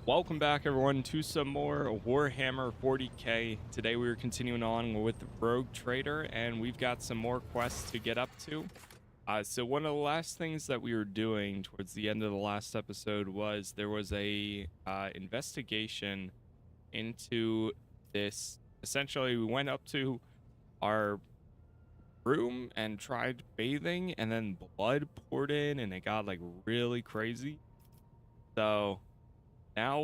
Welcome back, everyone, to some more Warhammer 40k. Today we are continuing on with Rogue Trader, and we've got some more quests to get up to. So one of the last things that we were doing towards the end of the last episode was there was a investigation into this. Essentially, we went up to our room and tried bathing, and then blood poured in, and it got like really crazy. So now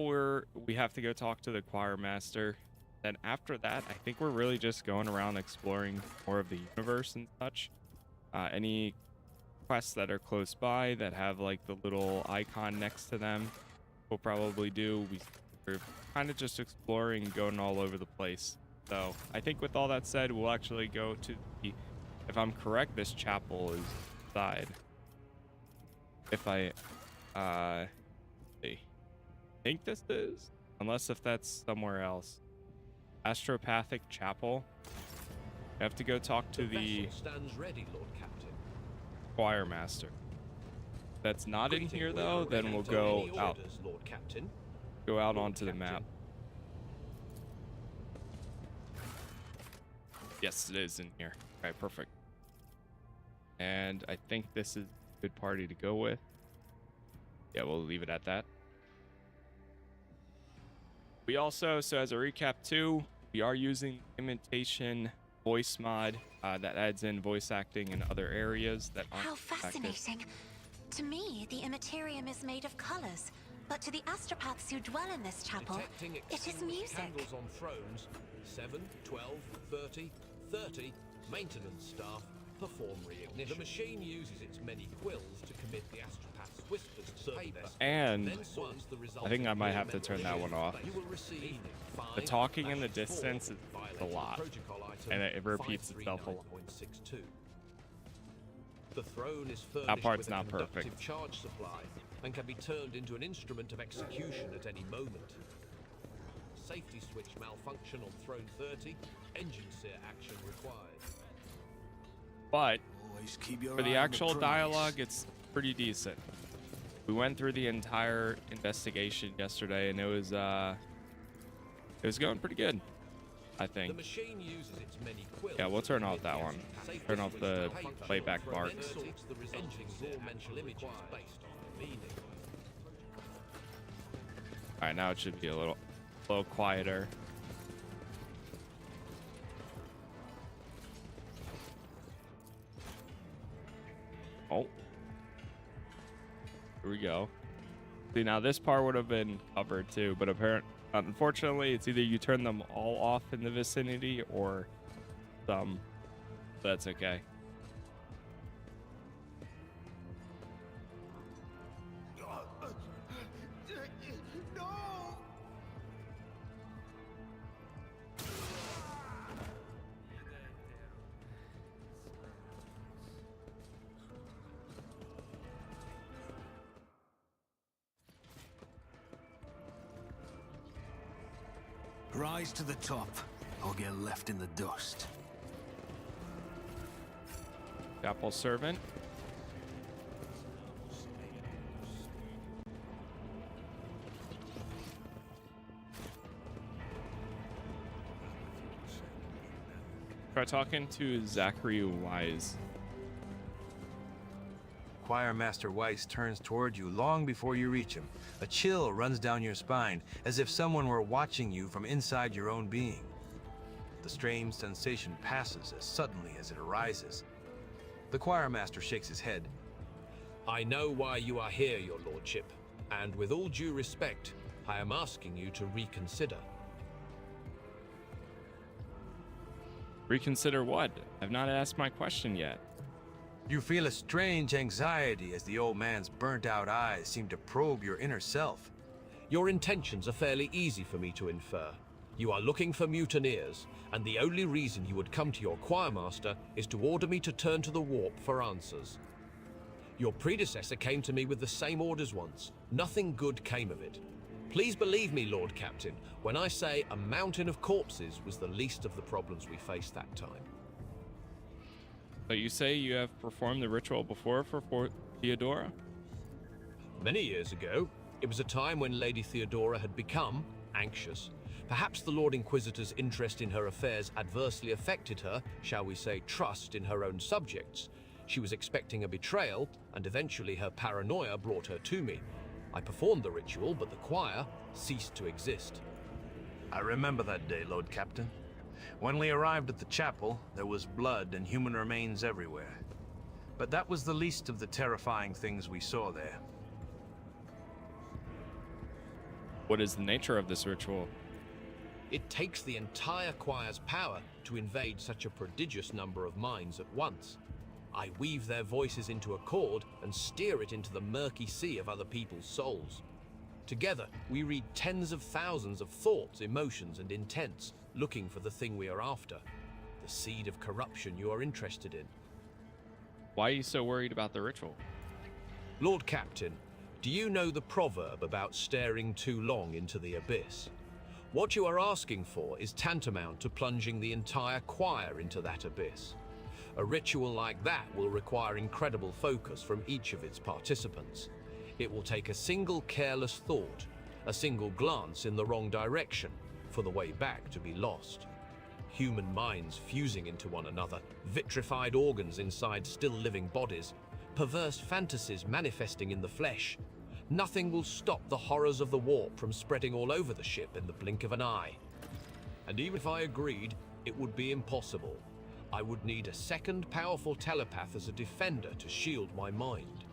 we have to go talk to the choir master. Then after that, I think we're really just going around exploring more of the universe and such. Any quests that are close by that have like the little icon next to them, we'll probably do. We're kind of just exploring, going all over the place. So I think with all that said, we'll actually go to the, if I'm correct, this chapel is inside. If I think this is, unless if that's somewhere else. Astropathic Chapel. I have to go talk to the stands ready, Lord Captain. choir master. If that's not in here though, then we'll go out. Lord Captain. Go out onto the map. Yes, it is in here. Okay, perfect. And I think this is a good party to go with. Yeah, we'll leave it at that. We also, so as a recap too, we are using imitation voice mod that adds in voice acting in other areas that aren't How fascinating. To me, the Immaterium is made of colors, but to the astropaths who dwell in this chapel, it is music. Candles on thrones. 7, 12, 30, 30 maintenance staff perform reignition. The machine uses its many quills to commit the astropath's whispers to paper. And Then sorts the I think I might have to turn that one off. You will receive The talking in the distance is a lot, and it repeats itself a lot. 539.62. The throne is furnished That part's with a not conductive perfect. charge supply and can be turned into an instrument of execution at any moment. Safety switch malfunction on throne 30. Engine sear action required. But for the actual dialogue, it's pretty decent. We went through the entire investigation yesterday, and it was going pretty good, I think. The machine uses its many quills. Yeah, we'll turn off that one. Turn off the playback marks. All right, now it should be a little quieter. Oh, here we go. See, now this part would have been covered too, but unfortunately, it's either you turn them all off in the vicinity or some. That's okay. Rise to the top, or get left in the dust. Chapel servant. Try talking to Zachary Wise. Choir Master Weiss turns toward you long before you reach him. A chill runs down your spine, as if someone were watching you from inside your own being. The strange sensation passes as suddenly as it arises. The Choir Master shakes his head. I know why you are here, your lordship, and with all due respect, I am asking you to reconsider. Reconsider what? I've not asked my question yet. You feel a strange anxiety as the old man's burnt-out eyes seem to probe your inner self. Your intentions are fairly easy for me to infer. You are looking for mutineers, and the only reason you would come to your choir master is to order me to turn to the warp for answers. Your predecessor came to me with the same orders once. Nothing good came of it. Please believe me, Lord Captain, when I say a mountain of corpses was the least of the problems we faced that time. But you say you have performed the ritual before for Theodora? Many years ago, It was a time when Lady Theodora had become anxious. Perhaps the Lord Inquisitor's interest in her affairs adversely affected her, shall we say, trust in her own subjects. She was expecting a betrayal, and eventually her paranoia brought her to me. I performed the ritual, but the choir ceased to exist. I remember that day, Lord Captain. When we arrived at the chapel, there was blood and human remains everywhere. But that was the least of the terrifying things we saw there. What is the nature of this ritual? It takes the entire choir's power to invade such a prodigious number of minds at once. I weave their voices into a chord and steer it into the murky sea of other people's souls. Together, we read tens of thousands of thoughts, emotions, and intents, looking for the thing we are after, the seed of corruption you are interested in. Why are you so worried about the ritual? Lord Captain, do you know the proverb about staring too long into the abyss? What you are asking for is tantamount to plunging the entire choir into that abyss. A ritual like that will require incredible focus from each of its participants. It will take a single careless thought, a single glance in the wrong direction, for the way back to be lost. Human minds fusing into one another, vitrified organs inside still living bodies, perverse fantasies manifesting in the flesh. Nothing will stop the horrors of the warp from spreading all over the ship in the blink of an eye. And even if I agreed, it would be impossible. I would need a second powerful telepath as a defender to shield my mind.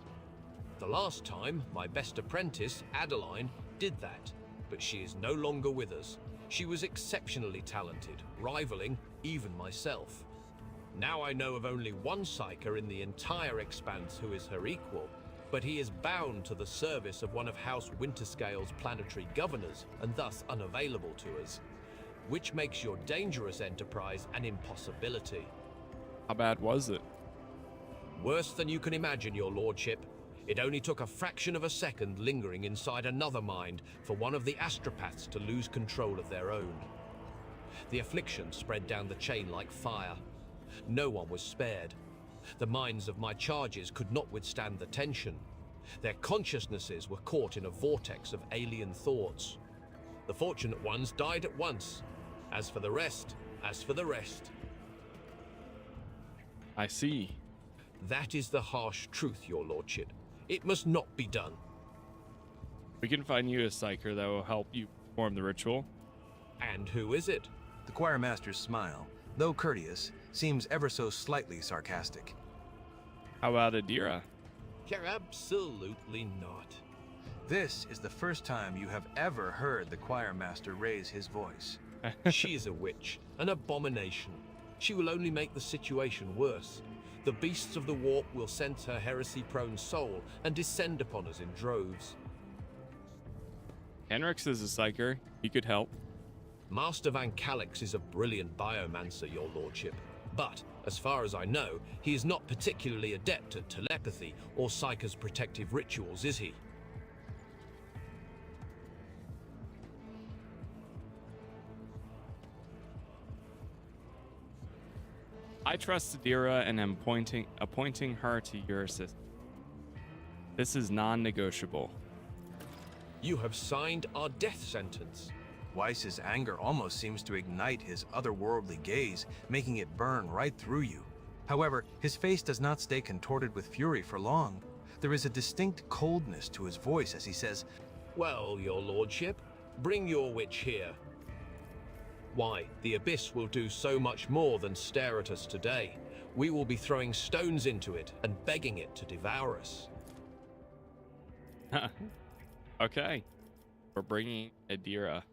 The last time, my best apprentice, Adeline, did that, but she is no longer with us. She was exceptionally talented, rivaling even myself. Now I know of only one Psyker in the entire expanse who is her equal, but he is bound to the service of one of House Winterscale's planetary governors and thus unavailable to us, which makes your dangerous enterprise an impossibility. How bad was it? Worse than you can imagine, your lordship. It only took a fraction of a second lingering inside another mind for one of the astropaths to lose control of their own. The affliction spread down the chain like fire. No one was spared. The minds of my charges could not withstand the tension. Their consciousnesses were caught in a vortex of alien thoughts. The fortunate ones died at once. As for the rest. I see. That is the harsh truth, your lordship. It must not be done. We can find you a psyker that will help you perform the ritual. And who is it? The choir master's smile, though courteous, seems ever so slightly sarcastic. How about Adira? Absolutely not. This is the first time you have ever heard the choir master raise his voice. She is a witch, an abomination. She will only make the situation worse. The beasts of the warp will sense her heresy-prone soul and descend upon us in droves. Henrix is a psyker. He could help. Master Van Calix is a brilliant biomancer, your lordship. But, as far as I know, he is not particularly adept at telepathy or Psyker's protective rituals, is he? I trust Adira and am appointing her to your assist. This is non-negotiable. You have signed our death sentence. Weiss's anger almost seems to ignite his otherworldly gaze, making it burn right through you. However, his face does not stay contorted with fury for long. There is a distinct coldness to his voice as he says, Well, your lordship, bring your witch here. Why, the Abyss will do so much more than stare at us today. We will be throwing stones into it and begging it to devour us. Okay. We're bringing Adira.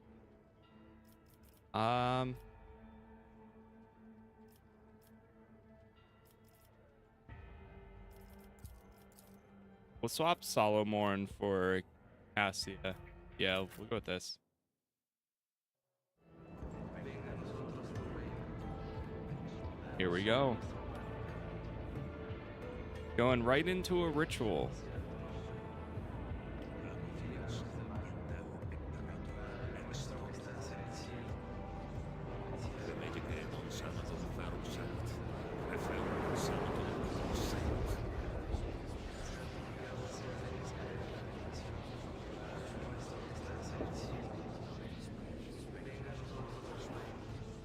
We'll swap Solomorn for Cassia. Yeah, we'll go with this. Here we go. Going right into a ritual.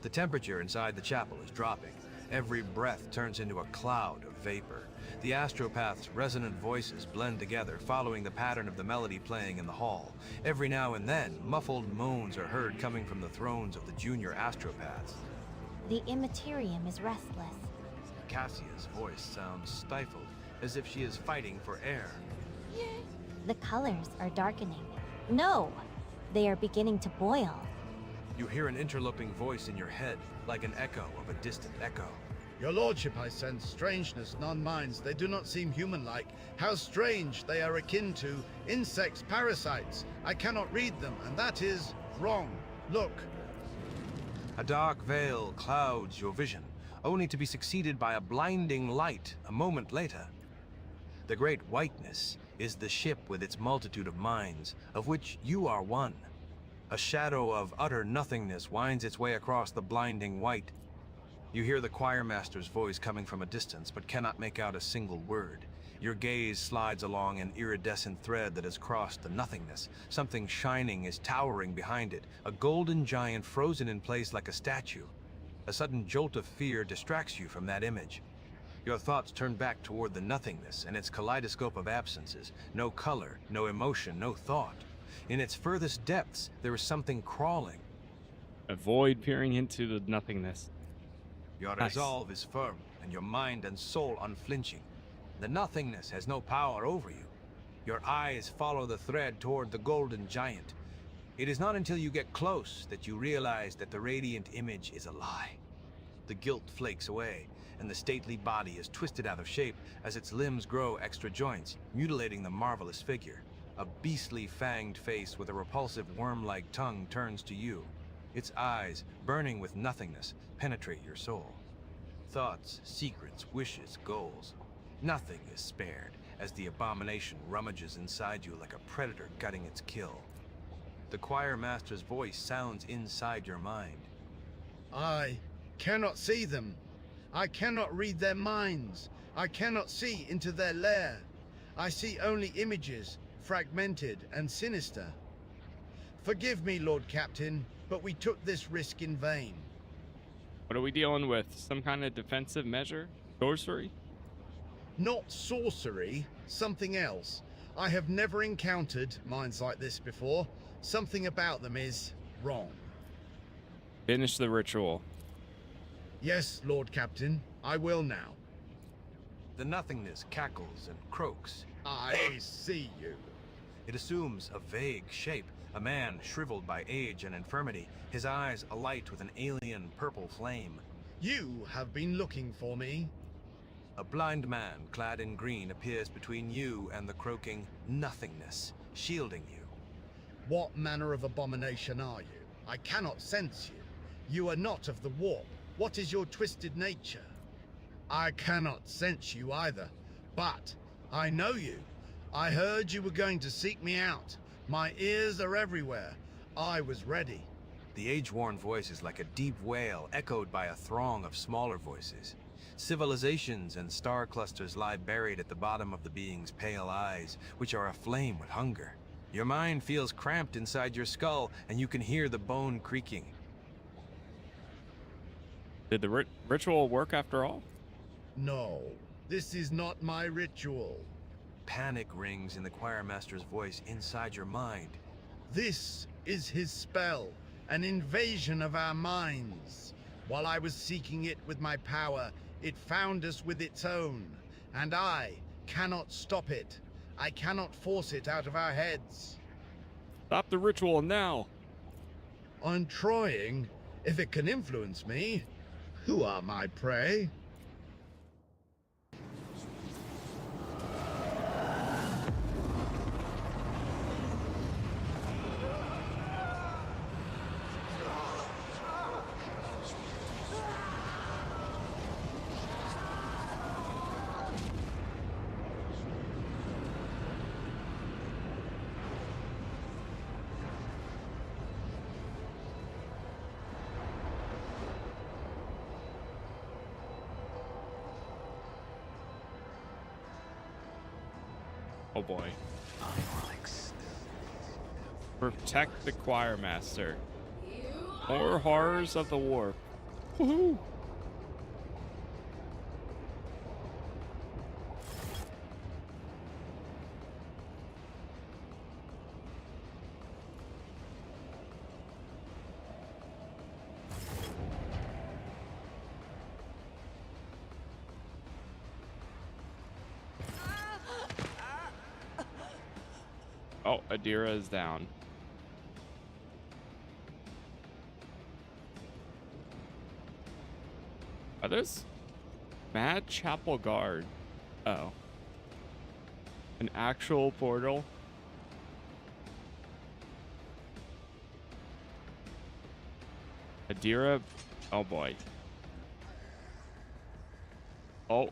The temperature inside the chapel is dropping. Every breath turns into a cloud of vapor. The astropath's resonant voices blend together, following the pattern of the melody playing in the hall. Every now and then, muffled moans are heard coming from the thrones of the junior astropaths. The Immaterium is restless. Cassia's voice sounds stifled, as if she is fighting for air. The colors are darkening. No! They are beginning to boil. You hear an interloping voice in your head, like an echo of a distant echo. Your lordship, I sense strangeness, non-minds. They do not seem human-like. How strange. They are akin to insects, parasites. I cannot read them, and that is wrong. Look. A dark veil clouds your vision, only to be succeeded by a blinding light a moment later. The great whiteness is the ship with its multitude of minds, of which you are one. A shadow of utter nothingness winds its way across the blinding white. You hear the choir master's voice coming from a distance, but cannot make out a single word. Your gaze slides along an iridescent thread that has crossed the nothingness. Something shining is towering behind it, a golden giant frozen in place like a statue. A sudden jolt of fear distracts you from that image. Your thoughts turn back toward the nothingness and its kaleidoscope of absences. No color, no emotion, no thought. In its furthest depths, there is something crawling. Avoid peering into the nothingness. Your Nice. resolve is firm, and your mind and soul unflinching. The nothingness has no power over you. Your eyes follow the thread toward the golden giant. It is not until you get close that you realize that the radiant image is a lie. The gilt flakes away, and the stately body is twisted out of shape as its limbs grow extra joints, mutilating the marvelous figure. A beastly fanged face with a repulsive worm-like tongue turns to you. Its eyes, burning with nothingness, penetrate your soul. Thoughts, secrets, wishes, goals. Nothing is spared as the abomination rummages inside you like a predator gutting its kill. The choir master's voice sounds inside your mind. I cannot see them. I cannot read their minds. I cannot see into their lair. I see only images, fragmented and sinister. Forgive me, Lord Captain, but we took this risk in vain. What are we dealing with? Some kind of defensive measure? Sorcery? Not sorcery, something else. I have never encountered minds like this before. Something about them is wrong. Finish the ritual. Yes, Lord Captain, I will now. The nothingness cackles and croaks. I see you. It assumes a vague shape, a man shriveled by age and infirmity, his eyes alight with an alien purple flame. You have been looking for me. A blind man clad in green appears between you and the croaking nothingness, shielding you. What manner of abomination are you? I cannot sense you. You are not of the warp. What is your twisted nature? I cannot sense you either, but I know you. I heard you were going to seek me out. My ears are everywhere. I was ready. The age-worn voice is like a deep wail echoed by a throng of smaller voices. Civilizations and star clusters lie buried at the bottom of the being's pale eyes, which are aflame with hunger. Your mind feels cramped inside your skull, and you can hear the bone creaking. Did the ritual work after all? No, this is not my ritual. Panic rings in the choir master's voice inside your mind. This is his spell, an invasion of our minds. While I was seeking it with my power, it found us with its own, and I cannot stop it. I cannot force it out of our heads. Stop the ritual now. I'm trying. If it can influence me, who are my prey? Oh boy. Protect the choir master. More horrors of the warp. Woohoo! Oh, Adira is down. Are those Mad Chapel Guard? Oh. An actual portal? Adira. Oh boy. Oh.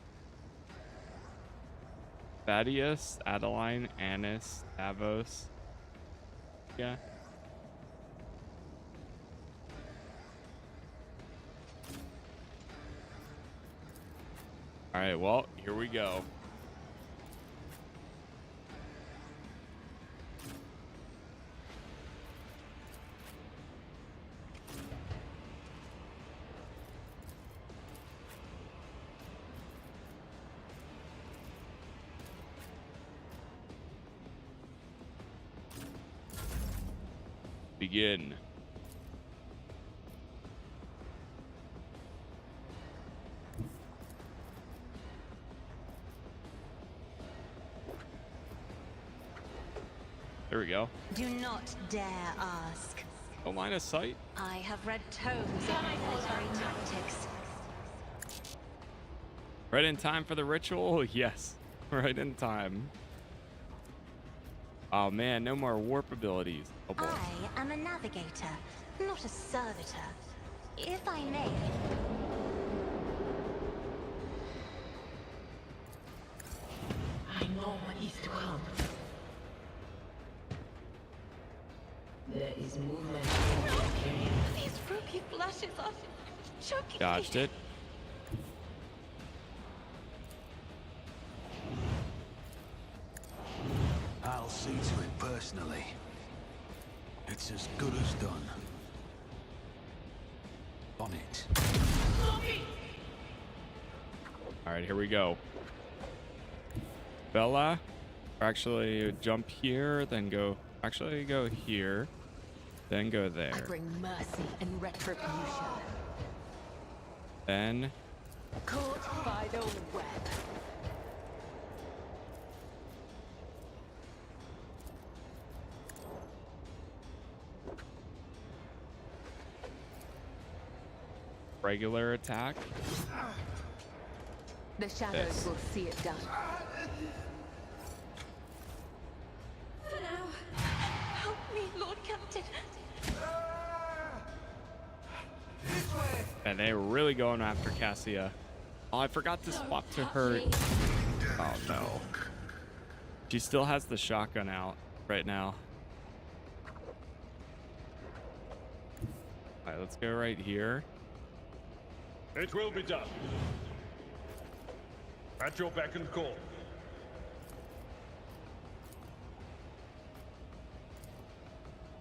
Thaddeus, Adeline, Annis, Davos. Yeah. All right, well, here we go. Begin. There we go. Do not dare ask. No line of sight. I have read tomes of military tactics. Right in time for the ritual? Yes. Right in time. Oh man, no more warp abilities. Oh boy. I am a navigator, not a servitor. If I may. I know what is to come. There is movement in the Imperium. These rookie flashes are choking Dodged me. it. I'll see to it personally. It's as good as done. On it. All right, here we go. Bella, or actually jump here, then go. Actually, go here, then go I there. bring mercy and retribution. Then Caught by the web. regular attack. The shadows This. will see it done. For now, help me, Lord Captain. And they were really going after Cassia. Oh, I forgot to swap to her. Oh no. She still has the shotgun out right now. All right, let's go right here. It will be done. At your beck and call.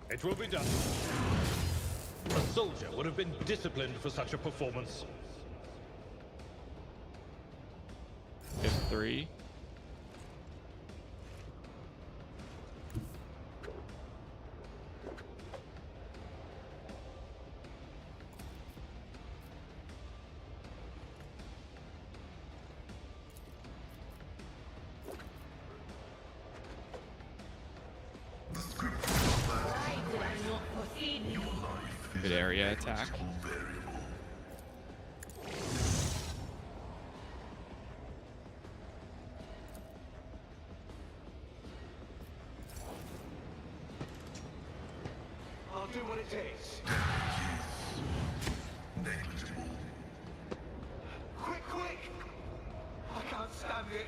It will be done. A soldier would have been disciplined for such a performance. F3. Good area attack. I'll do what it takes. Negligible. Quick, quick! I can't stand it.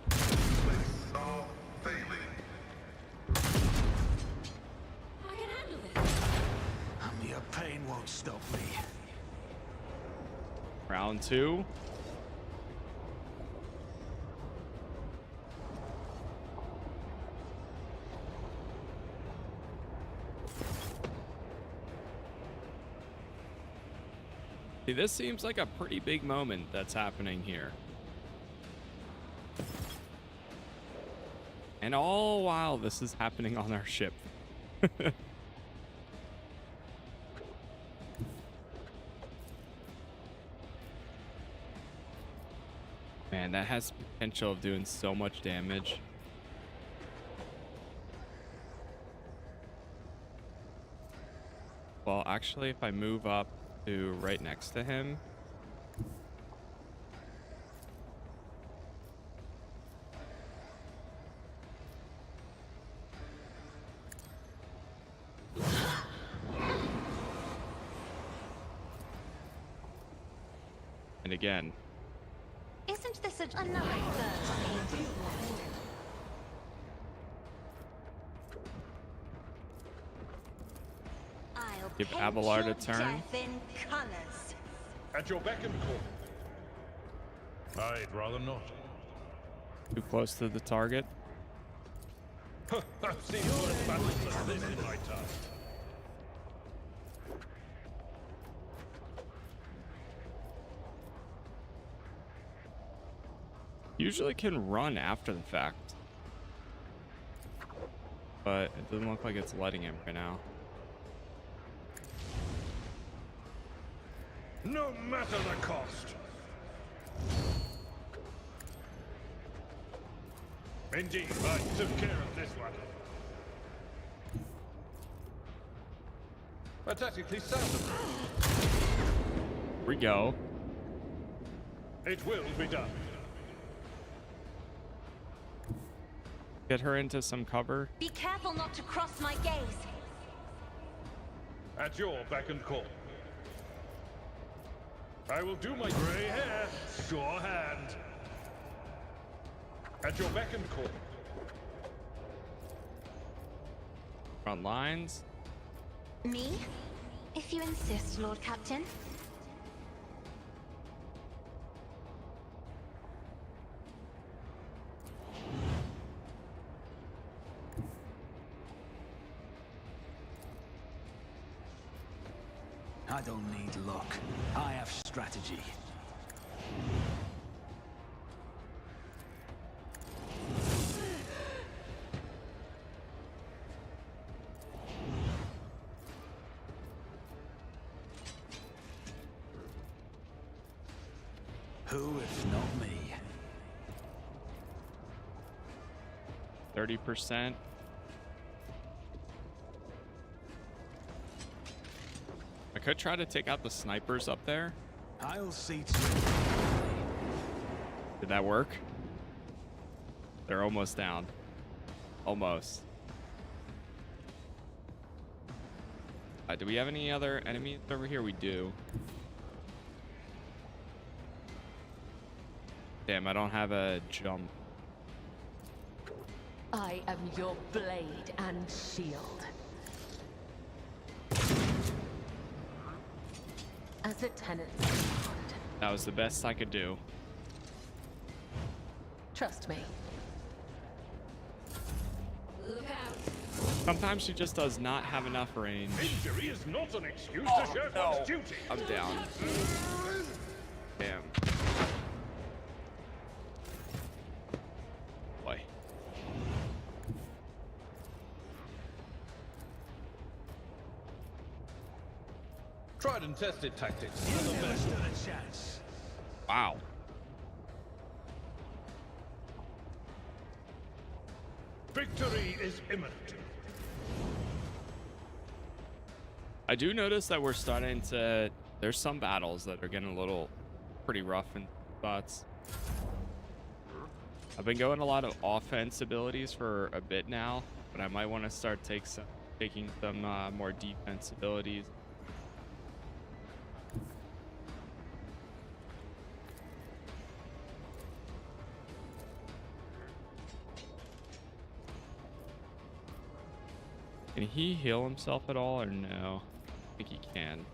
Plates are failing. I can handle this. Your pain won't stop me. Round 2. See, this seems like a pretty big moment that's happening here. And all while this is happening on our ship. Man, that has potential of doing so much damage. Well, actually, if I move up to right next to him. And again. Isn't this another third? I'll Give paint Abelard your a turn. death in colors. At your beck and call. I'd rather not. Too close to the target. I've seen worse battles than this in my time. Usually can run after the fact. But it doesn't look like it's letting him right now. No matter the cost. Indeed, I took care of this one. Aesthetically sound. Here we go. It will be done. Get her into some cover. Be careful not to cross my gaze. At your beck and call. I will do my gray hair, sure hand. At your beck and call. Front lines. Me? If you insist, Lord Captain. I don't need luck. I have strategy. Who if not me? 30%. I could try to take out the snipers up there. I'll see to it. Did that work? They're almost down. Almost. Do we have any other enemies over here? We do. Damn, I don't have a jump. I am your blade and shield. As a tenant's command. That was the best I could do. Trust me. Look out. Sometimes she just does not have enough range. Injury is not an excuse to shirk one's duty. I'm down. Damn. Boy. Tried and tested tactics. You never stood a chance. Wow. Victory is imminent. I do notice that we're starting to... There's some battles that are getting a little pretty rough in spots. I've been going a lot of offense abilities for a bit now, but I might want to start taking some more defense abilities. Can he heal himself at all or no? I think he can.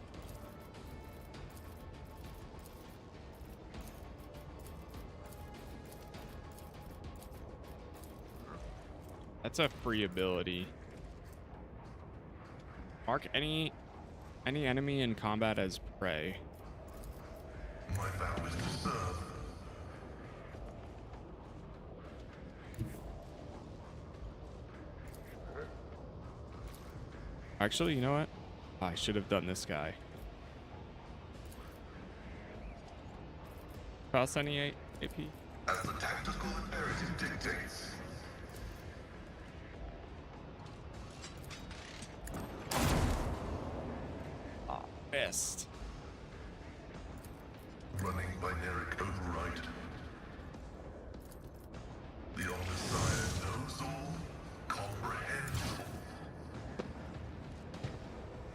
That's a free ability. Mark any enemy in combat as prey. My vow is to serve. Actually, you know what? I should have done this guy. Cost any AP? As the tactical imperative dictates. Oh, missed. Running binaric override. The Omnissiah knows all, comprehends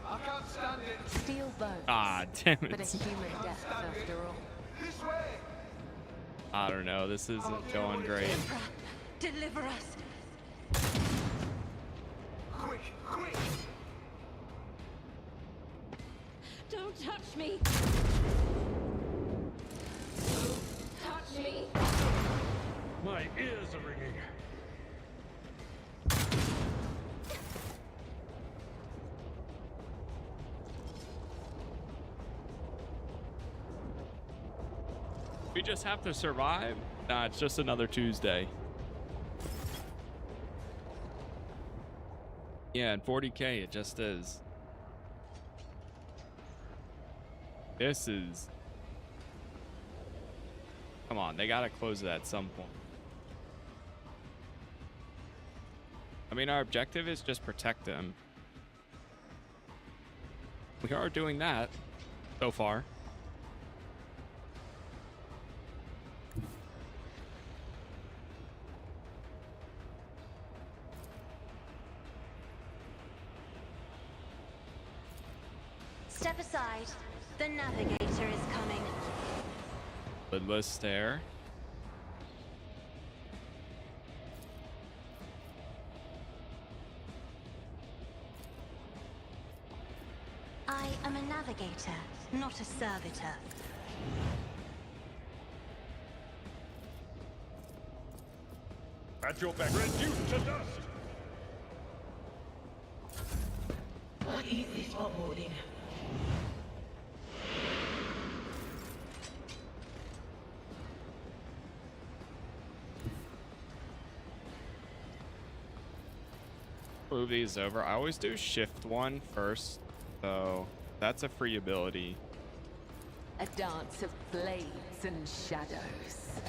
all. I can't stand it. Steel bones. Ah, damn But a it. human death after all. This way. I don't know. This isn't going great. Deliver us. Quick, quick. Don't touch me. Touch me. My ears are ringing. We just have to survive? Nah, it's just another Tuesday. Yeah, and 40K, it just is. This is... Come on, they gotta close it at some point. I mean, our objective is just protect them. We are doing that so far. Step aside. The navigator is coming. Lidless stare. I am a navigator, not a servitor. At your back, reduced to dust. What is this foreboding? Move these over. I always do shift one first, so that's a free ability. A dance of blades and shadows.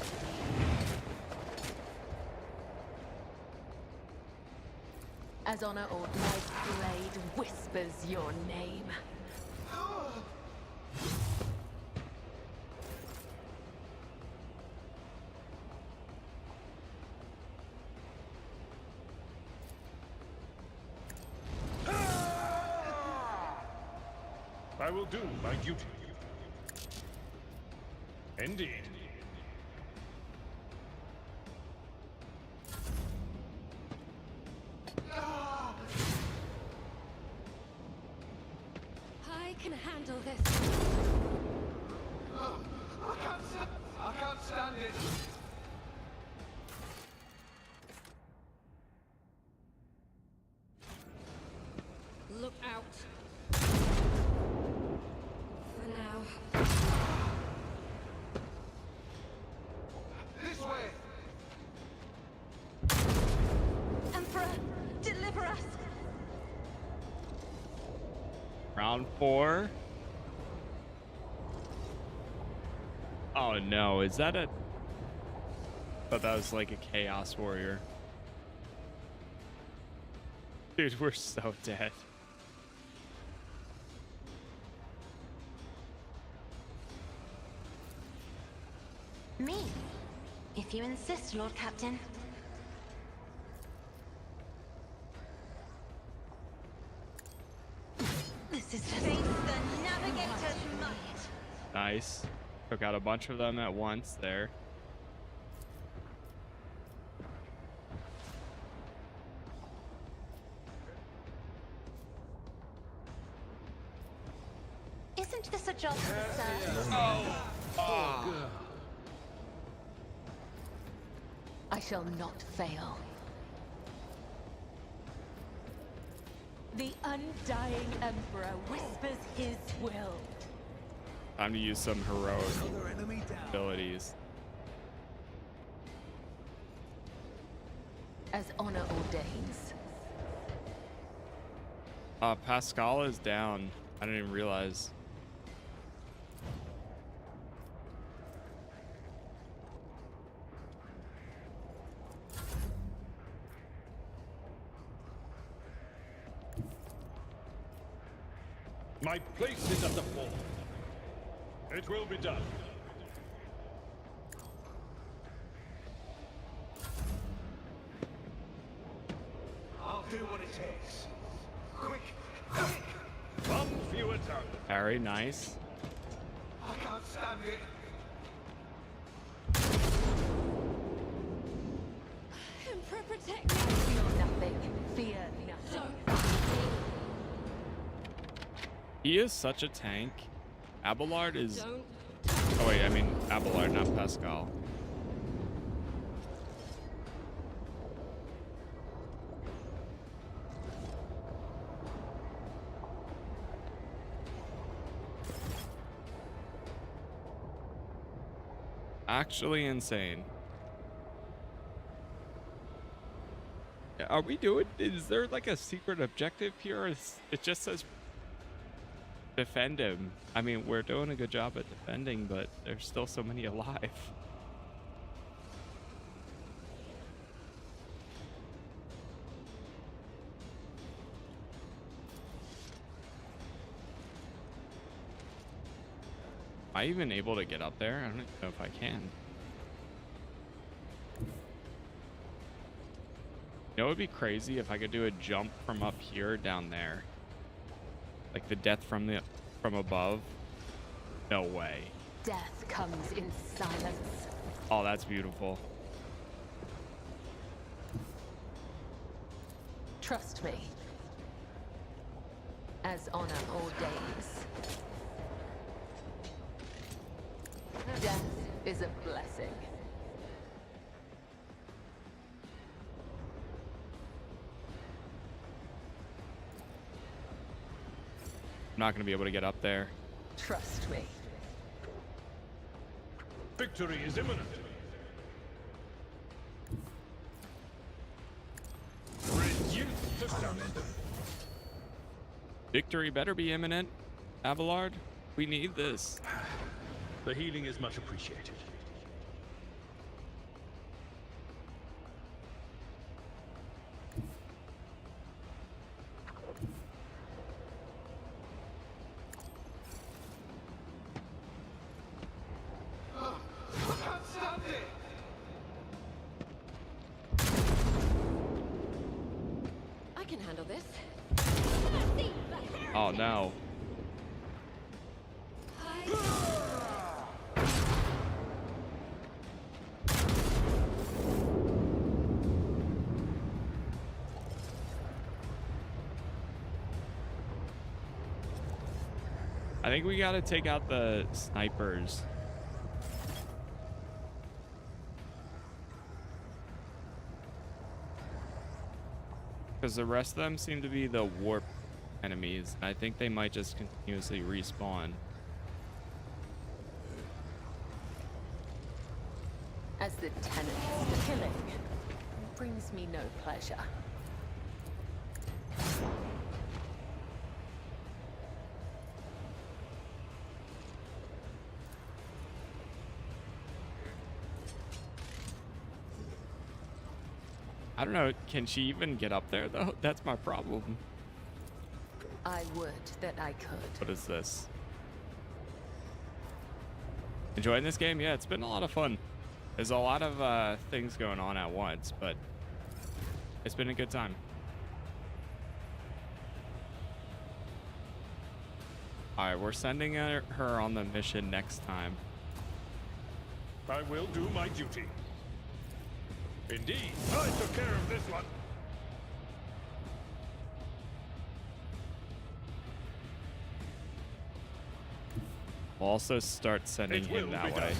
As honor or knight's blade whispers your name. I will do my duty. Indeed. I can handle this. I can't stand it. Look out. For now. This way. Emperor, deliver us. Round 4. Oh no, is that a... Thought that was like a Chaos Warrior. Dude, we're so dead. Me? If you insist, Lord Captain. This is just... Face the navigator's might. Nice. Took out a bunch of them at once there. Isn't this a job for the Sir? I shall not fail. The undying Emperor whispers his will. Time to use some heroic abilities. As honor ordains. Pascal is down. I didn't even realize. My place is at the fort. It will be done. I'll do what it takes. Quick, quick! One fewer tongue. Very nice. I can't stand it. Emperor, protect me! Fear nothing. Fear nothing. He is such a tank. Abelard is... Don't. Oh wait, I mean Abelard, not Pascal. Actually insane. Are we doing... Is there like a secret objective here? Or it just says defend him. I mean, we're doing a good job at defending, but there's still so many alive. Am I even able to get up there? I don't know if I can. You know, it would be crazy if I could do a jump from up here down there. Like the death from above. No way. Death comes in silence. Oh, that's beautiful. Trust me. As honor ordains. Death is a blessing. I'm not going to be able to get up there. Trust me. Victory is imminent. Reduce to summon. Victory better be imminent. Abelard, we need this. The healing is much appreciated. I can't stand it. I can handle this. Oh no. I think we gotta take out the snipers. Because the rest of them seem to be the warp enemies. I think they might just continuously respawn. As the tenants, killing brings me no pleasure. I don't know, can she even get up there though? That's my problem. I would that I could. What is this? Enjoying this game? Yeah, it's been a lot of fun. There's a lot of things going on at once, but it's been a good time. Alright, we're sending her on the mission next time. I will do my duty. Indeed, I took care of this one. We'll also start sending him that way.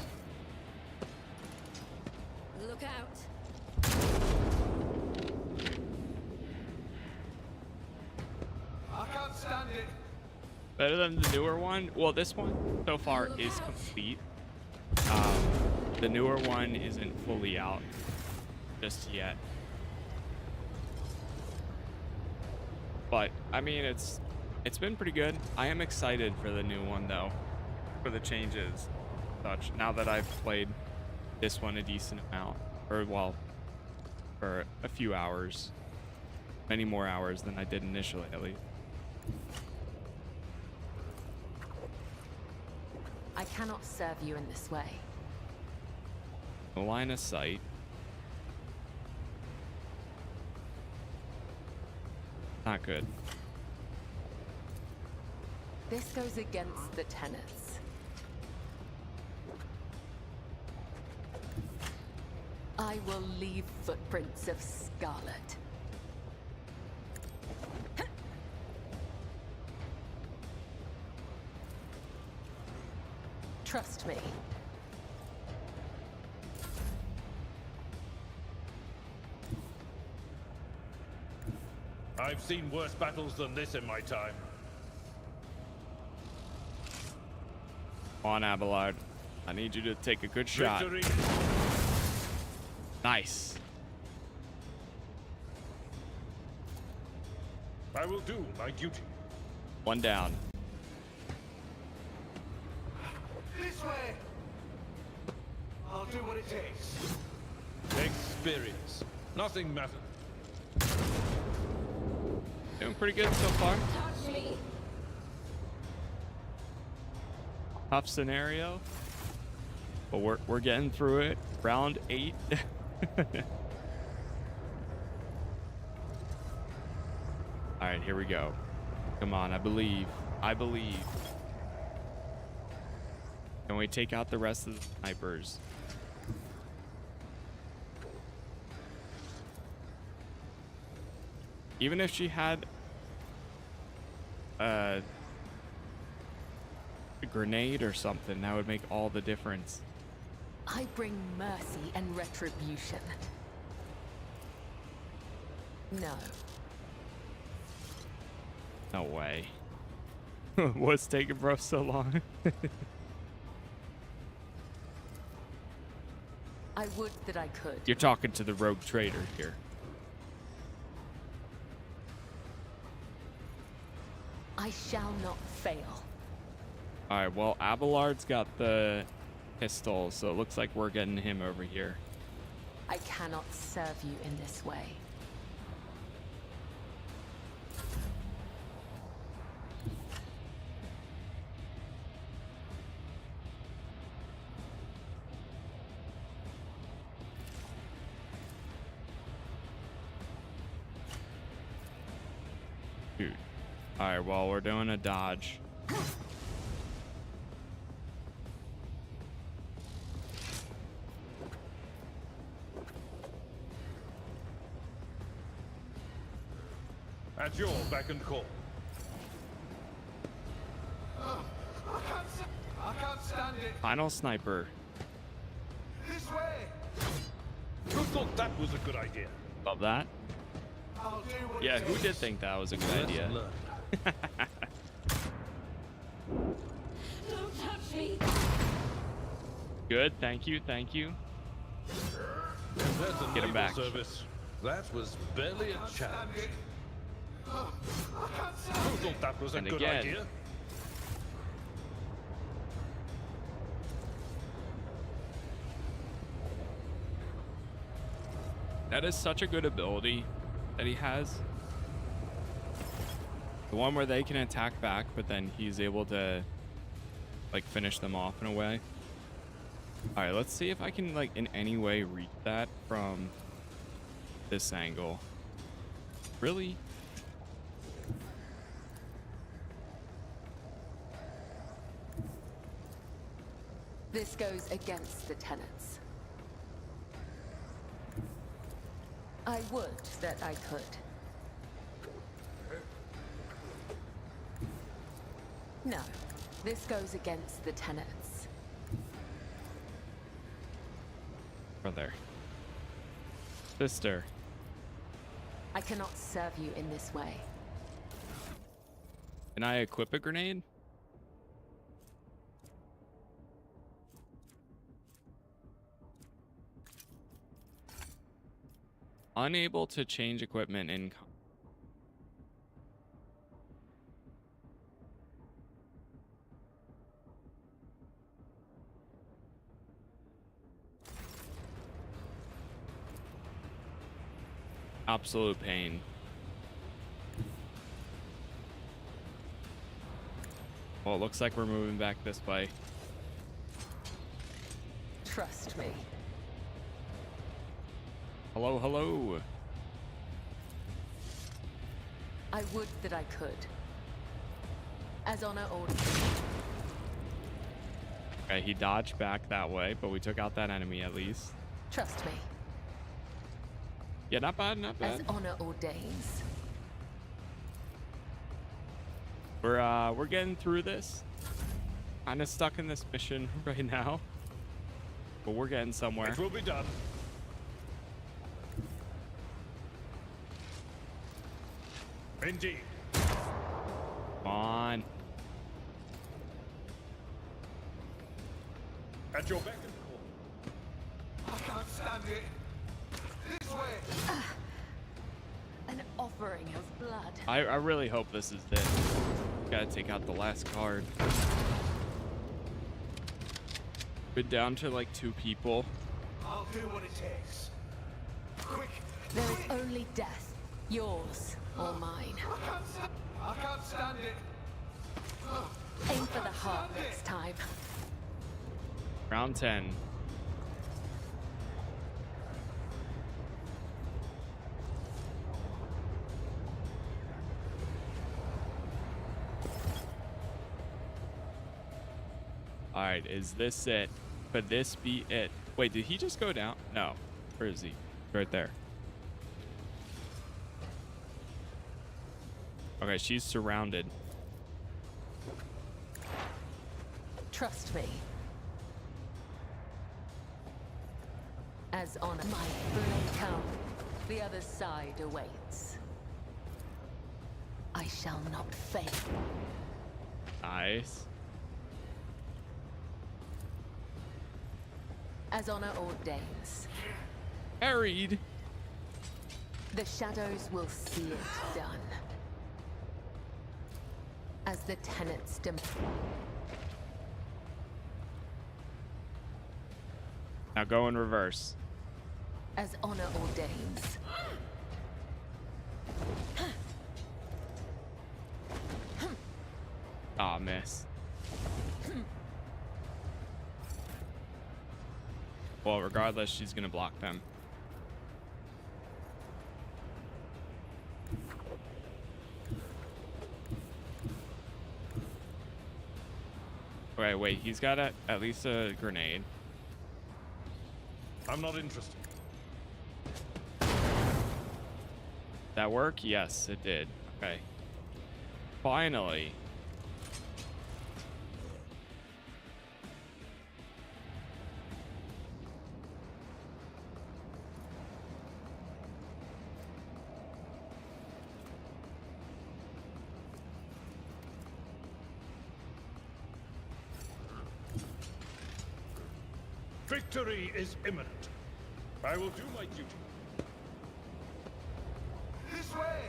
Look out. I can't stand it. Better than the newer one. Well, this one so far is complete. The newer one isn't fully out just yet. But I mean, it's been pretty good. I am excited for the new one though, for the changes, such. Now that I've played this one a decent amount, or well, for a few hours, many more hours than I did initially, at least. I cannot serve you in this way. The line of sight. Not good. This goes against the tenets. I will leave footprints of scarlet. Trust me. I've seen worse battles than this in my time. Come on, Abelard. I need you to take a good shot. Victory. Nice. I will do my duty. One down. This way! I'll do what it takes. Experience. Nothing matters. Doing pretty good so far. Touch me. Tough scenario, but we're getting through it. Round 8. All right, here we go. Come on, I believe. I believe. Can we take out the rest of the snipers? Even if she had a grenade or something, that would make all the difference. I bring mercy and retribution. No. No way. What's taking bro so long? I would that I could. You're talking to the rogue trader here. I shall not fail. All right, well, Abelard's got the pistol, so it looks like we're getting him over here. I cannot serve you in this way. Dude. All right, well, we're doing a dodge. At your beck and call. I can't stand it. Final sniper. This way! Who thought that was a good idea? Love that. I'll do what Yeah, it who takes. did think that was a good idea? Lesson learned. Don't touch me. Good, thank you, thank you. Compared to Get him naval back. service, that was barely a Stand challenge. it. I can't stand Who thought that was a And good again. idea? That is such a good ability that he has. The one where they can attack back, but then he's able to like finish them off in a way. All right, let's see if I can like in any way reach that from this angle. Really? This goes against the tenets. I would that I could. No, this goes against the tenets. Brother. Sister. I cannot serve you in this way. Can I equip a grenade? Unable to change equipment in. Absolute pain. Well, it looks like we're moving back this way. Trust me. Hello, hello. I would that I could. As honor ordered. Okay, he dodged back that way, but we took out that enemy at least. Trust me. Yeah, not bad, not As bad. honor ordains. We're getting through this. Kind of stuck in this mission right now, but we're getting somewhere. It will be done. Indeed. Come on. At your beck and call. I can't stand it. This way. An offering of blood. I really hope this is it. Gotta take out the last card. We're down to like 2 people. I'll do what it takes. Quick. There is only death. Yours or mine. I can't stand it. Aim for the heart next time. Round 10. All right, is this it? Could this be it? Wait, did he just go down? No. Where is he? Right there. Okay, she's surrounded. Trust me. As honor my blade come, the other side awaits. I shall not fail. Nice. As honor ordains. Buried. The shadows will see it done. As the tenets Now go in reverse. as honor ordains. Aw, miss. Well, regardless, she's gonna block them. Okay, wait, he's got at least a grenade. I'm not interested. That work? Yes, it did. Okay. Finally. Victory is imminent. I will do my duty. This way.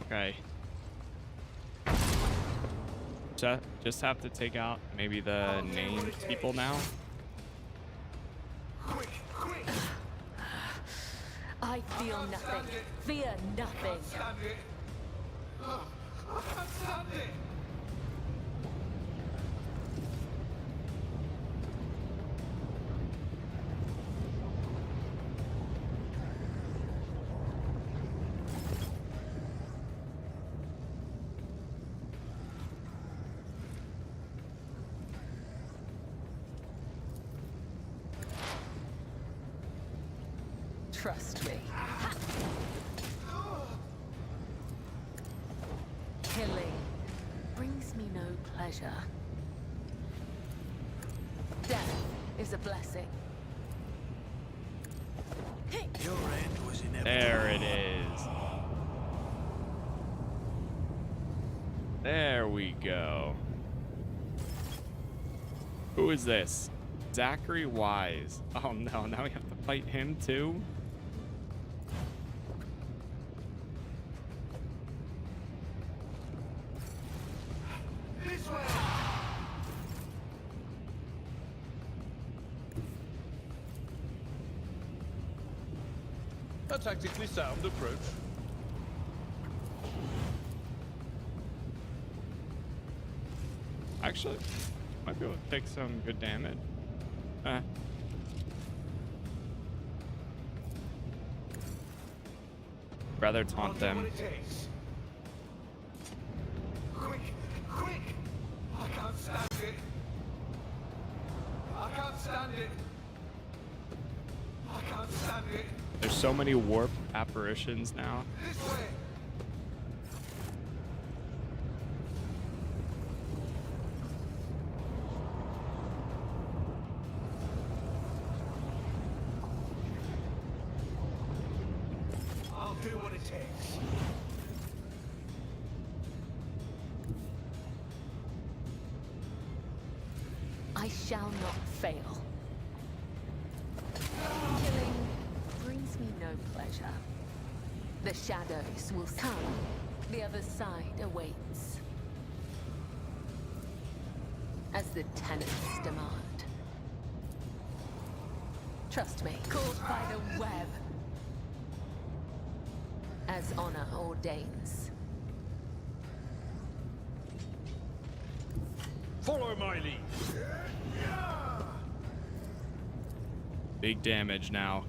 Okay. Just have to take out maybe the named people now. Quick, quick. I feel nothing. Fear nothing. Stand it. I can't stand it. Trust me. Killing brings me no pleasure. Death is a blessing. Your end was inevitable. There it is. There we go. Who is this? Zachary Wise. Oh no, now we have to fight him too? This way! A tactically sound approach. Actually, might be able to take some good damage. Rather taunt them. Quick, quick! I can't stand it. I can't stand it. I can't stand it. There's so many warp apparitions now. This way. I'll do what it takes. I shall not fail. Killing brings me no pleasure. The shadows will come. The other side awaits. As the tenets demand. Trust me, caught by the web. As honor ordains. Follow my lead. Big damage now.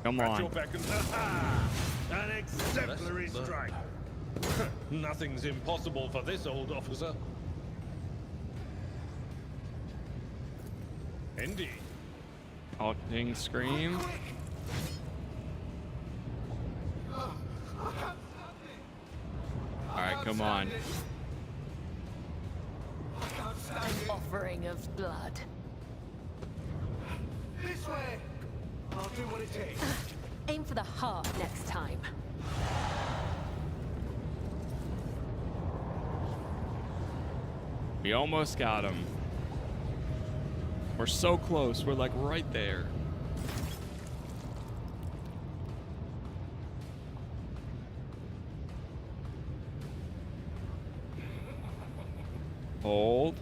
Come At on. your beck and ha! An exemplary strike. Nothing's impossible for this old officer. Indeed. Halting scream. Alright, come on. An offering of blood. This way. I'll do what it takes. Aim for the heart next time. We almost got him. We're so close. We're like right there. Hold.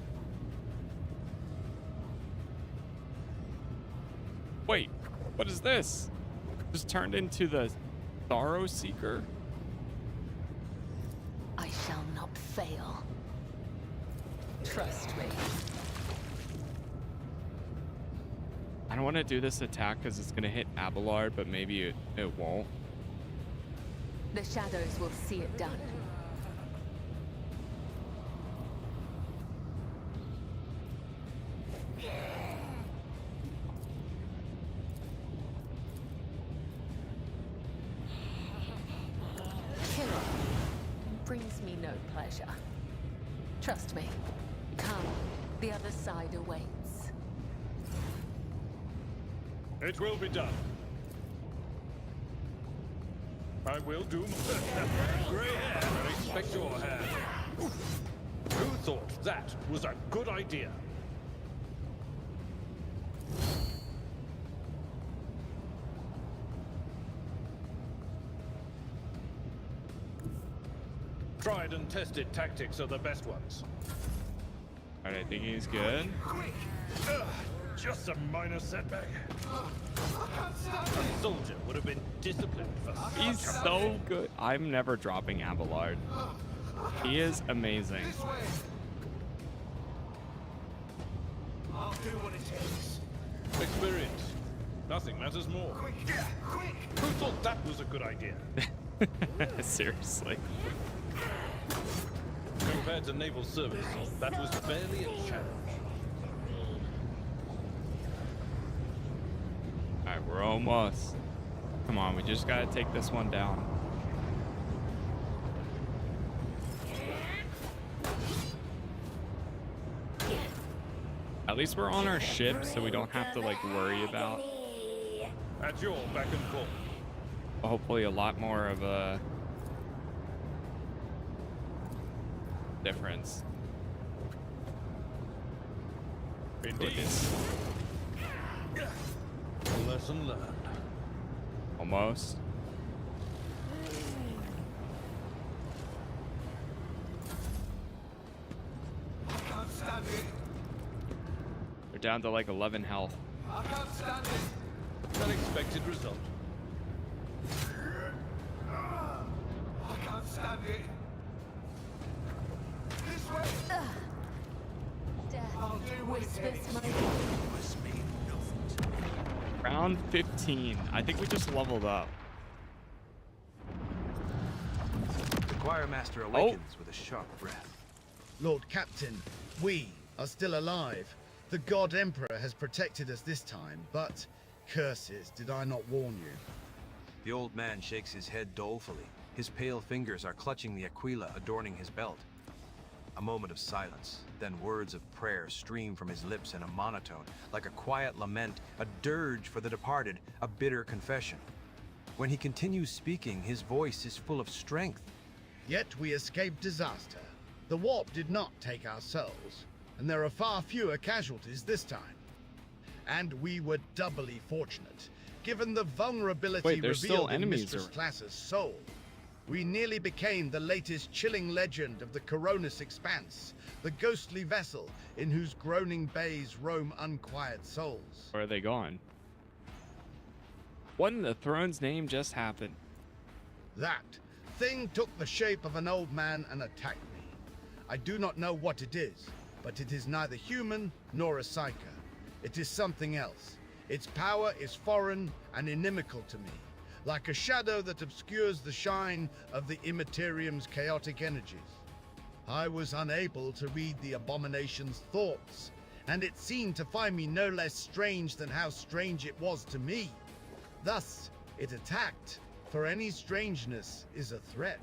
Wait, what is this? Just turned into the Sorrow Seeker? I shall not fail. Trust me. I don't want to do this attack because it's going to hit Abelard, but maybe it won't. The shadows will see it done. Killing brings me no pleasure. Trust me. Come, the other side awaits. It will be done. I will do. Grey hair, I expect your hand. Who thought that was a good idea? Tried and tested tactics are the best ones. Alright, I think he's good. Just a minor setback. A soldier would have been disciplined for He's so good. I'm never dropping Abelard. He is amazing. This way. I'll do what it takes. experience. Nothing matters more. Quick, quick. Who thought that was a good idea? Seriously. Compared to naval service, that was barely a challenge. Alright, we're almost. Come on, we just gotta take this one down. At least we're on our ship, so we don't have to like worry about At your back and forth. hopefully a lot more of a difference. Indeed. Lesson learned. Almost. I can't stand it. They're down to like 11 health. I can't stand it. Unexpected result. I can't stand it. This way. Death I'll do what it whispers takes. my Must mean nothing to me. Round 15. I think we just leveled up. The choir master awakens with a sharp breath. Lord Captain, we are still alive. The God Emperor has protected us this time, but curses, did I not warn you? The old man shakes his head dolefully. His pale fingers are clutching the aquila adorning his belt. A moment of silence, then words of prayer stream from his lips in a monotone, like a quiet lament, a dirge for the departed, a bitter confession. When he continues speaking, his voice is full of strength. Yet we escaped disaster. The warp did not take our souls, and there are far fewer casualties this time. And we were doubly fortunate, given the vulnerability Wait, there's still revealed in enemies Mistress around. Class's soul. We nearly became the latest chilling legend of the Coronis Expanse, the ghostly vessel in whose groaning bays roam unquiet souls. Where are they gone? What in the throne's name just happened? That thing took the shape of an old man and attacked me. I do not know what it is, but it is neither human nor a psyker. It is something else. Its power is foreign and inimical to me, like a shadow that obscures the shine of the Immaterium's chaotic energies. I was unable to read the abomination's thoughts, and it seemed to find me no less strange than how strange it was to me. Thus, it attacked, for any strangeness is a threat.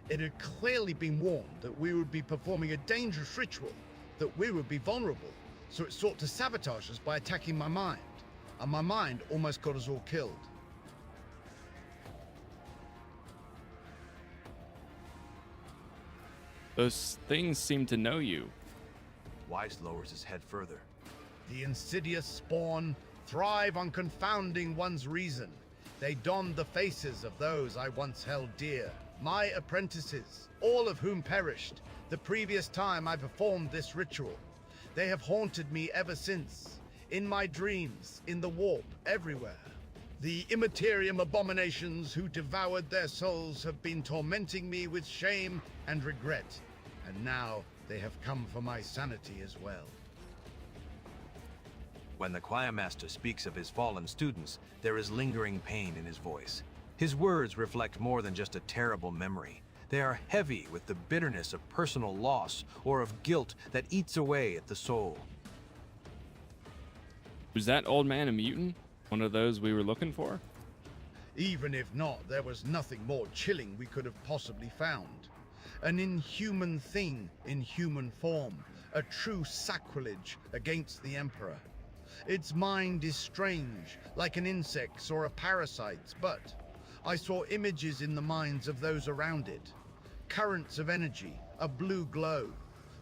It had clearly been warned that we would be performing a dangerous ritual, that we would be vulnerable, so it sought to sabotage us by attacking my mind, and my mind almost got us all killed. Those things seem to know you. Weiss lowers his head further. The insidious spawn thrive on confounding one's reason. They don the faces of those I once held dear, my apprentices, all of whom perished the previous time I performed this ritual. They have haunted me ever since, in my dreams, in the warp, everywhere. The Immaterium abominations who devoured their souls have been tormenting me with shame and regret, and now they have come for my sanity as well. When the choir master speaks of his fallen students, there is lingering pain in his voice. His words reflect more than just a terrible memory. They are heavy with the bitterness of personal loss or of guilt that eats away at the soul. Was that old man a mutant? One of those we were looking for? Even if not, there was nothing more chilling we could have possibly found. An inhuman thing in human form, a true sacrilege against the Emperor. Its mind is strange, like an insect's or a parasite's, but I saw images in the minds of those around it. Currents of energy, a blue glow.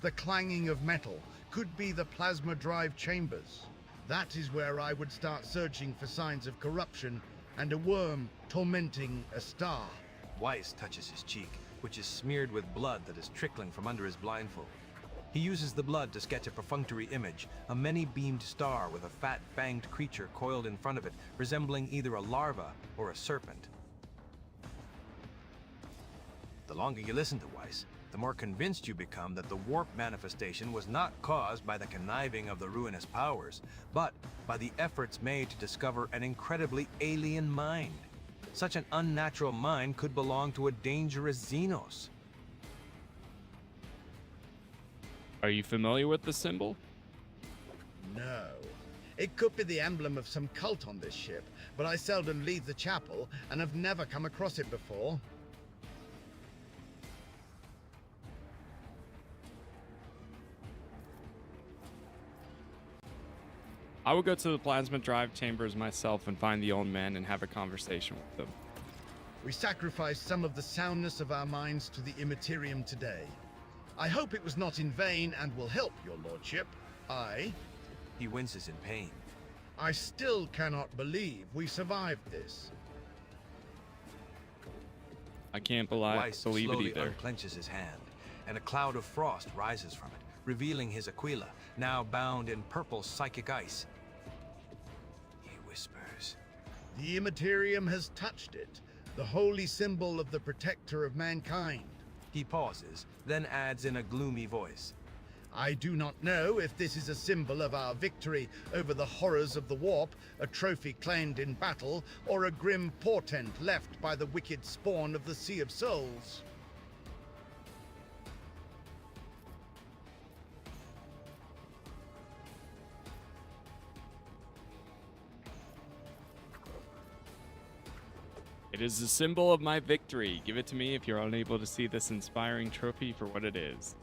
The clanging of metal could be the plasma drive chambers. That is where I would start searching for signs of corruption and a worm tormenting a star. Weiss touches his cheek, which is smeared with blood that is trickling from under his blindfold. He uses the blood to sketch a perfunctory image, a many-beamed star with a fat, fanged creature coiled in front of it, resembling either a larva or a serpent. The longer you listen to Weiss, the more convinced you become that the warp manifestation was not caused by the conniving of the ruinous powers, but by the efforts made to discover an incredibly alien mind. Such an unnatural mind could belong to a dangerous Xenos. Are you familiar with the symbol? No. It could be the emblem of some cult on this ship, but I seldom leave the chapel and have never come across it before. I will go to the plasma drive chambers myself and find the old man and have a conversation with them. We sacrificed some of the soundness of our minds to the Immaterium today. I hope it was not in vain and will help your lordship. He winces in pain. I still cannot believe we survived this. I can't believe Weiss it slowly either. unclenches his hand, and a cloud of frost rises from it, revealing his Aquila, now bound in purple psychic ice. He whispers. The Immaterium has touched it, the holy symbol of the protector of mankind. He pauses, then adds in a gloomy voice. I do not know if this is a symbol of our victory over the horrors of the warp, a trophy claimed in battle, or a grim portent left by the wicked spawn of the Sea of Souls. It is the symbol of my victory. Give it to me if you're unable to see this inspiring trophy for what it is.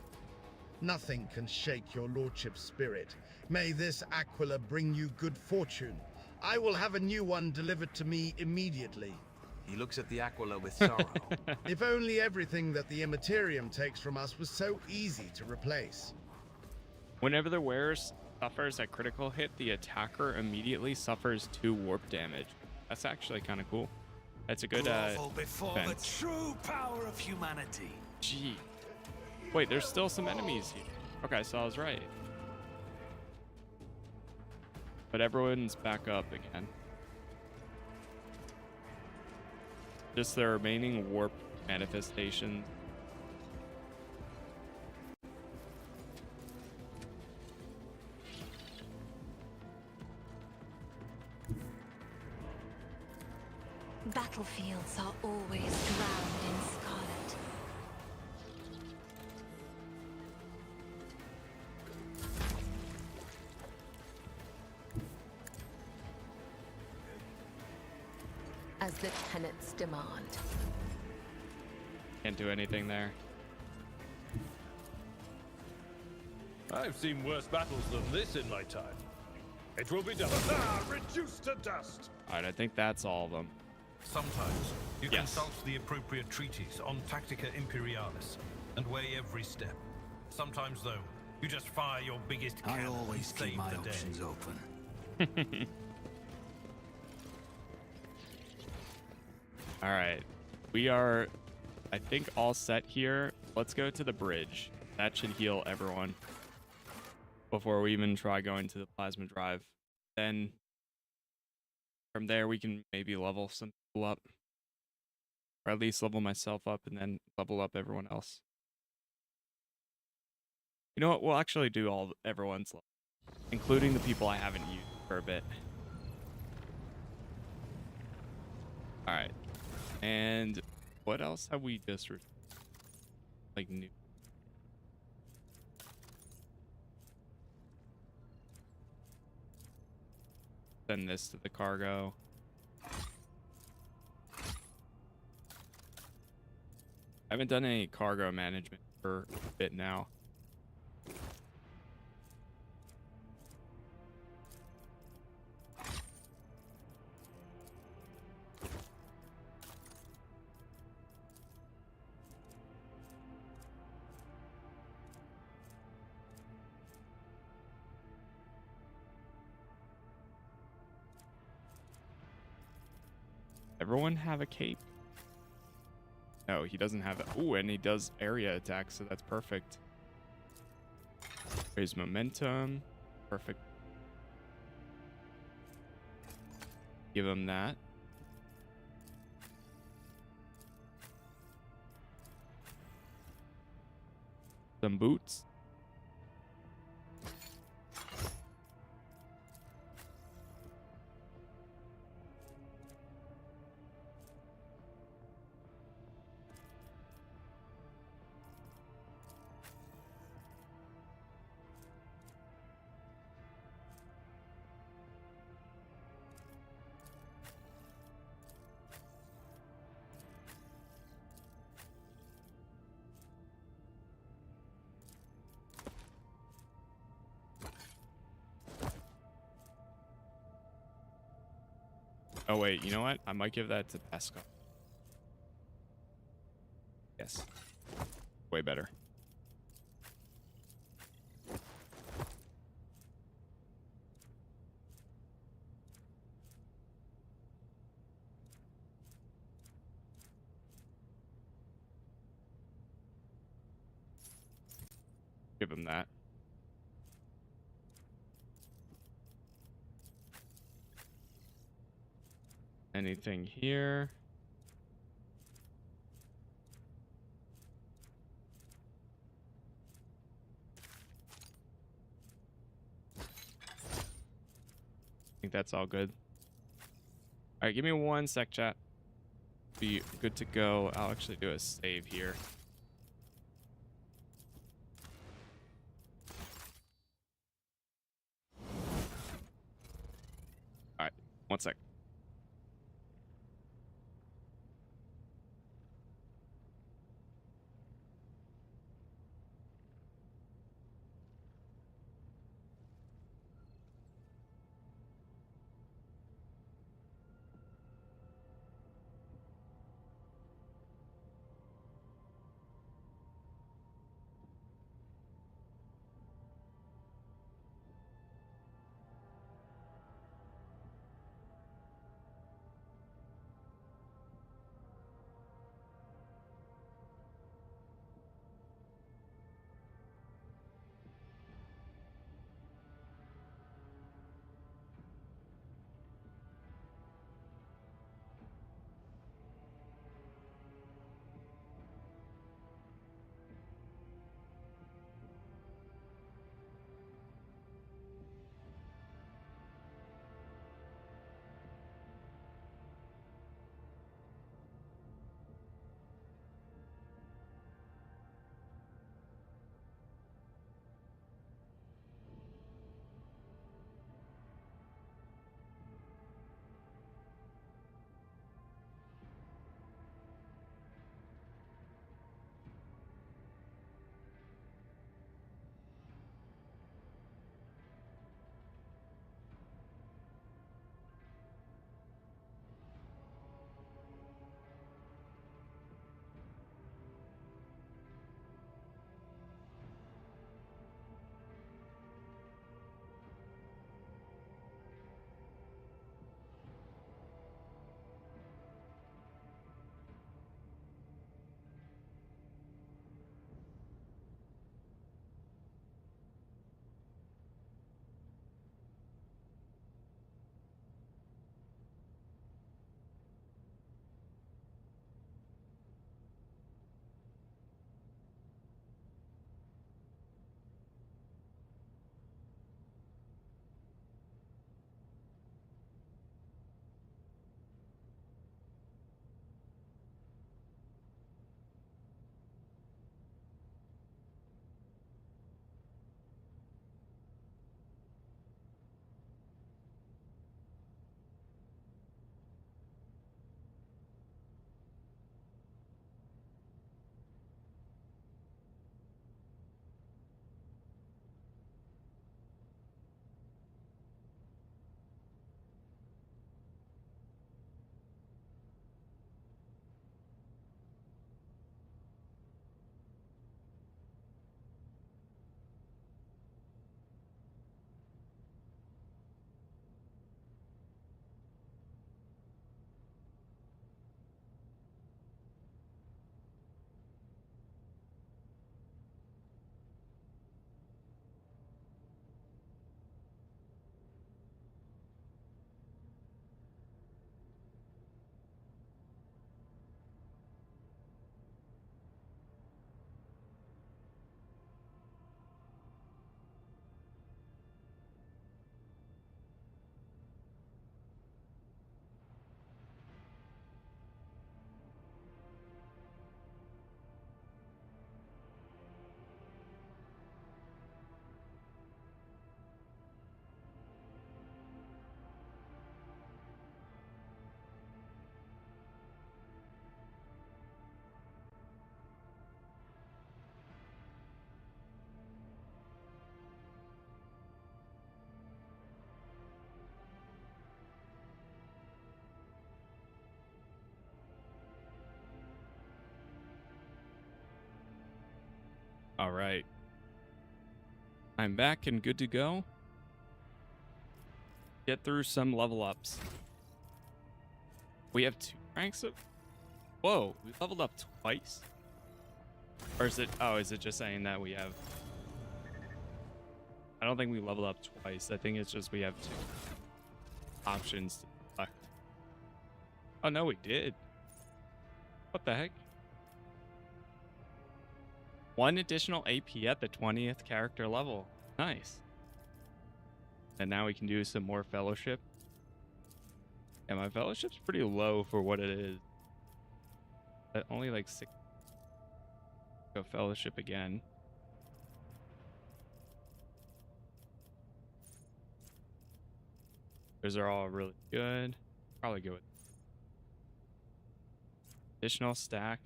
Nothing can shake your lordship's spirit. May this Aquila bring you good fortune. I will have a new one delivered to me immediately. He looks at the Aquila with sorrow. If only everything that the Immaterium takes from us was so easy to replace. Whenever the wearer suffers a critical hit, the attacker immediately suffers 2 warp damage. That's actually kind of cool. That's a good before the defense. true power of humanity. Gee. Wait, there's still some enemies here. Okay, so I was right. But everyone's back up again. Just the remaining warp manifestations. Battlefields are always drowned in scarlet. As the tenets demand. Can't do anything there. I've seen worse battles than this in my time. It will be done. Reduced to dust! Alright, I think that's all of them. Sometimes you Yes. consult the appropriate treatise on Tactica Imperialis and weigh every step. Sometimes, though, you just fire your biggest I cannon and always save keep my the day. options open. Alright. We are, I think, all set here. Let's go to the bridge. That should heal everyone before we even try going to the plasma drive. Then from there we can maybe level some people up. Or at least level myself up and then level up everyone else. You know what? We'll actually do everyone's level, including the people I haven't used for a bit. Alright. And what else have we just like new? Send this to the cargo. I haven't done any cargo management for a bit now. Everyone have a cape? No, he doesn't have it. Ooh, and he does area attacks, so that's perfect. Raise momentum. Perfect. Give him that. Some boots. Oh wait, you know what? I might give that to Pesco. Yes. Way better. Give him that. Anything here? I think that's all good. All right, give me 1 sec, chat. Be good to go. I'll actually do a save here. All right, 1 sec. All right. I'm back and good to go. Get through some level ups. We have 2 ranks of... Whoa, we leveled up twice? Or is it... Oh, is it just saying that we have I don't think we level up twice. I think it's just we have 2 options to select. Oh no, we did. What the heck? 1 additional AP at the 20th character level. Nice. And now we can do some more fellowship. Yeah, my fellowship's pretty low for what it is. Only like 6. Go fellowship again. Those are all really good. Probably go with additional stack.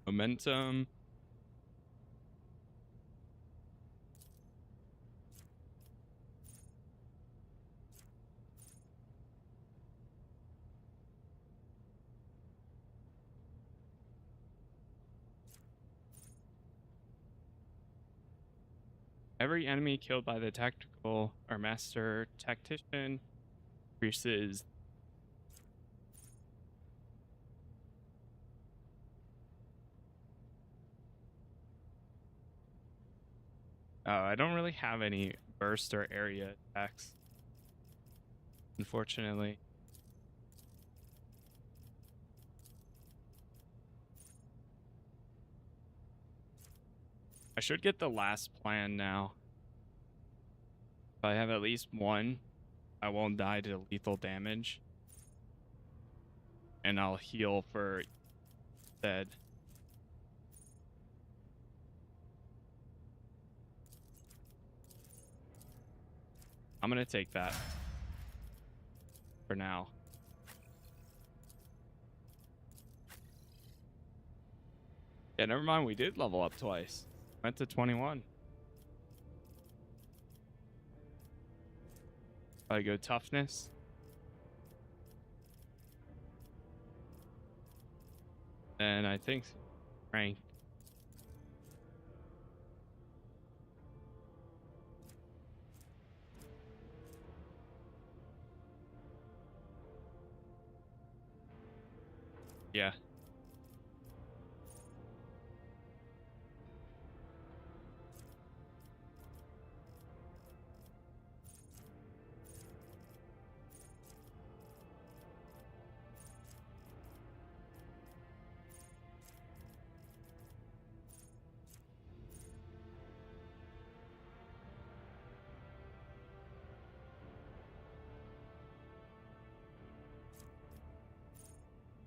Momentum. Every enemy killed by the tactical or master tactician increases I don't really have any burst or area attacks, unfortunately. I should get the last plan now. If I have at least 1, I won't die to lethal damage. And I'll heal for dead. I'm gonna take that for now. Yeah, never mind. We did level up twice. Went to 21. I go toughness. And I think rank. Yeah.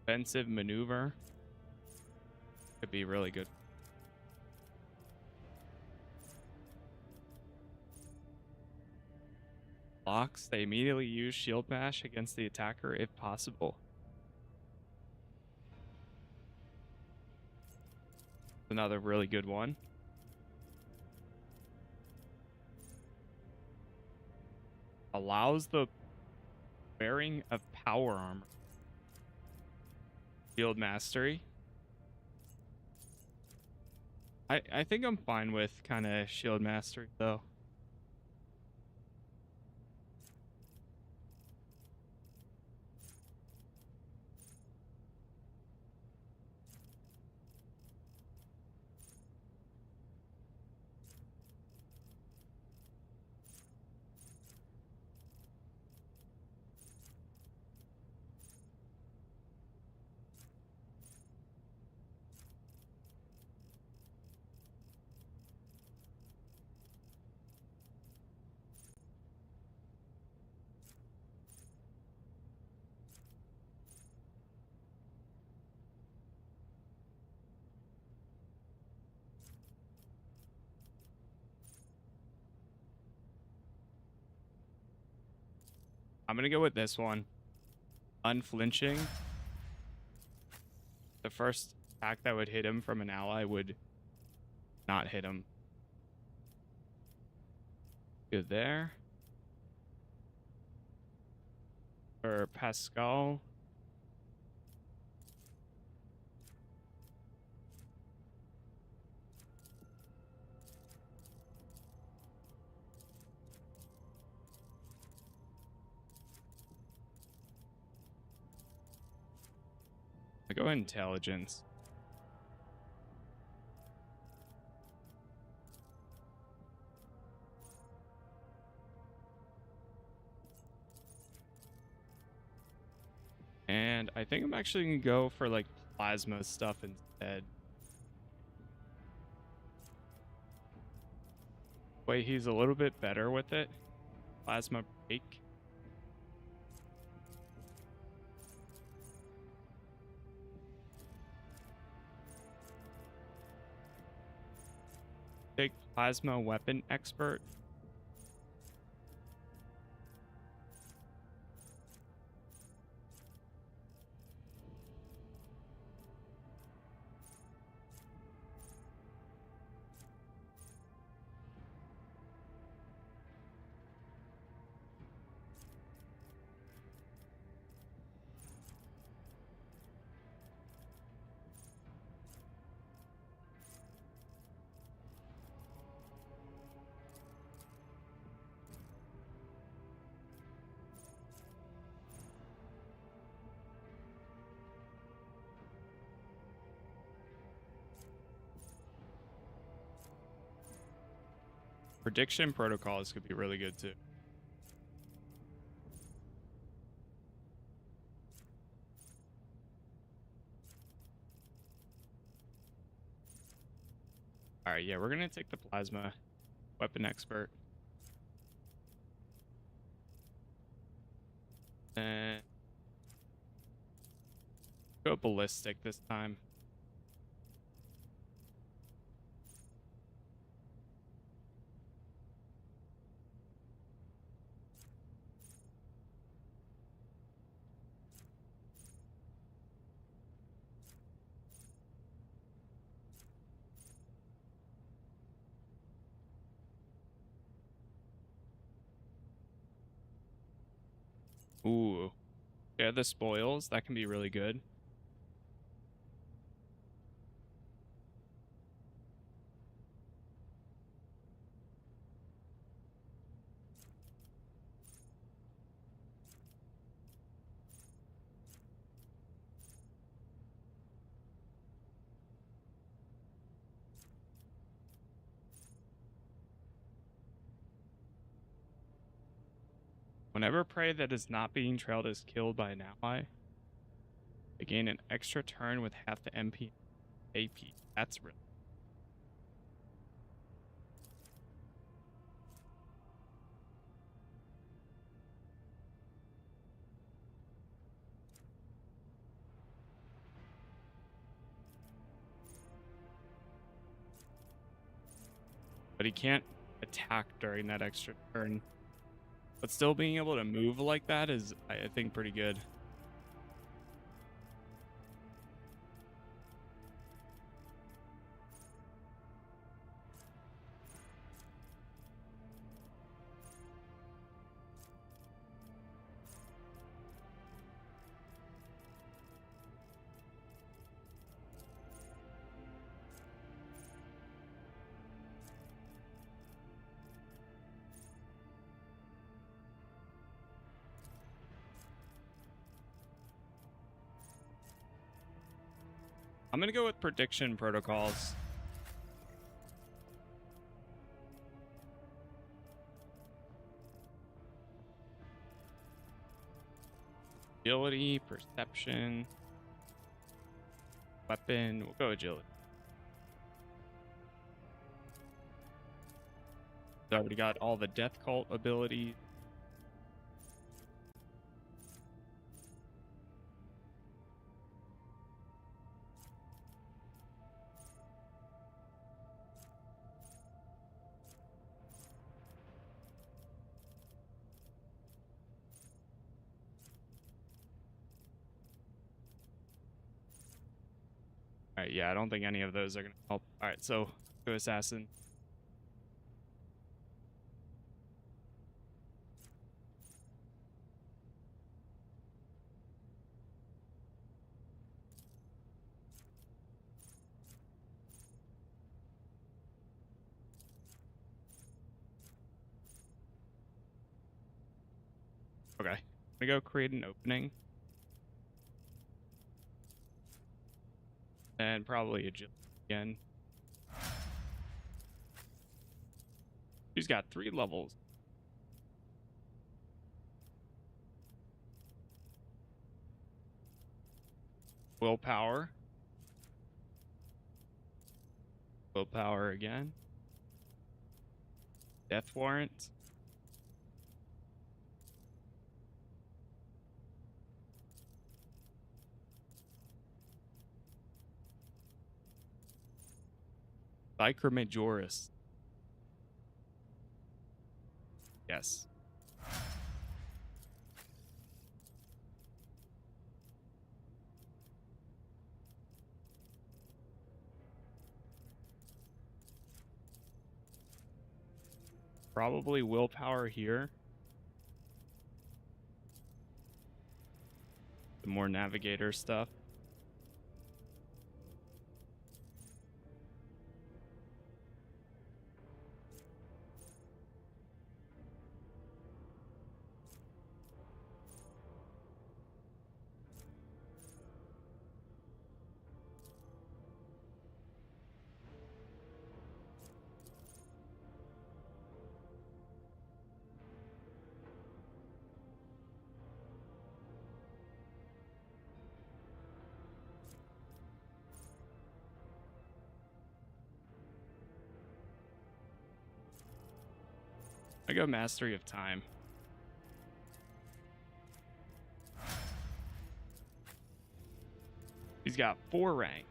Offensive maneuver could be really good. Blocks, they immediately use shield bash against the attacker if possible. Another really good one. Allows the wearing of power armor. Shield mastery. I think I'm fine with kind of shield mastery though. I'm gonna go with this one. Unflinching. The first attack that would hit him from an ally would not hit him. Good there. For Pascal. I go intelligence. And I think I'm actually gonna go for like plasma stuff instead. Wait, he's a little bit better with it. Plasma break. Take plasma weapon expert. Prediction protocols could be really good too. All right, yeah, we're gonna take the plasma weapon expert. And go ballistic this time. Ooh. Yeah, the spoils, that can be really good. Whenever prey that is not being trailed is killed by an ally, they gain an extra turn with half the MP AP. That's really. But he can't attack during that extra turn. But still being able to move like that is, I think, pretty good. I'm gonna go with prediction protocols. Agility, perception, weapon. We'll go agility. He's already got all the death cult abilities. All right, yeah, I don't think any of those are gonna help. All right, so go assassin. Okay, I'm gonna go create an opening. And probably agility again. He's got 3 levels. . Willpower. Willpower again. Death warrant. Vicar Majoris. Yes. Probably willpower here. The more navigator stuff. I go mastery of time. He's got 4 ranks.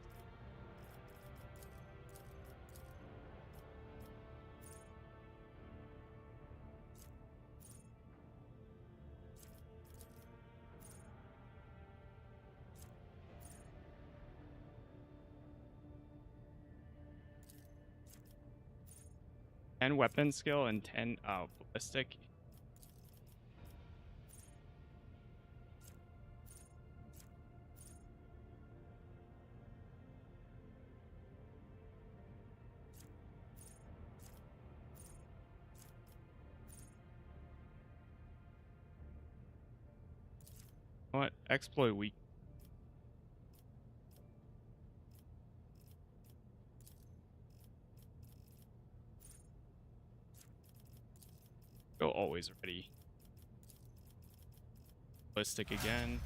And weapon skill and 10 ballistic. What? Exploit weak. Go always ready. Ballistic again.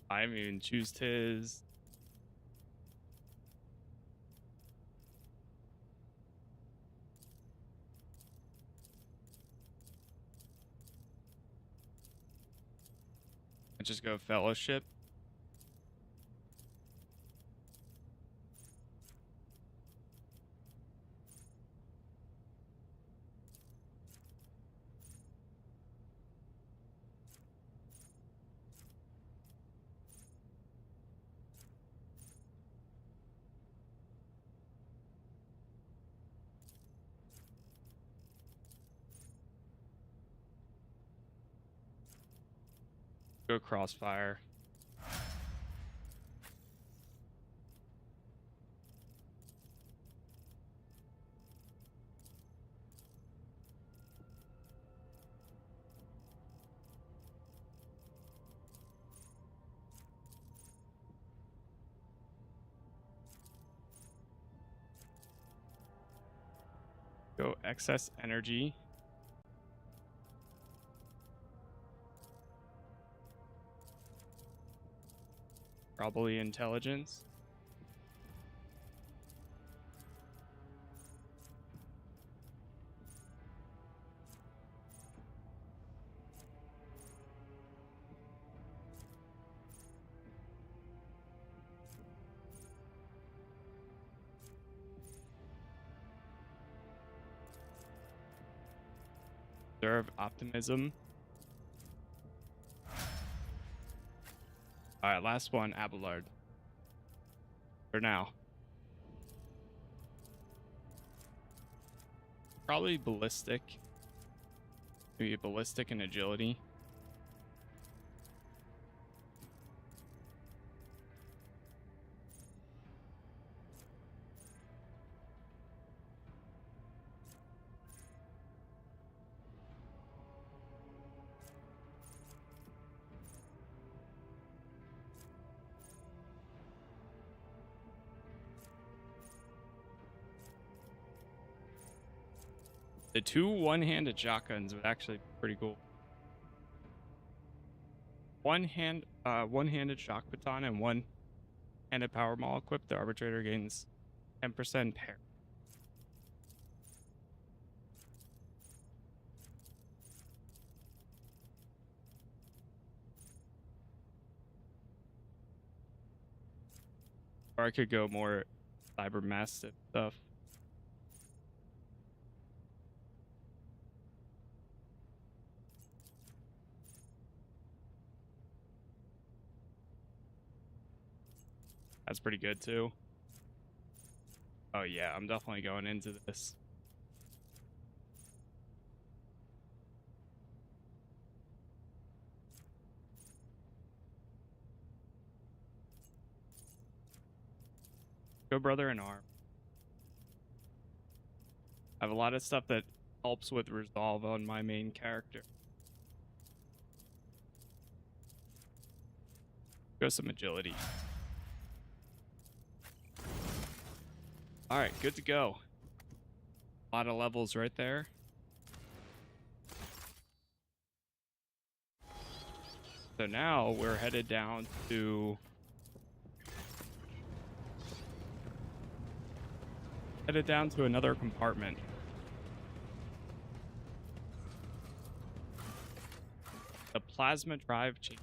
I haven't even choose his. I just go fellowship. Go crossfire. Go excess energy. Probably intelligence. Reserve optimism. All right, last one, Abelard. For now. Probably ballistic. Maybe ballistic and agility. The 2 one-handed shotguns would actually be pretty cool. one-handed shock baton and one-handed power maul equipped, the arbitrator gains 10% parry. Or I could go more cyber massive stuff. That's pretty good too. Oh yeah, I'm definitely going into this. Go brother in arm. I have a lot of stuff that helps with resolve on my main character. Go some agility. All right, good to go. A lot of levels right there. So now we're headed down to another compartment. The plasma drive chamber.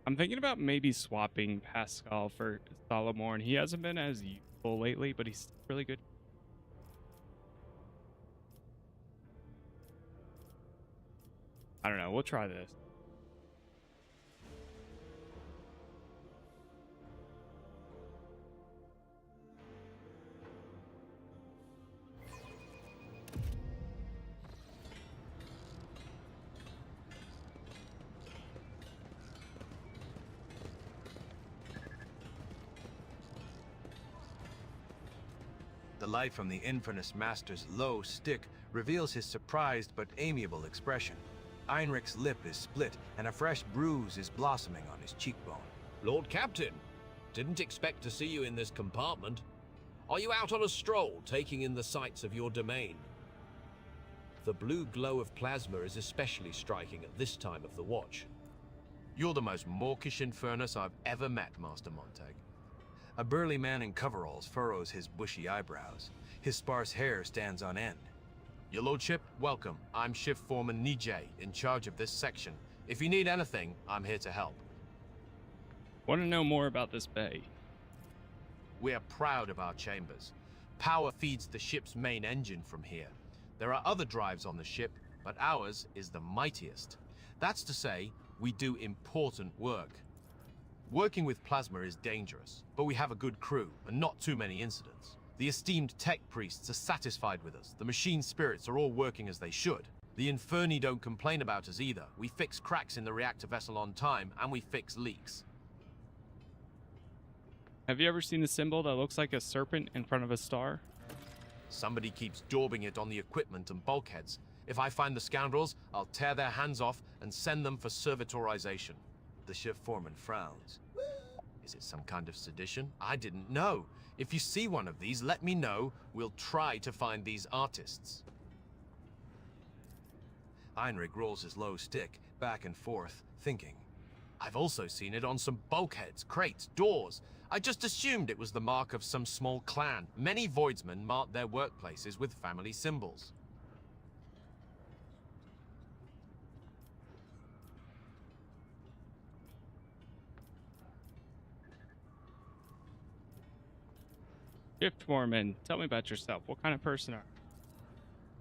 I'm thinking about maybe swapping Pascal for Solomorn. He hasn't been as useful lately, but he's really good. I don't know. We'll try this. The light from the Infernus Master's low stick reveals his surprised but amiable expression. Heinrich's lip is split, and a fresh bruise is blossoming on his cheekbone. Lord Captain, didn't expect to see you in this compartment. Are you out on a stroll, taking in the sights of your domain? The blue glow of plasma is especially striking at this time of the watch. You're the most mawkish Infernus I've ever met, Master Montag. A burly man in coveralls furrows his bushy eyebrows. His sparse hair stands on end. Your Lordship, welcome. I'm Shift Foreman Nijay, in charge of this section. If you need anything, I'm here to help. Want to know more about this bay? We are proud of our chambers. Power feeds the ship's main engine from here. There are other drives on the ship, but ours is the mightiest. That's to say, we do important work. Working with plasma is dangerous, but we have a good crew and not too many incidents. The esteemed tech priests are satisfied with us. The machine spirits are all working as they should. The Inferni don't complain about us either. We fix cracks in the reactor vessel on time, and we fix leaks. Have you ever seen a symbol that looks like a serpent in front of a star? Somebody keeps daubing it on the equipment and bulkheads. If I find the scoundrels, I'll tear their hands off and send them for servitorization. The ship foreman frowns. Is it some kind of sedition? I didn't know. If you see one of these, let me know. We'll try to find these artists. Heinrich rolls his low stick back and forth, thinking. I've also seen it on some bulkheads, crates, doors. I just assumed it was the mark of some small clan. Many voidsmen mark their workplaces with family symbols. Shift Foreman, tell me about yourself. What kind of person are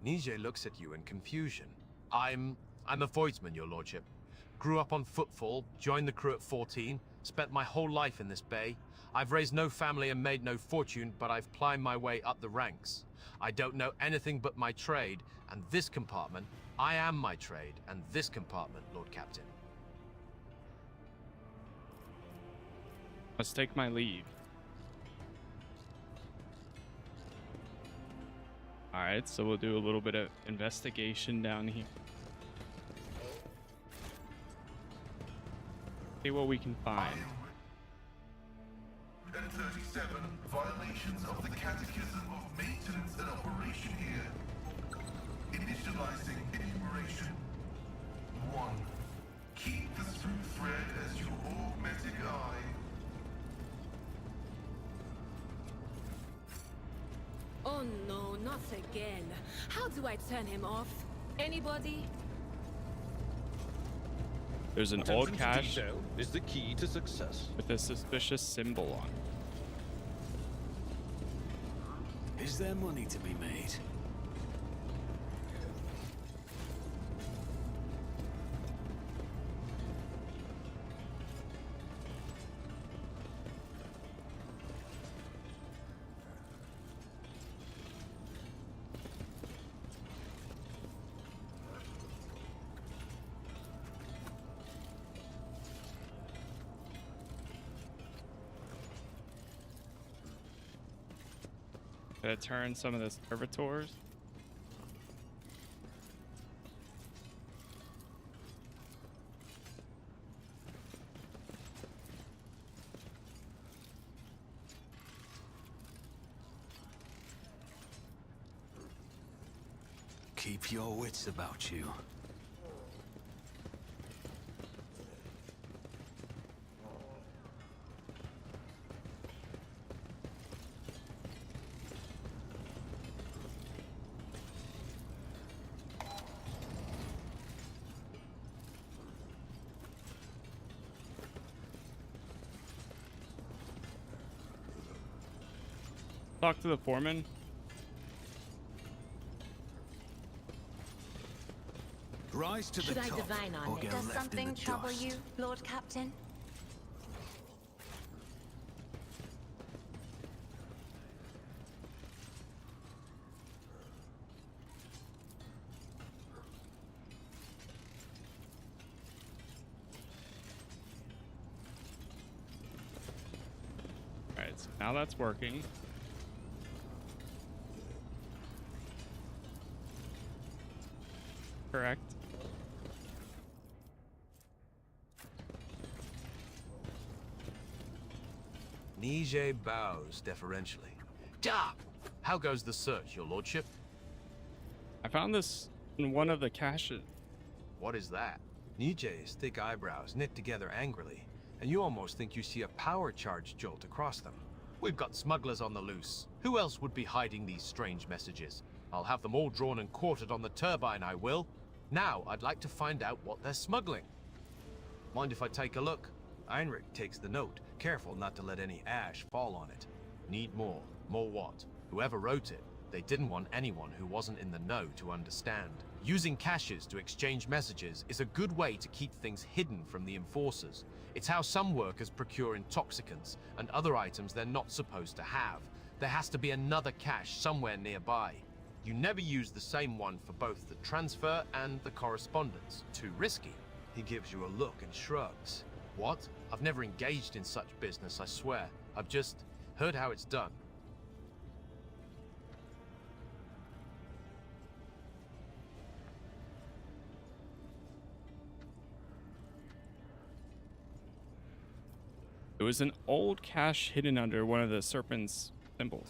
you? Nijay looks at you in confusion. I'm a voidsman, your lordship. Grew up on Footfall, joined the crew at 14, spent my whole life in this bay. I've raised no family and made no fortune, but I've climbed my way up the ranks. I don't know anything but my trade, and this compartment, I am my trade, and this compartment, Lord Captain. Must take my leave. Alright, so we'll do a little bit of investigation down here. See what we can find. 937, violations of the Catechism of Maintenance and Operation here. Initializing enumeration. 1. Keep the screw thread as your augmented eye. Oh no, not again. How do I turn him off? Anybody? There's an Attention old to cache detail is the key to success. with a suspicious symbol on it. Is there money to be made? Gonna turn some of the servitors. Keep your wits about you. Talk to the foreman. Rise to Should the I top, divine on or it? get Does left in something the trouble dust. you, Lord Captain? All right, so now that's working. Correct. Nije bows deferentially. Ja! How goes the search, your lordship? I found this in one of the caches. What is that? Nije's thick eyebrows knit together angrily, and you almost think you see a power charge jolt across them. We've got smugglers on the loose. Who else would be hiding these strange messages? I'll have them all drawn and quartered on the turbine, I will. Now, I'd like to find out what they're smuggling. Mind if I take a look? Heinrich takes the note, careful not to let any ash fall on it. Need more. More what? Whoever wrote it, they didn't want anyone who wasn't in the know to understand. Using caches to exchange messages is a good way to keep things hidden from the enforcers. It's how some workers procure intoxicants and other items they're not supposed to have. There has to be another cache somewhere nearby. You never use the same one for both the transfer and the correspondence. Too risky. He gives you a look and shrugs. What? I've never engaged in such business, I swear. I've just heard how it's done. It was an old cache hidden under one of the serpent's symbols.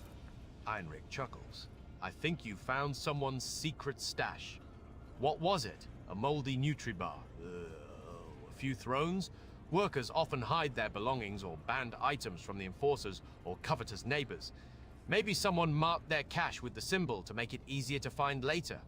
Heinrich chuckles. I think you found someone's secret stash. What was it? A moldy Nutribar? A few thrones? Workers often hide their belongings or banned items from the enforcers or covetous neighbors. Maybe someone marked their cache with the symbol to make it easier to find later.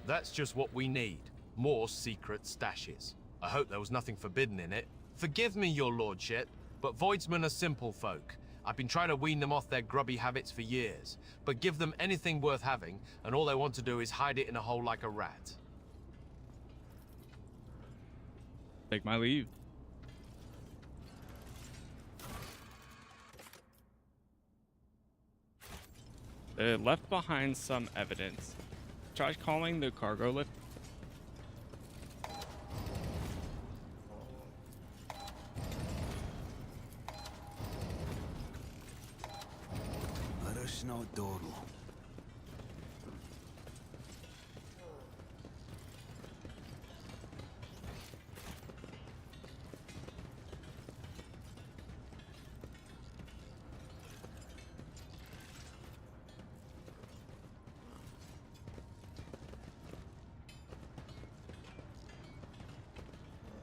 That's just what we need. More secret stashes. I hope there was nothing forbidden in it. Forgive me, your lordship, but voidsmen are simple folk. I've been trying to wean them off their grubby habits for years, but give them anything worth having, and all they want to do is hide it in a hole like a rat. Take my leave. They left behind some evidence. Try calling the cargo lift. It's not dawdle.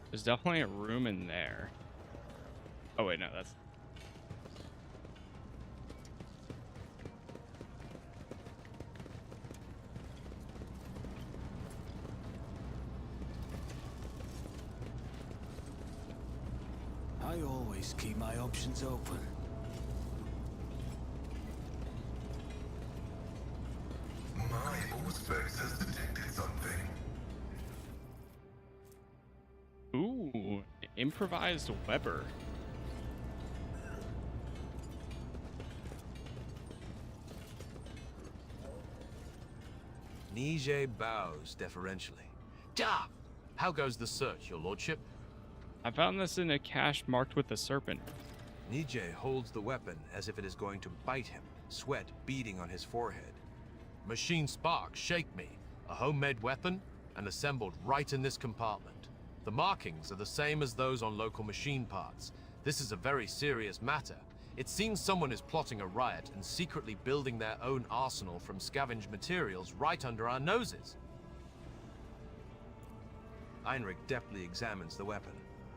There's definitely a room in there. Oh wait, no, that's... I always keep my options open. My Auspex has detected something. Ooh, improvised Weber. Nije bows deferentially. Da! How goes the search, your lordship? I found this in a cache marked with a serpent. Nije holds the weapon as if it is going to bite him, sweat beading on his forehead. Machine spark, shake me. A homemade weapon, and assembled right in this compartment. The markings are the same as those on local machine parts. This is a very serious matter. It seems someone is plotting a riot and secretly building their own arsenal from scavenged materials right under our noses. Heinrich deftly examines the weapon.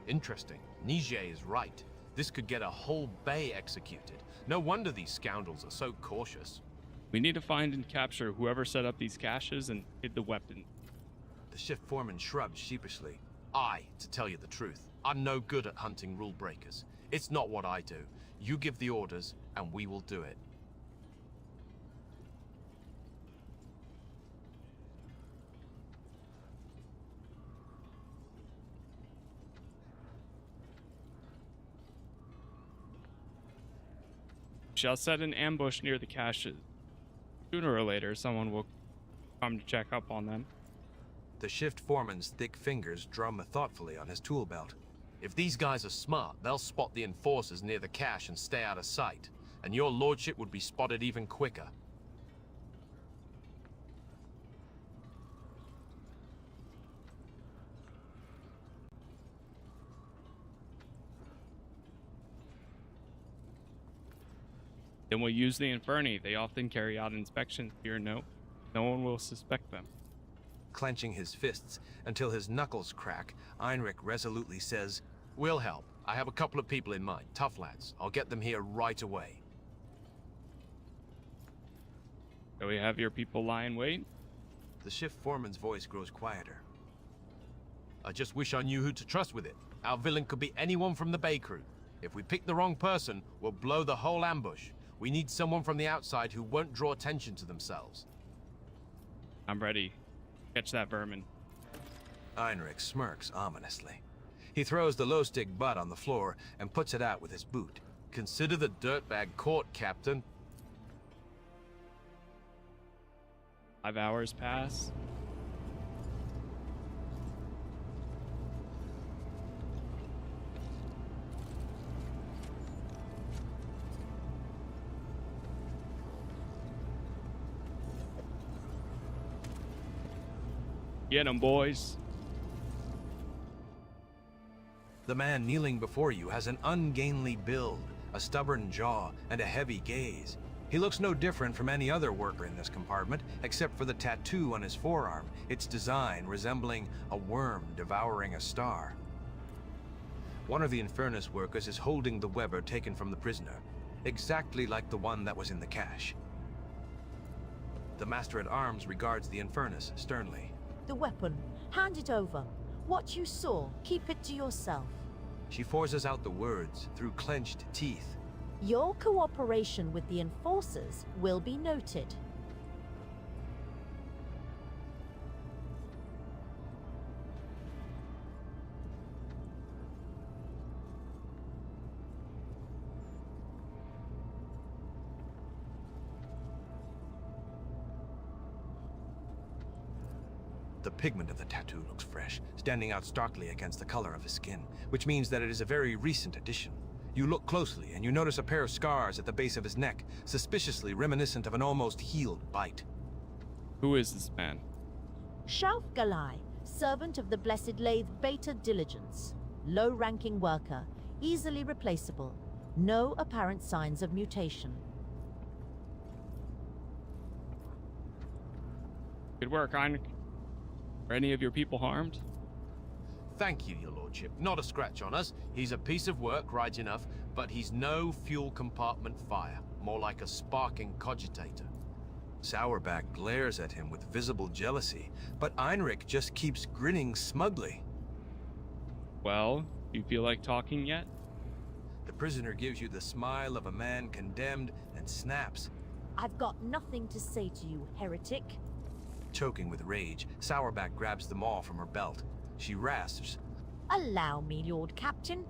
Interesting. Nije is right. This could get a whole bay executed. No wonder these scoundrels are so cautious. We need to find and capture whoever set up these caches and hid the weapon. The shift foreman shrugged sheepishly. To tell you the truth, I'm no good at hunting rule breakers. It's not what I do. You give the orders, and we will do it. Shall set an ambush near the caches. Sooner or later, someone will come to check up on them. The shift foreman's thick fingers drum thoughtfully on his tool belt. If these guys are smart, they'll spot the enforcers near the cache and stay out of sight. And your lordship would be spotted even quicker. Then we'll use the Inferni. They often carry out inspections here. No one will suspect them. Clenching his fists until his knuckles crack, Heinrich resolutely says, We'll help. I have a couple of people in mind. Tough lads. I'll get them here right away. Do we have your people lie in wait? The shift foreman's voice grows quieter. I just wish I knew who to trust with it. Our villain could be anyone from the Bay Crew. If we pick the wrong person, we'll blow the whole ambush. We need someone from the outside who won't draw attention to themselves. I'm ready. Catch that vermin. Heinrich smirks ominously. He throws the low stick butt on the floor and puts it out with his boot. Consider the dirtbag caught, Captain. 5 hours pass. Get 'em, boys. The man kneeling before you has an ungainly build, a stubborn jaw, and a heavy gaze. He looks no different from any other worker in this compartment, except for the tattoo on his forearm, its design resembling a worm devouring a star. One of the Infernus workers is holding the Weber taken from the prisoner, exactly like the one that was in the cache. The Master-at-Arms regards the Infernus sternly. The weapon. Hand it over. What you saw, keep it to yourself. She forces out the words through clenched teeth. Your cooperation with the enforcers will be noted. The pigment of the tattoo looks fresh, standing out starkly against the color of his skin, which means that it is a very recent addition. You look closely and you notice a pair of scars at the base of his neck, suspiciously reminiscent of an almost healed bite. Who is this man? Shalf Galai, servant of the Blessed Lathe Beta Diligence. Low-ranking worker, easily replaceable. No apparent signs of mutation. Good work, Heinrich. Are any of your people harmed? Thank you, your lordship. Not a scratch on us. He's a piece of work, right enough, but he's no fuel compartment fire. More like a sparking cogitator. Sourback glares at him with visible jealousy, but Heinrich just keeps grinning smugly. Well, do you feel like talking yet? The prisoner gives you the smile of a man condemned and snaps. I've got nothing to say to you, heretic. Choking with rage, Sourback grabs the maul from her belt. She rasps, Allow me, Lord Captain.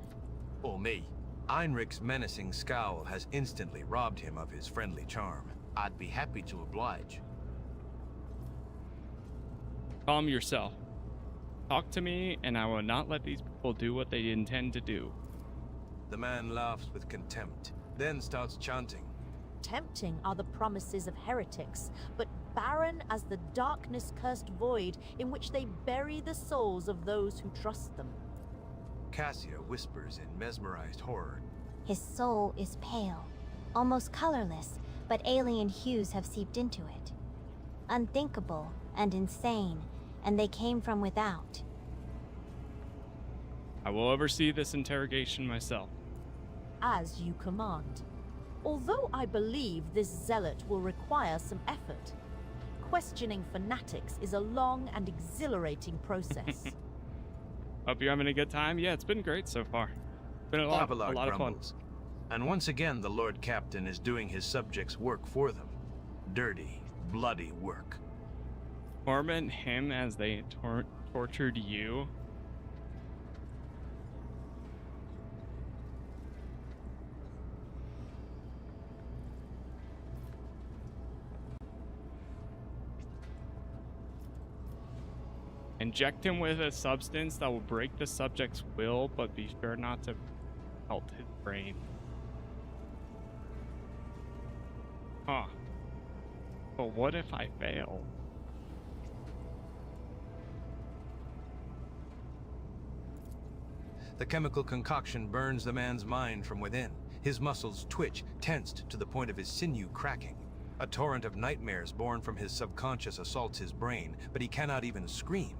Or me. Heinrich's menacing scowl has instantly robbed him of his friendly charm. I'd be happy to oblige. Calm yourself. Talk to me, and I will not let these people do what they intend to do. The man laughs with contempt, then starts chanting. Tempting are the promises of heretics, but barren as the darkness-cursed void in which they bury the souls of those who trust them. Cassia whispers in mesmerized horror. His soul is pale, almost colorless, but alien hues have seeped into it. Unthinkable and insane, and they came from without. I will oversee this interrogation myself. As you command. Although I believe this zealot will require some effort, questioning fanatics is a long and exhilarating process. Hope you're having a good time. Yeah, it's been great so far. Been a lot of fun. Grumbles. And once again, the Lord Captain is doing his subjects' work for them. Dirty, bloody work. Torment him as they tortured you. Inject him with a substance that will break the subject's will, but be sure not to melt his brain. Huh. But what if I fail? The chemical concoction burns the man's mind from within. His muscles twitch, tensed to the point of his sinew cracking. A torrent of nightmares born from his subconscious assaults his brain, but he cannot even scream.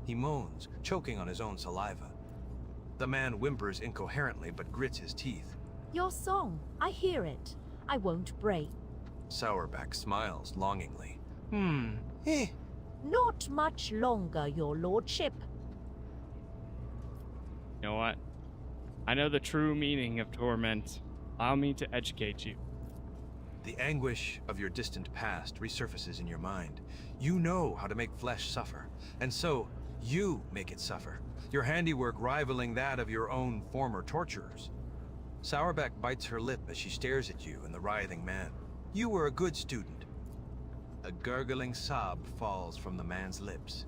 He moans, choking on his own saliva. The man whimpers incoherently but grits his teeth. Your song, I hear it. I won't break. Sourback smiles longingly. Not much longer, your lordship. You know what? I know the true meaning of torment. Allow me to educate you. The anguish of your distant past resurfaces in your mind. You know how to make flesh suffer, and so you make it suffer, your handiwork rivaling that of your own former torturers. Sourback bites her lip as she stares at you and the writhing man. You were a good student. A gurgling sob falls from the man's lips.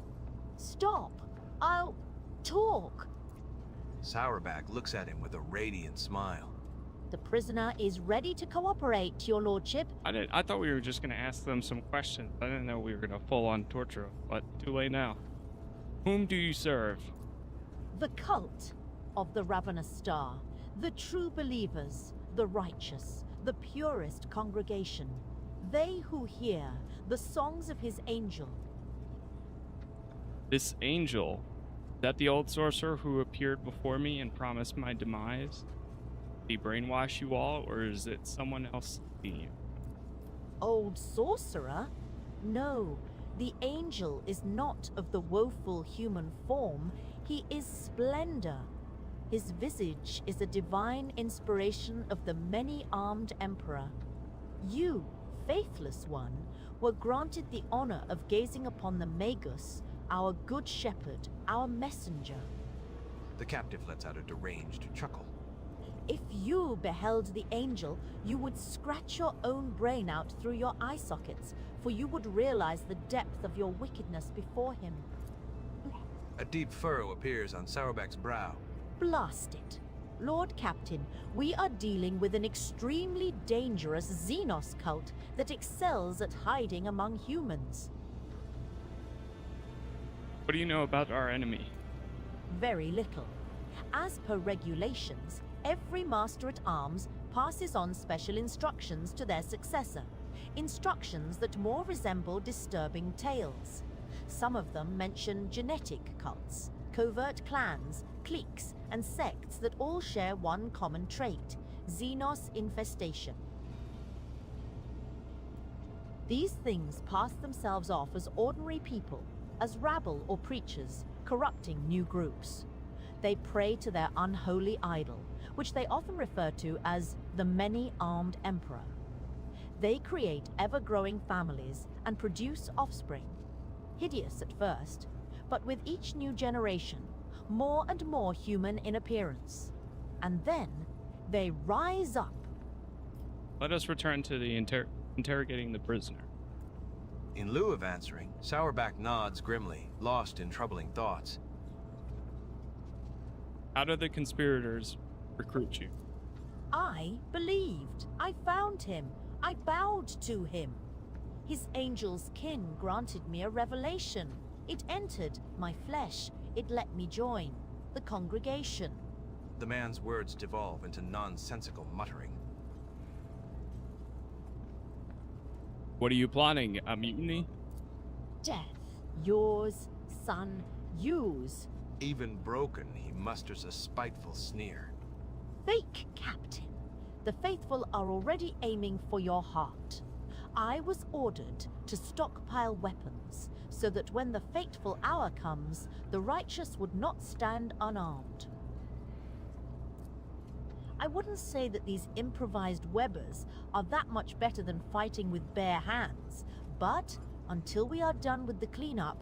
Stop. I'll talk. Sourback looks at him with a radiant smile. The prisoner is ready to cooperate, your lordship. I thought we were just gonna ask them some questions. I didn't know we were gonna full on torture, but too late now. Whom do you serve? The cult of the Ravenous Star, the true believers, the righteous, the purest congregation. They who hear the songs of his angel. This angel, is that the old sorcerer who appeared before me and promised my demise? Did he brainwash you all, or is it someone else seeing you? Old sorcerer? No, the angel is not of the woeful human form. He is splendor. His visage is a divine inspiration of the many-armed emperor. You, faithless one, were granted the honor of gazing upon the Magus, our good shepherd, our messenger. The captive lets out a deranged chuckle. If you beheld the angel, you would scratch your own brain out through your eye sockets, for you would realize the depth of your wickedness before him. A deep furrow appears on Sourback's brow. Blast it. Lord Captain, we are dealing with an extremely dangerous Xenos cult that excels at hiding among humans. What do you know about our enemy? Very little. As per regulations, every Master-at-Arms passes on special instructions to their successor. Instructions that more resemble disturbing tales. Some of them mention genetic cults, covert clans, cliques, and sects that all share one common trait: Xenos infestation. These things pass themselves off as ordinary people, as rabble or preachers, corrupting new groups. They pray to their unholy idol, which they often refer to as the Many-Armed Emperor. They create ever-growing families and produce offspring. Hideous at first, but with each new generation, more and more human in appearance. And then, they rise up. Let us return to the interrogating the prisoner. In lieu of answering, Sourback nods grimly, lost in troubling thoughts. How did the conspirators recruit you? I believed. I found him. I bowed to him. His angel's kin granted me a revelation. It entered my flesh. It let me join the congregation. The man's words devolve into nonsensical muttering. What are you plotting? A mutiny? Death. Yours, son, yours. Even broken, he musters a spiteful sneer. Fake, Captain. The faithful are already aiming for your heart. I was ordered to stockpile weapons, so that when the fateful hour comes, the righteous would not stand unarmed. I wouldn't say that these improvised webbers are that much better than fighting with bare hands, but until we are done with the cleanup,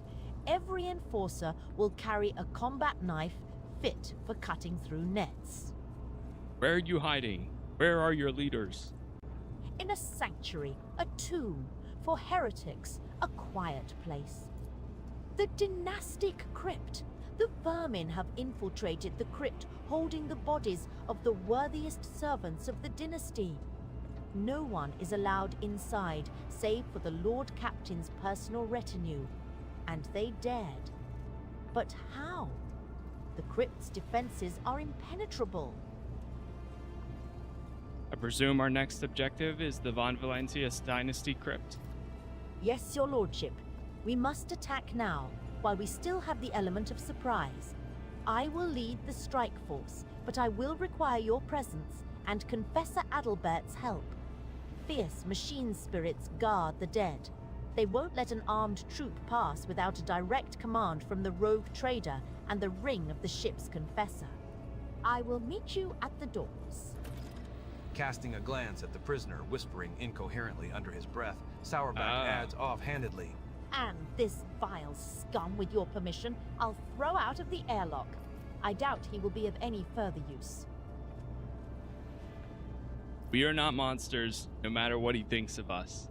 every enforcer will carry a combat knife fit for cutting through nets. Where are you hiding? Where are your leaders? In a sanctuary, a tomb, for heretics, a quiet place. The dynastic crypt. The vermin have infiltrated the crypt, holding the bodies of the worthiest servants of the dynasty. No one is allowed inside, save for the Lord Captain's personal retinue. And they dared. But how? The crypt's defenses are impenetrable. I presume our next objective is the Von Valentius Dynasty Crypt. Yes, your lordship. We must attack now, while we still have the element of surprise. I will lead the strike force, but I will require your presence and Confessor Adalbert's help. Fierce machine spirits guard the dead. They won't let an armed troop pass without a direct command from the rogue trader and the ring of the ship's confessor. I will meet you at the doors. Casting a glance at the prisoner, whispering incoherently under his breath, Sourback adds offhandedly, And this vile scum, with your permission, I'll throw out of the airlock. I doubt he will be of any further use. We are not monsters, no matter what he thinks of us.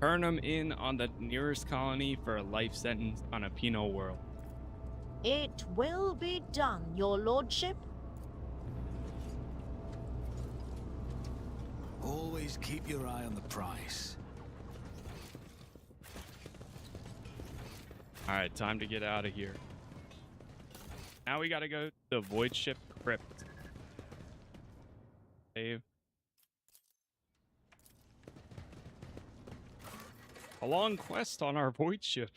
Turn him in on the nearest colony for a life sentence on a penal world. It will be done, your lordship. Always keep your eye on the price. Alright, time to get out of here. Now we gotta go to the Void Ship Crypt. Save. A long quest on our Void Ship.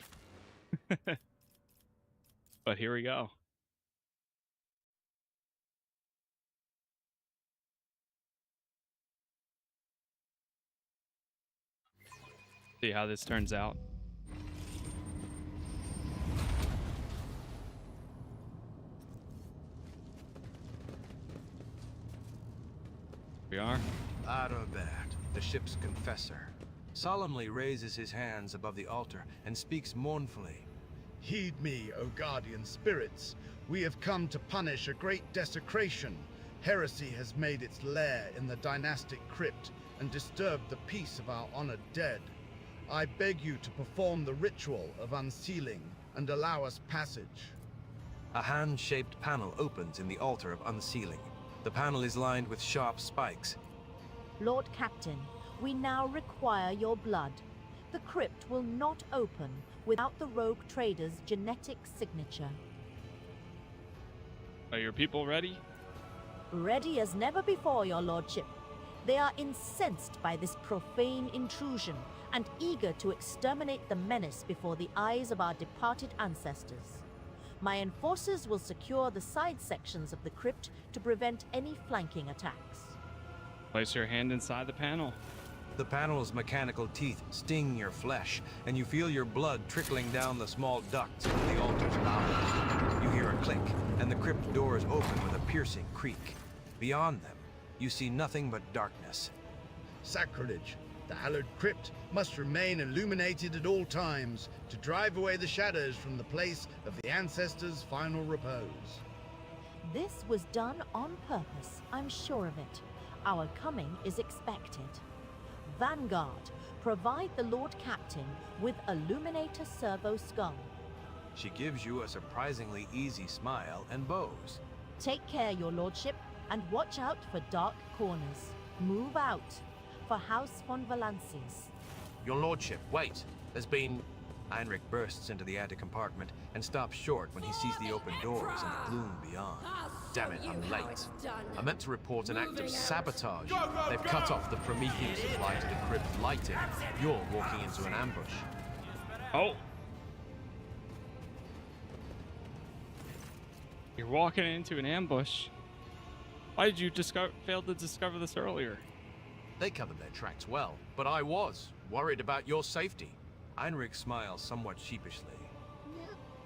But here we go. See how this turns out. We are. Adalbert, the ship's confessor, solemnly raises his hands above the altar and speaks mournfully. Heed me, O guardian spirits. We have come to punish a great desecration. Heresy has made its lair in the dynastic crypt and disturbed the peace of our honored dead. I beg you to perform the ritual of unsealing and allow us passage. A hand-shaped panel opens in the altar of unsealing. The panel is lined with sharp spikes. Lord Captain, we now require your blood. The crypt will not open without the rogue trader's genetic signature. Are your people ready? Ready as never before, your lordship. They are incensed by this profane intrusion and eager to exterminate the menace before the eyes of our departed ancestors. My enforcers will secure the side sections of the crypt to prevent any flanking attacks. Place your hand inside the panel. The panel's mechanical teeth sting your flesh, and you feel your blood trickling down the small ducts into the altar's bowels. You hear a click, and the crypt doors open with a piercing creak. Beyond them, you see nothing but darkness. Sacrilege. The hallowed crypt must remain illuminated at all times to drive away the shadows from the place of the ancestors' final repose. This was done on purpose, I'm sure of it. Our coming is expected. Vanguard, provide the Lord Captain with Illuminator Servo Skull. She gives you a surprisingly easy smile and bows. Take care, your lordship, and watch out for dark corners. Move out for House von Valances. Your lordship, wait. There's been... Heinrich bursts into the attic compartment and stops short when he sees the open doors and the gloom beyond. Damn it, I'm late. I meant to report an act of sabotage. They've cut off the Promethean supply to the crypt lighting. You're walking into an ambush. Oh. You're walking into an ambush. Why did you fail to discover this earlier? They covered their tracks well, but I was worried about your safety. Heinrich smiles somewhat sheepishly.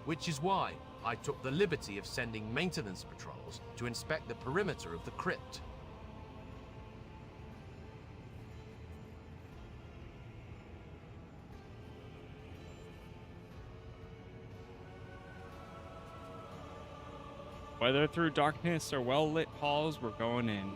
Which is why I took the liberty of sending maintenance patrols to inspect the perimeter of the crypt. Whether through darkness or well-lit halls, we're going in.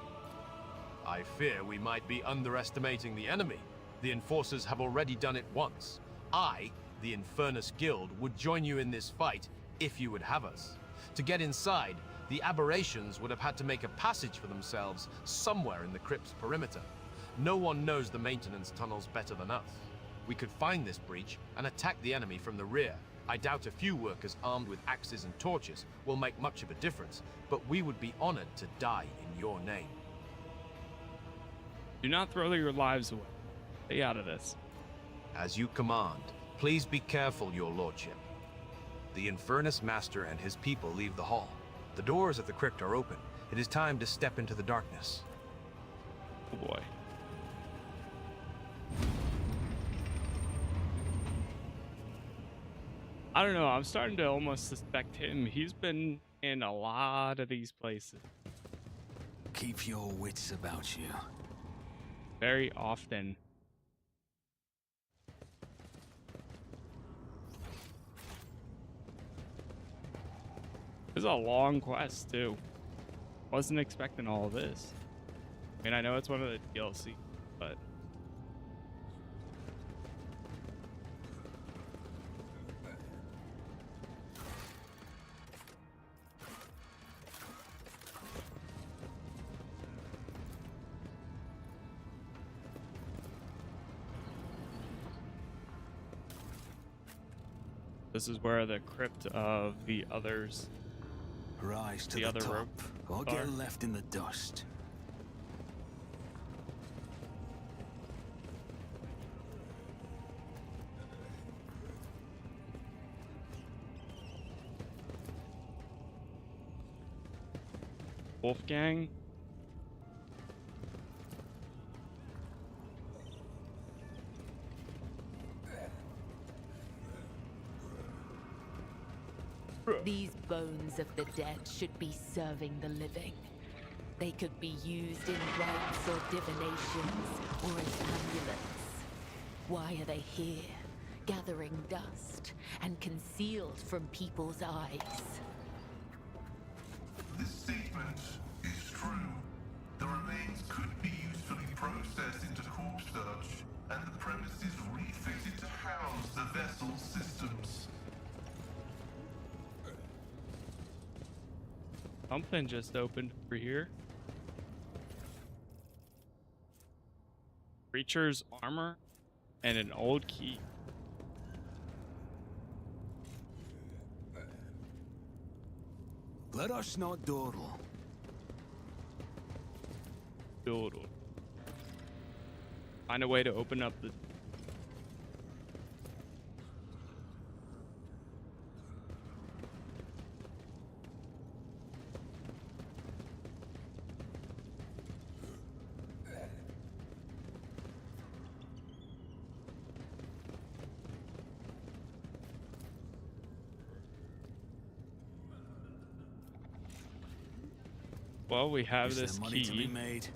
I fear we might be underestimating the enemy. The enforcers have already done it once. I, the Infernus Guild, would join you in this fight if you would have us. To get inside, the aberrations would have had to make a passage for themselves somewhere in the crypt's perimeter. No one knows the maintenance tunnels better than us. We could find this breach and attack the enemy from the rear. I doubt a few workers armed with axes and torches will make much of a difference, but we would be honored to die in your name. Do not throw your lives away. Stay out of this. As you command. Please be careful, your lordship. The Infernus Master and his people leave the hall. The doors of the crypt are open. It is time to step into the darkness. Oh boy. I don't know, I'm starting to almost suspect him. He's been in a lot of these places. Keep your wits about you. Very often. This is a long quest, too. Wasn't expecting all of this. I mean, I know it's one of the DLC, but... This is where the crypt of the others... Rise to the other top, rope or are. get left in the dust. Wolfgang. These bones of the dead should be serving the living. They could be used in rites or divinations, or as amulets. Why are they here, gathering dust and concealed from people's eyes? This statement is true. The remains could be usefully processed into corpse sludge, and the premises refitted to house the vessel's systems. Something just opened over here. creature's armor and an old key. Let us not dawdle. Doodle. Find a way to open up the... Well, we have Is this there money to be key. made?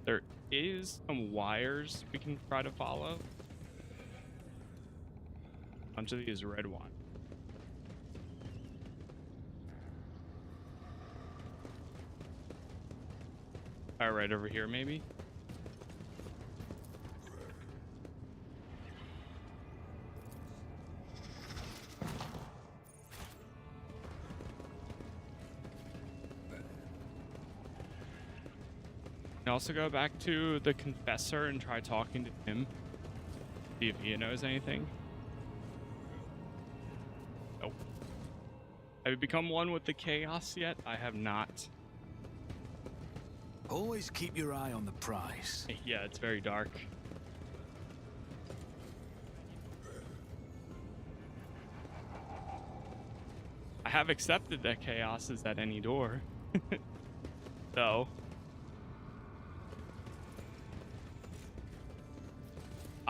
There is some wires we can try to follow. A bunch of these red ones. All right, over here maybe. Can also go back to the confessor and try talking to him. See if he knows anything. Nope. Have you become one with the chaos yet? I have not. Always keep your eye on the prize. Yeah, it's very dark. I have accepted that chaos is at any door. So.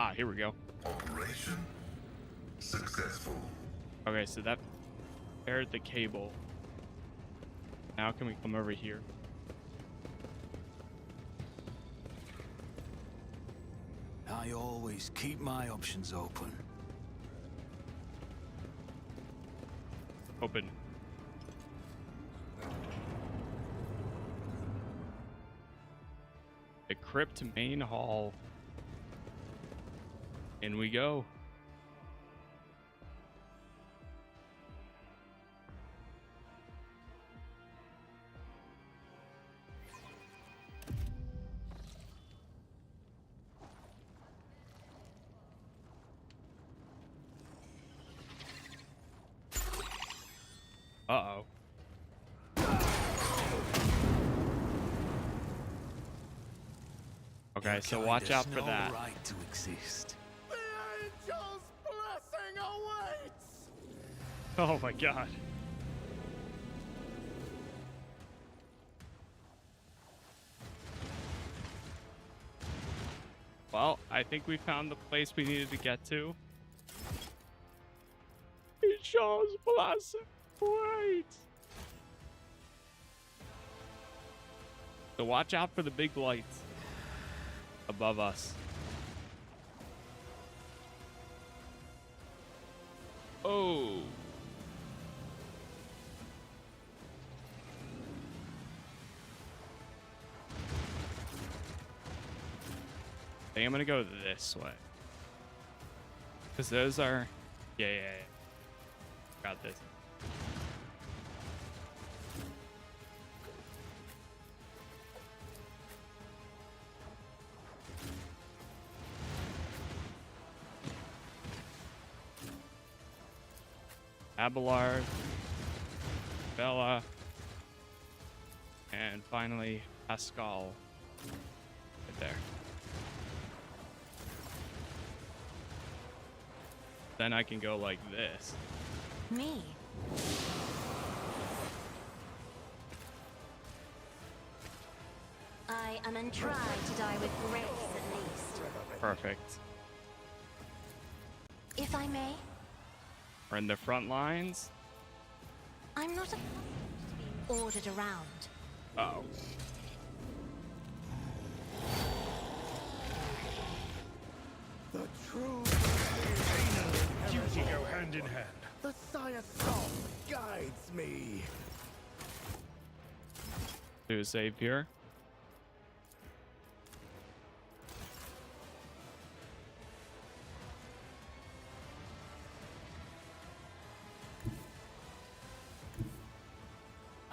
Ah, here we go. Operation successful. Okay, so that paired the cable. Now can we come over here? I always keep my options open. Open. The crypt main hall. In we go. Uh-oh. Okay, so watch out for that. Right to exist. Angel's blessing awaits! Oh my god. Well, I think we found the place we needed to get to. Angel's blessing awaits. So watch out for the big lights above us. Oh. I think I'm gonna go this way. Because those are... Yeah. Got this. Abelard, Bella, and finally Pascal. Right there. Then I can go like this. Me? I am entried to die with grace at least. Perfect. If I may? We're in the front lines. I'm not accustomed to being ordered around. Uh-oh. The true Duty go hand in hand. The Sire Song guides me. Do a save here.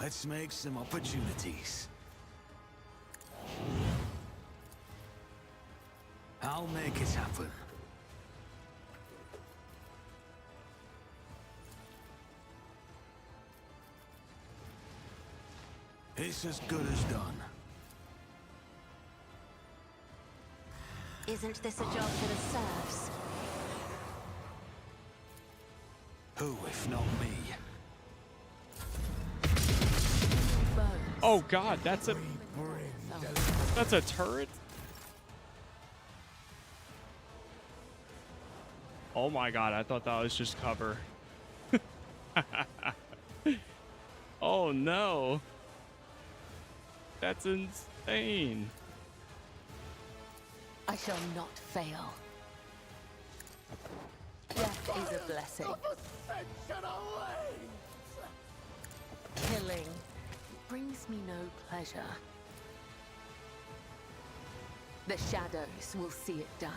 Let's make some opportunities. I'll make it happen. It's as good as done. Isn't this a job for the serfs? Who, if not me? Oh God, that's a turret? Oh my God, I thought that was just cover. Oh no. That's insane. I shall not fail. Death is a blessing. Killing brings me no pleasure. The shadows will see it done.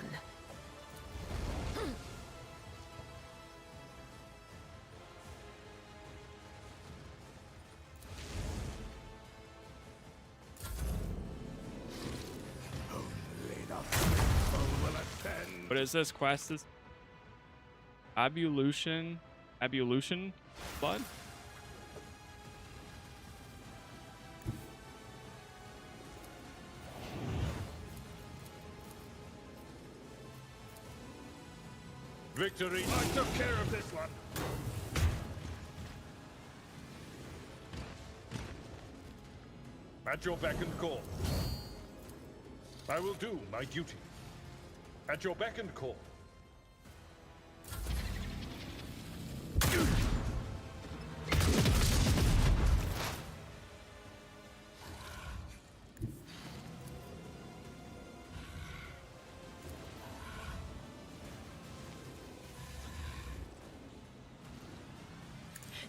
What is this quest? Is ablution blood? Victory! I took care of this one! At your beck and call. I will do my duty. At your beck and call.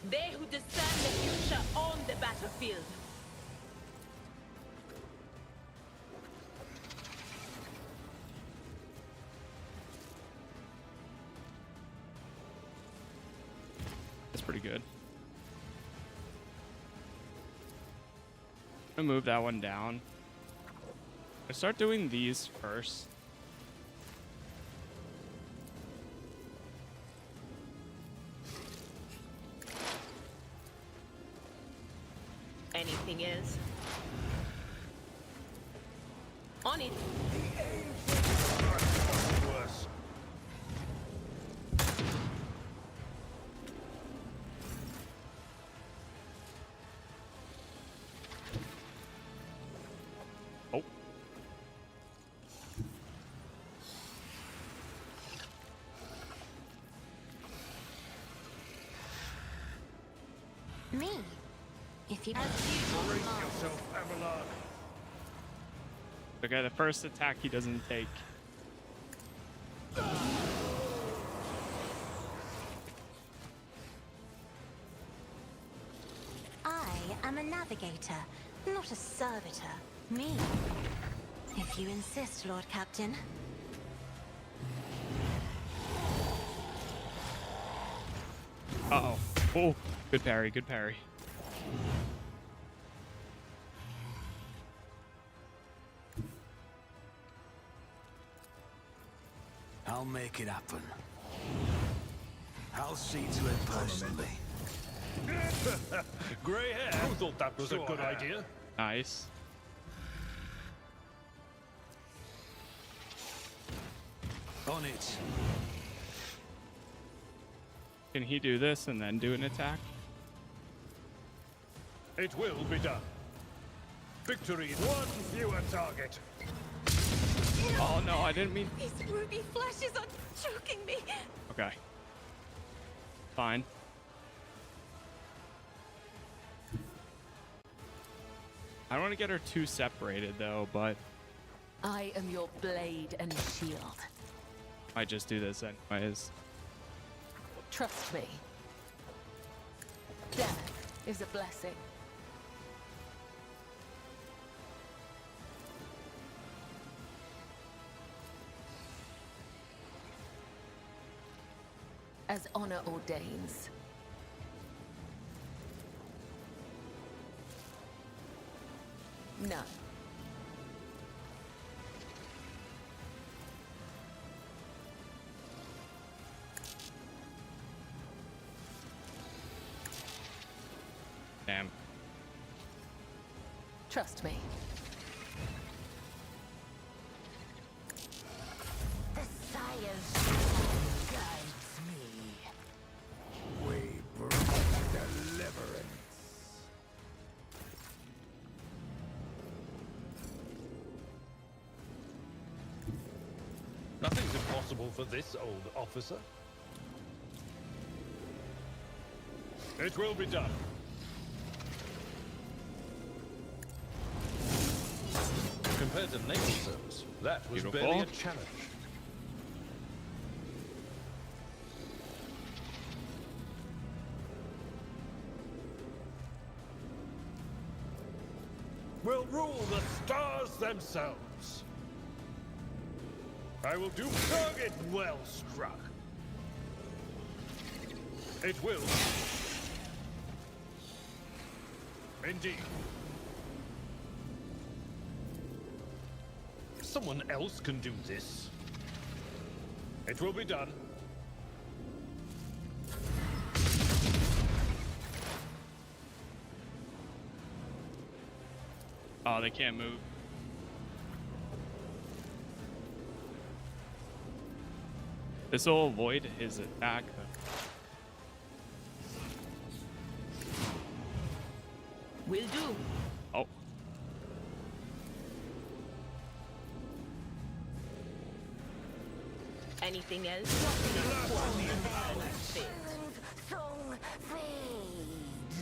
They who discern the future on the battlefield. That's pretty good. I'm gonna move that one down. I start doing these first. Anything is. On it. Worse. Oh. Me? If you Brace yourself, Avalon. Okay, the first attack he doesn't take. I am a navigator, not a servitor. Me. If you insist, Lord Captain. Uh-oh. Oh, good parry, good parry. I'll make it happen. I'll see to it personally. Grey hair. Who thought that was a good idea? Nice. On it. Can he do this and then do an attack? It will be done. Victory, one fewer target. Oh no, I didn't mean. These ruby flashes are choking me. Okay. Fine. I don't want to get her too separated though, but I am your blade and shield. I just do this anyways. Trust me. Death is a blessing. As honor ordains. No. Damn. Trust me. The Sire's guides me. We bring deliverance. Nothing's impossible for this old officer. It will be done. Compared to naval service, that was Beautiful. barely a challenge. Will rule the stars themselves. I will do target well struck. It will. Indeed. Someone else can do this. It will be done. Oh, they can't move. This will avoid his attack, though. Will do. Oh. Anything else? Song fades.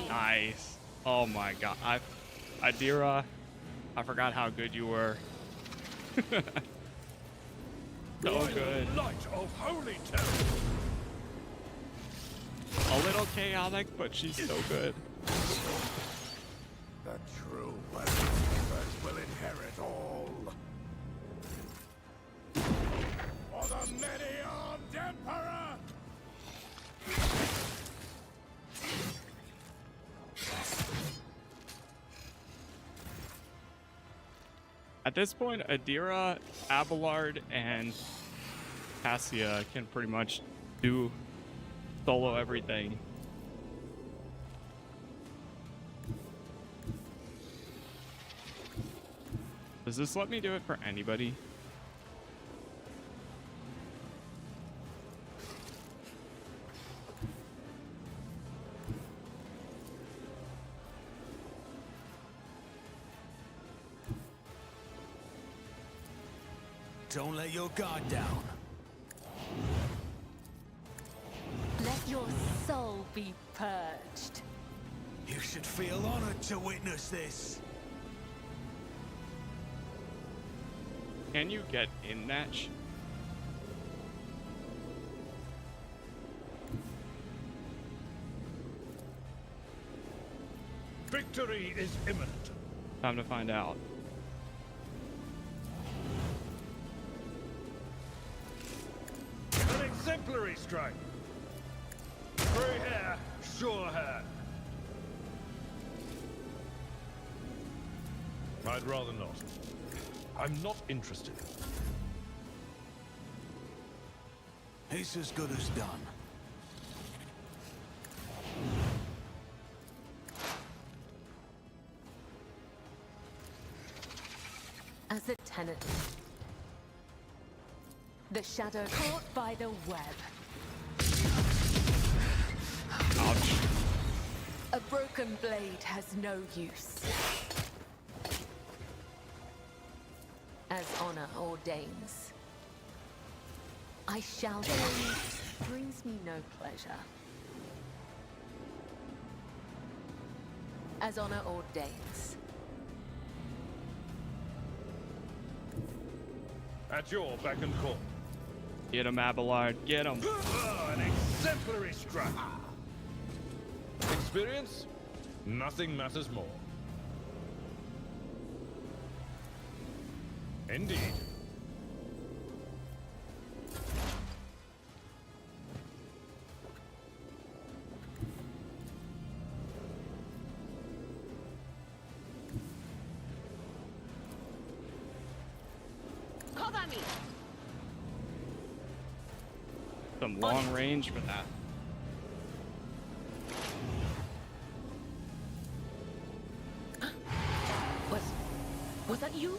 Nice. Oh my god. Adira, I forgot how good you were. So good. Light of holy terror. A little chaotic, but she's so good. The true believers will inherit all. For the many-armed Emperor! At this point, Adira, Abelard, and Cassia can pretty much do solo everything. Does this let me do it for anybody? Don't let your guard down. Let your soul be purged. You should feel honored to witness this. Can you get in that? Victory is imminent. Time to find out. An exemplary strike. Grey hair, sure hand. I'd rather not. I'm not interested. It's as good as done. As a tenant, the shadow caught by the web. Ouch. A broken blade has no use. As honor ordains, I shall gain brings me no pleasure. As honor ordains. At your beck and call. Get him, Abelard. Get him. Ah, an exemplary strike. Experience? Nothing matters more. Indeed. Cover Cover me! Some long range for that. Was that you?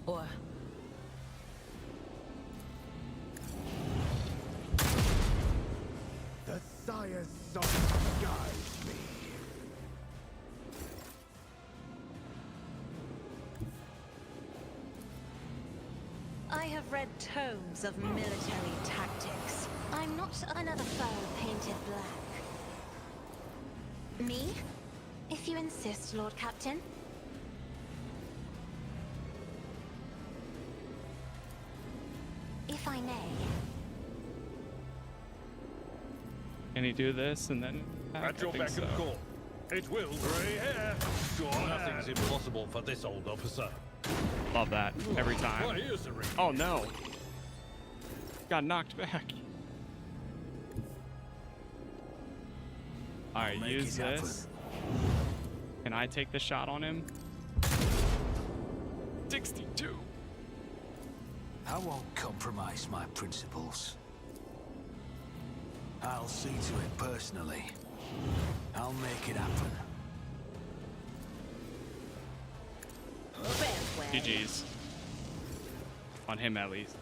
Or... The Sire's song guides me. I have read tomes of military tactics. I'm not another foe painted black. Me? If you insist, Lord Captain. If I may. Can he do this and then... At your beck and call. It will, grey hair. Nothing's impossible for this old officer. Love that every time. My ears are ringing. Oh no! Got knocked back. Alright, Make use it happen. this. Can I take the shot on him? 62. I won't compromise my principles. I'll see to it personally. I'll make it happen. GG's. On him at least.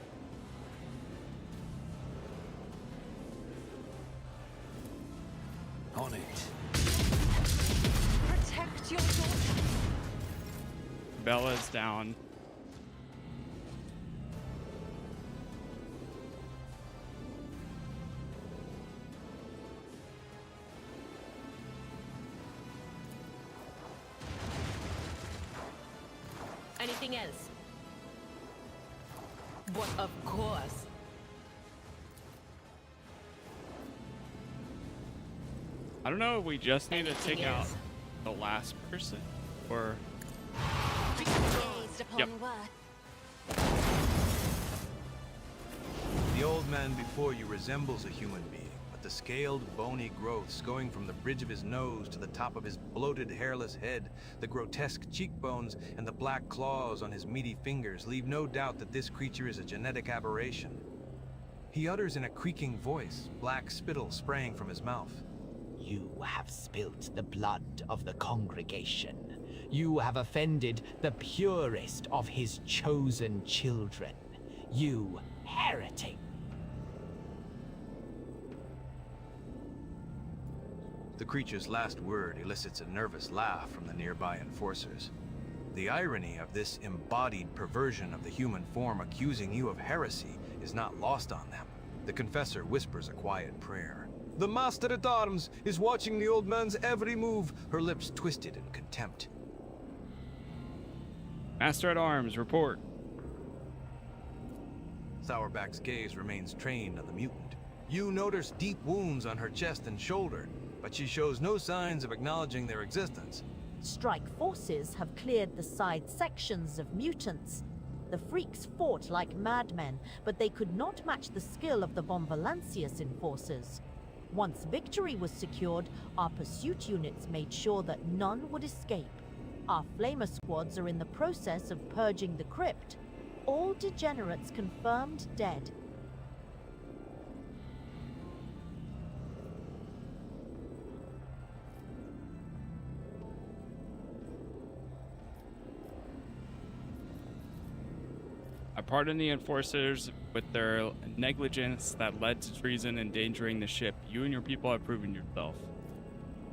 On it. Protect your daughter. Bella's down. Anything else? But of course. I don't know if we just need to Anything take out else? the last person or... Gazed upon Yep. worth. The old man before you resembles a human being, but the scaled, bony growths going from the bridge of his nose to the top of his bloated, hairless head, the grotesque cheekbones, and the black claws on his meaty fingers leave no doubt that this creature is a genetic aberration. He utters in a creaking voice, black spittle spraying from his mouth. You have spilt the blood of the congregation. You have offended the purest of his chosen children. You heretic. The creature's last word elicits a nervous laugh from the nearby enforcers. The irony of this embodied perversion of the human form accusing you of heresy is not lost on them. The confessor whispers a quiet prayer. The Master-at-Arms is watching the old man's every move, her lips twisted in contempt. Master-at-Arms, report. Sourback's gaze remains trained on the mutant. You notice deep wounds on her chest and shoulder, but she shows no signs of acknowledging their existence. Strike forces have cleared the side sections of mutants. The freaks fought like madmen, but they could not match the skill of the Bomberlancius enforcers. Once victory was secured, our pursuit units made sure that none would escape. Our flamer squads are in the process of purging the crypt. All degenerates confirmed dead. I pardon the enforcers with their negligence that led to treason endangering the ship. You and your people have proven yourself.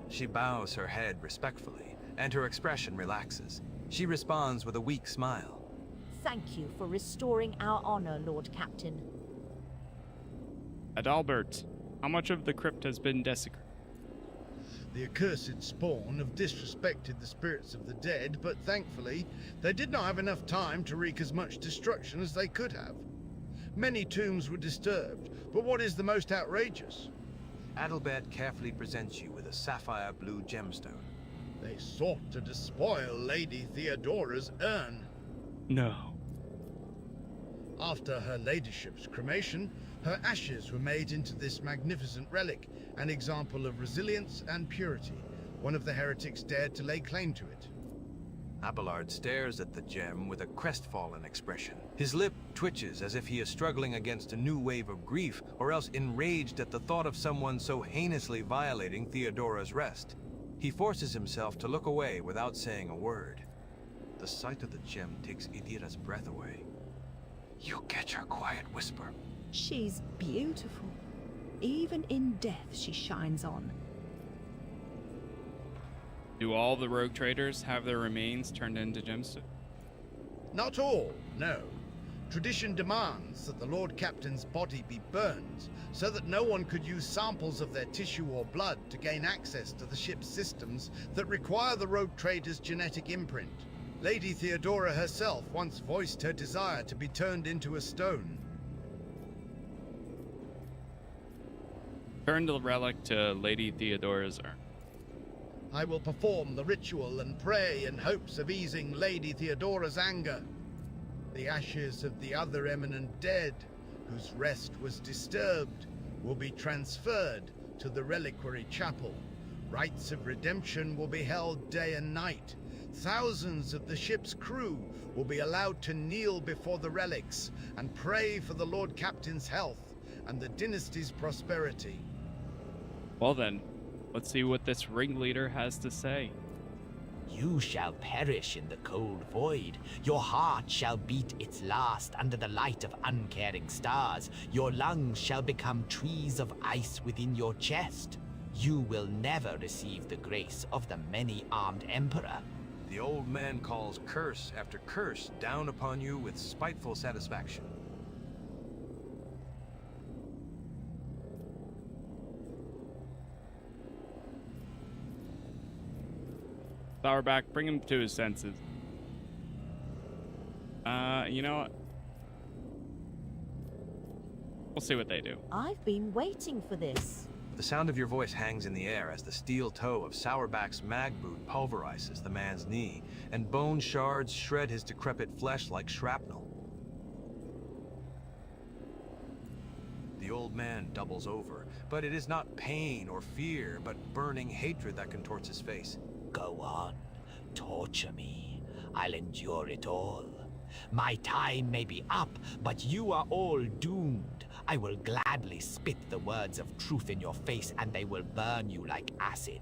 She bows her head respectfully, and her expression relaxes. She responds with a weak smile. Thank you for restoring our honor, Lord Captain. Adalbert, how much of the crypt has been desecrated? The accursed spawn have disrespected the spirits of the dead, but thankfully, they did not have enough time to wreak as much destruction as they could have. Many tombs were disturbed, but what is the most outrageous? Adalbert carefully presents you with a sapphire blue gemstone. They sought to despoil Lady Theodora's urn. No. After her ladyship's cremation, her ashes were made into this magnificent relic, an example of resilience and purity. One of the heretics dared to lay claim to it. Abelard stares at the gem with a crestfallen expression. His lip twitches as if he is struggling against a new wave of grief, or else enraged at the thought of someone so heinously violating Theodora's rest. He forces himself to look away without saying a word. The sight of the gem takes Idira's breath away. You catch her quiet whisper. She's beautiful. Even in death, she shines on. Do all the rogue traders have their remains turned into gemstones? Not all, no. Tradition demands that the Lord Captain's body be burned so that no one could use samples of their tissue or blood to gain access to the ship's systems that require the rogue trader's genetic imprint. Lady Theodora herself once voiced her desire to be turned into a stone. Turn the relic to Lady Theodora's urn. I will perform the ritual and pray in hopes of easing Lady Theodora's anger. The ashes of the other eminent dead, whose rest was disturbed, will be transferred to the reliquary chapel. Rites of redemption will be held day and night. Thousands of the ship's crew will be allowed to kneel before the relics and pray for the Lord Captain's health and the dynasty's prosperity. Well then, let's see what this ringleader has to say. You shall perish in the cold void. Your heart shall beat its last under the light of uncaring stars. Your lungs shall become trees of ice within your chest. You will never receive the grace of the many-armed emperor. The old man calls curse after curse down upon you with spiteful satisfaction. Sourback, bring him to his senses. You know what? We'll see what they do. I've been waiting for this. The sound of your voice hangs in the air as the steel toe of Sourback's mag boot pulverizes the man's knee, and bone shards shred his decrepit flesh like shrapnel. The old man doubles over, but it is not pain or fear, but burning hatred that contorts his face. Go on, torture me. I'll endure it all. My time may be up, but you are all doomed. I will gladly spit the words of truth in your face, and they will burn you like acid.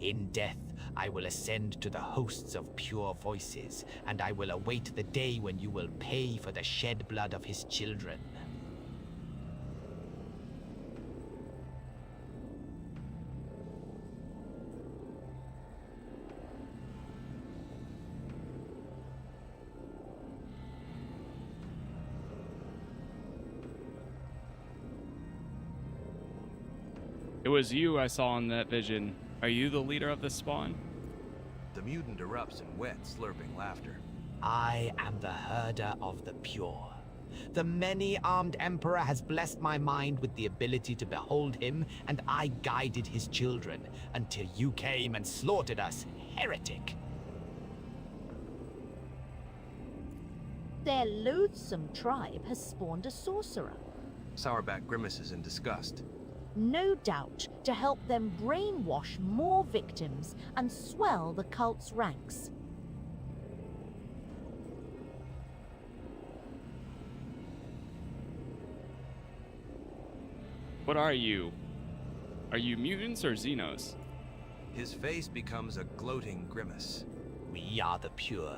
In death, I will ascend to the hosts of pure voices, and I will await the day when you will pay for the shed blood of his children. It was you I saw in that vision. Are you the leader of the spawn? The mutant erupts in wet, slurping laughter. I am the herder of the pure. The many-armed emperor has blessed my mind with the ability to behold him, and I guided his children until you came and slaughtered us, heretic. Their loathsome tribe has spawned a sorcerer. Sourback grimaces in disgust. No doubt to help them brainwash more victims and swell the cult's ranks. What are you? Are you mutants or Xenos? His face becomes a gloating grimace. We are the pure.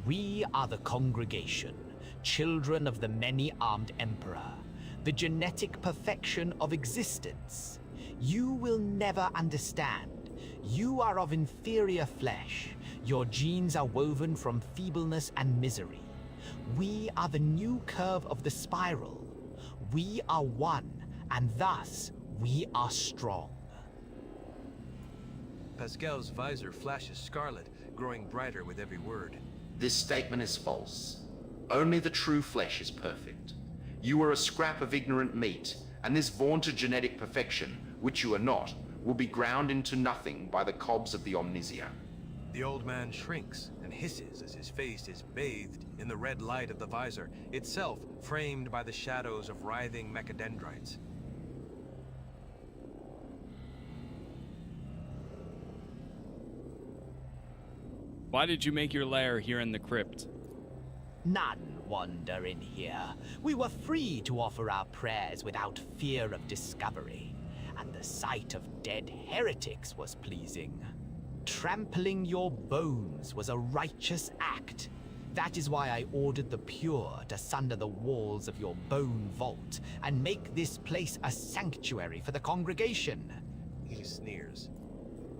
We are the congregation, children of the many-armed emperor. The genetic perfection of existence. You will never understand. You are of inferior flesh. Your genes are woven from feebleness and misery. We are the new curve of the spiral. We are one, and thus we are strong. Pascal's visor flashes scarlet, growing brighter with every word. This statement is false. Only the true flesh is perfect. You are a scrap of ignorant meat, and this vaunted genetic perfection, which you are not, will be ground into nothing by the cobs of the Omnisia. The old man shrinks and hisses as his face is bathed in the red light of the visor, itself framed by the shadows of writhing mechadendrites. Why did you make your lair here in the crypt? None wander in here. We were free to offer our prayers without fear of discovery, and the sight of dead heretics was pleasing. Trampling your bones was a righteous act. That is why I ordered the pure to sunder the walls of your bone vault and make this place a sanctuary for the congregation. He sneers.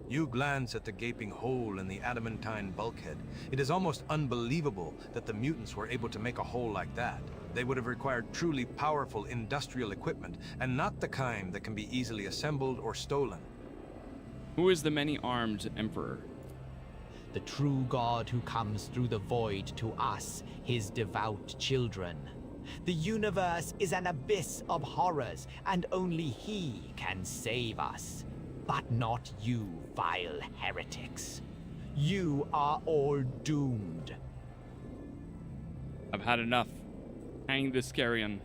You glance at the gaping hole in the adamantine bulkhead. It is almost unbelievable that the mutants were able to make a hole like that. They would have required truly powerful industrial equipment, and not the kind that can be easily assembled or stolen. Who is the many-armed emperor? The true God who comes through the void to us, his devout children. The universe is an abyss of horrors, and only he can save us. But not you, vile heretics. You are all doomed. I've had enough. Hang this carrion.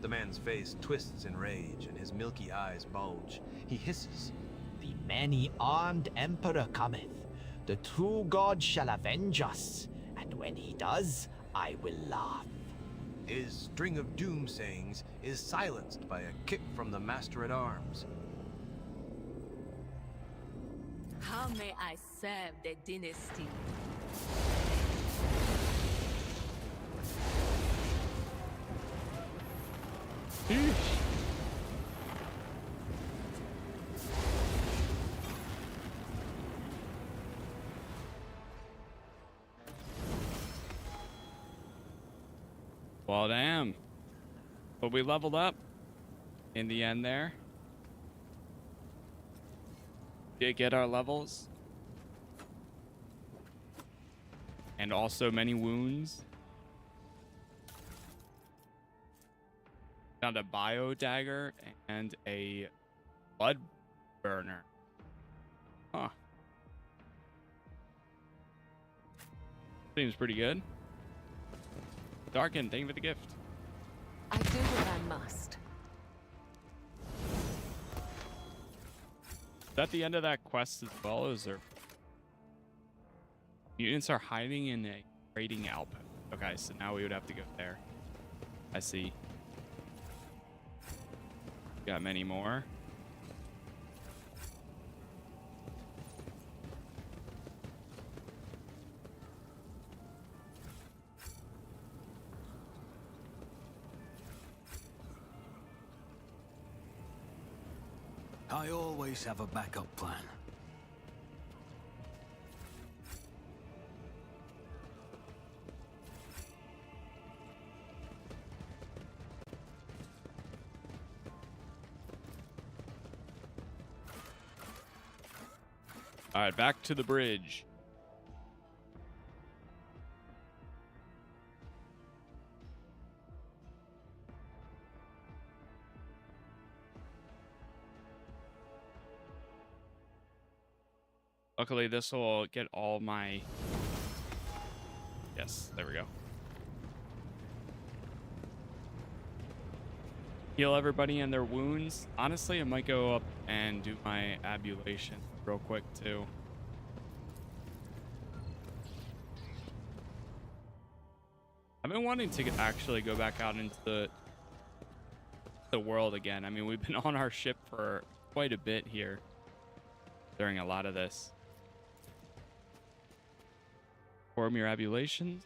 The man's face twists in rage, and his milky eyes bulge. He hisses. The many-armed emperor cometh. The true God shall avenge us, and when he does, I will laugh. His string of doom sayings is silenced by a kick from the master-at-arms. How may I serve the dynasty? Well, damn. But we leveled up in the end there. Did get our levels. And also many wounds. Found a bio dagger and a blood burner. Huh. Seems pretty good. Darken, thank you for the gift. I do what I must. Is that the end of that quest as well? Is there... Mutants are hiding in a trading outpost. Okay, so now we would have to go there. I see. Got many more. I always have a backup plan. All right, back to the bridge. Luckily, this will get all my... Yes, there we go. Heal everybody and their wounds. Honestly, I might go up and do my ablution real quick, too. I've been wanting to actually go back out into the world again. I mean, we've been on our ship for quite a bit here during a lot of this. Perform your ablutions.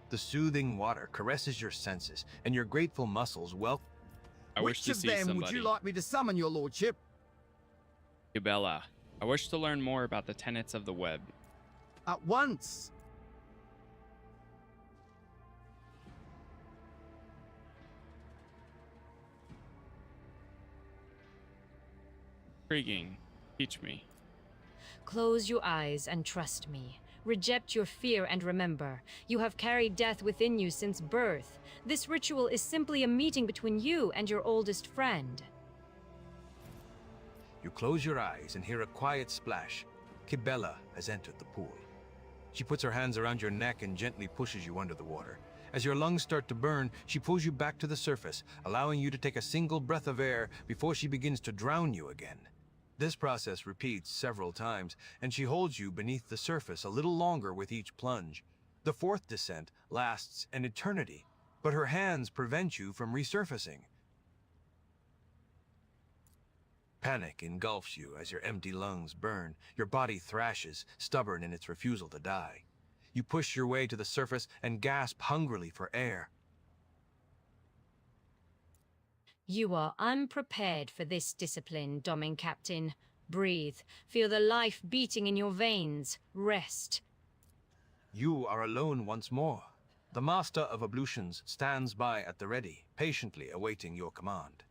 The soothing water caresses your senses, and your grateful muscles I wish to see somebody. Would you like me to summon, your lordship? Bella, I wish to learn more about the tenets of the web. At once. Intriguing. Teach me. Close your eyes and trust me. Reject your fear and remember, you have carried death within you since birth. This ritual is simply a meeting between you and your oldest friend. You close your eyes and hear a quiet splash. Kibella has entered the pool. She puts her hands around your neck and gently pushes you under the water. As your lungs start to burn, she pulls you back to the surface, allowing you to take a single breath of air before she begins to drown you again. This process repeats several times, and she holds you beneath the surface a little longer with each plunge. The fourth descent lasts an eternity, but her hands prevent you from resurfacing. Panic engulfs you as your empty lungs burn. Your body thrashes, stubborn in its refusal to die. You push your way to the surface and gasp hungrily for air. You are unprepared for this discipline, Doming Captain. Breathe. Feel the life beating in your veins. Rest. You are alone once more. The Master of Ablutions stands by at the ready, patiently awaiting your command.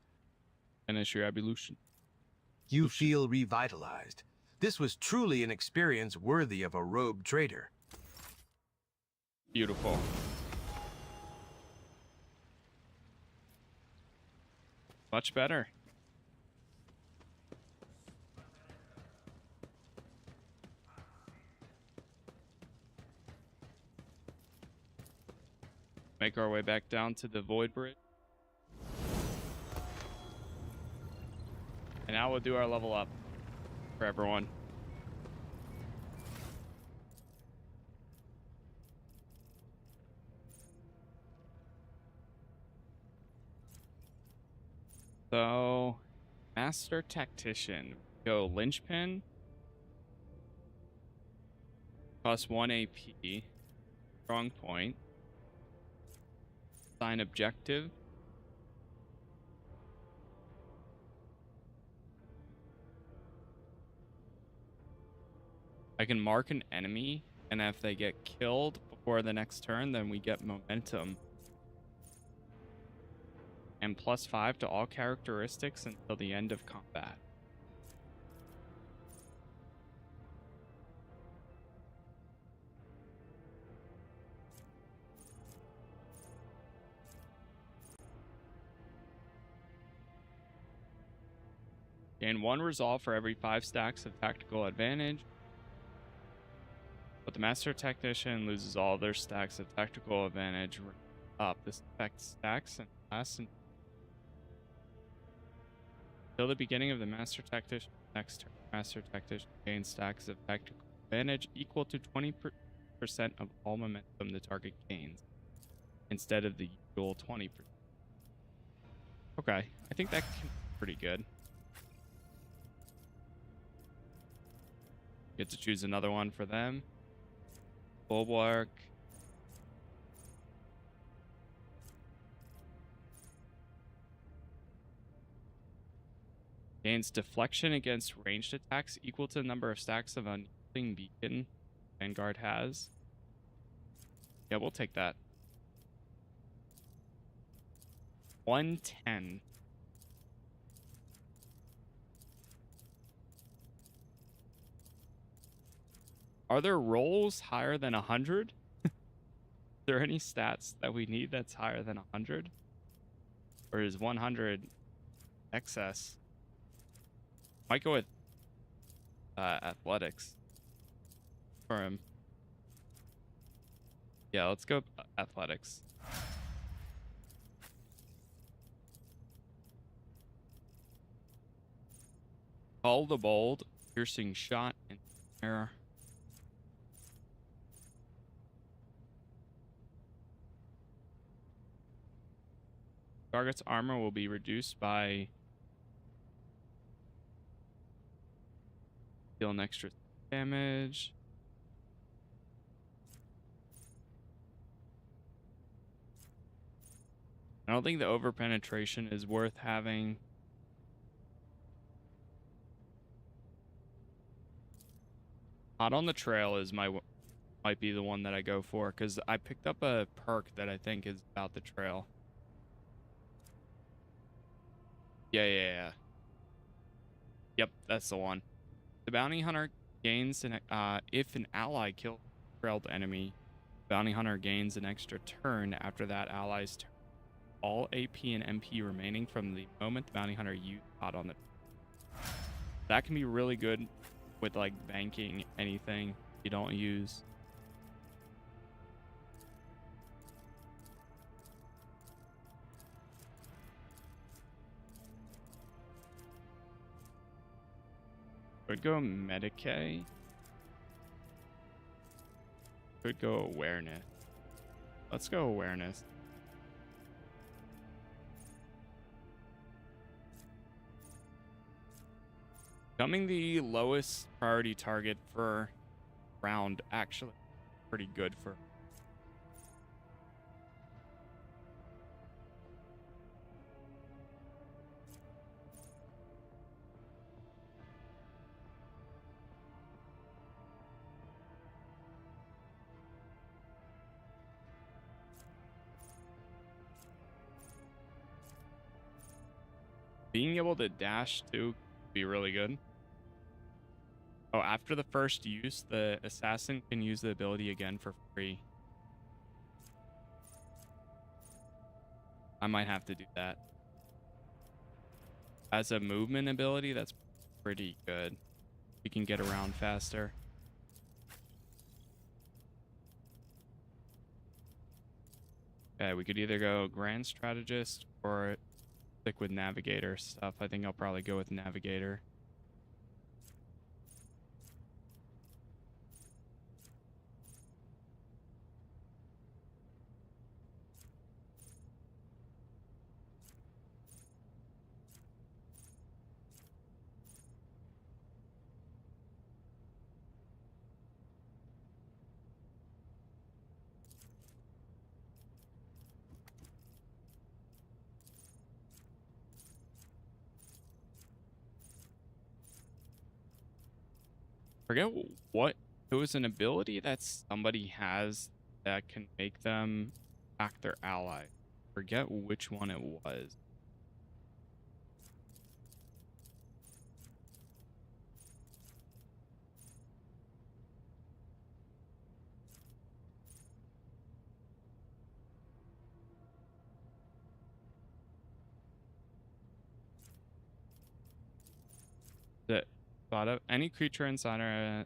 Finish your ablution. You feel revitalized. This was truly an experience worthy of a robed trader. Beautiful. Much better. Make our way back down to the Void Bridge. And now we'll do our level up for everyone. So, Master Tactician. Go Linchpin. Cost 1 AP. Strong Point. Assign Objective. I can mark an enemy, and if they get killed before the next turn, then we get momentum. And +5 to all characteristics until the end of combat. Gain 1 resolve for every 5 stacks of tactical advantage. But the Master Tactician loses all their stacks of tactical advantage up. This affects stacks and lasts until the beginning of the Master Tactician next turn. Master Tactician gains stacks of tactical advantage equal to 20% of all momentum the target gains, instead of the usual 20%. Okay, I think that can be pretty good. Get to choose another one for them. Bulwark. Gains deflection against ranged attacks equal to the number of stacks of unyielding beacon Vanguard has. Yeah, we'll take that. 110. Are there rolls higher than 100? Is there any stats that we need that's higher than 100? Or is 100 excess? Might go with athletics for him. Yeah, let's go athletics. Call the bold, piercing shot in air. Target's armor will be reduced by deal an extra damage. I don't think the overpenetration is worth having. Hot on the Trail is might be the one that I go for, because I picked up a perk that I think is about the trail. Yeah. Yep, that's the one. The Bounty Hunter gains if an ally kills a trailed enemy, Bounty Hunter gains an extra turn after that ally's turn. All AP and MP remaining from the moment the Bounty Hunter used Hot on the That can be really good with like banking anything you don't use. Could go Medicae. Could go awareness. Let's go awareness. Becoming the lowest priority target for round actually pretty good for. Being able to dash too would be really good. Oh, after the first use, the assassin can use the ability again for free. I might have to do that. As a movement ability, that's pretty good. You can get around faster. Okay, we could either go Grand Strategist or stick with Navigator stuff. I think I'll probably go with Navigator. Forget what it was, an ability that somebody has that can make them attack their ally. Forget which one it was. That thought of any creature inside our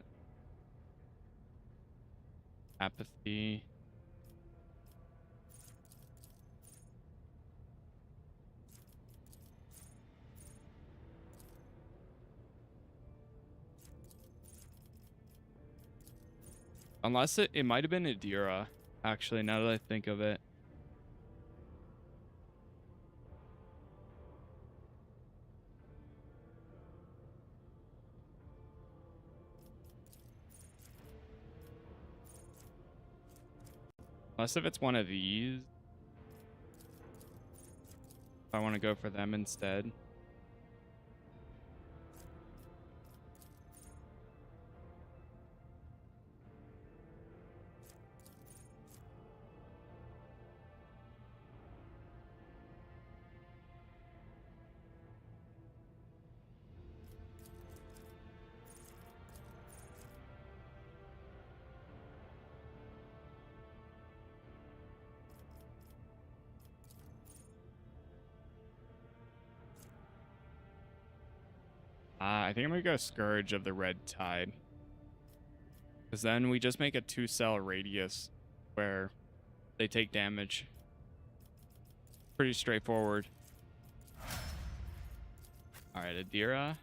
apathy. Unless it might have been Adira, actually, now that I think of it. Unless if it's one of these. I want to go for them instead. I think I'm gonna go Scourge of the Red Tide. Because then we just make a 2-cell radius where they take damage. Pretty straightforward. Alright, Adira.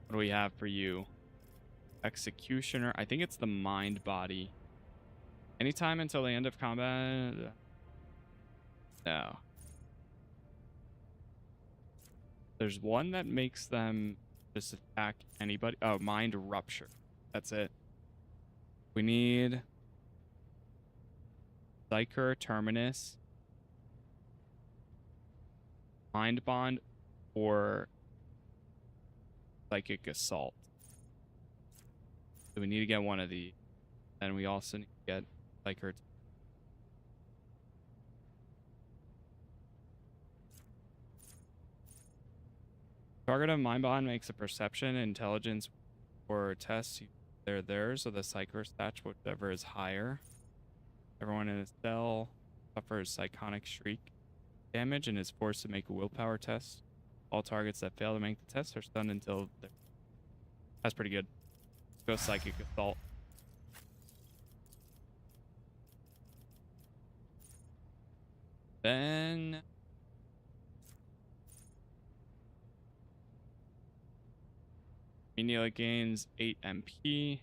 What do we have for you? Executioner. I think it's the Mind Body. Anytime until the end of combat. No. There's one that makes them just attack anybody. Oh, Mind Rupture. That's it. We need Psyker Terminus, Mind Bond, or Psychic Assault. So we need to get one of these. And we also need to get Psyker. Target of Mind Bond makes a perception, intelligence, or test. They're there, so the Psyker stat, whatever is higher. Everyone in a cell suffers Psychonic Shriek damage and is forced to make a willpower test. All targets that fail to make the test are stunned until they're... That's pretty good. Go Psychic Assault. Then... Menial gains 8 MP.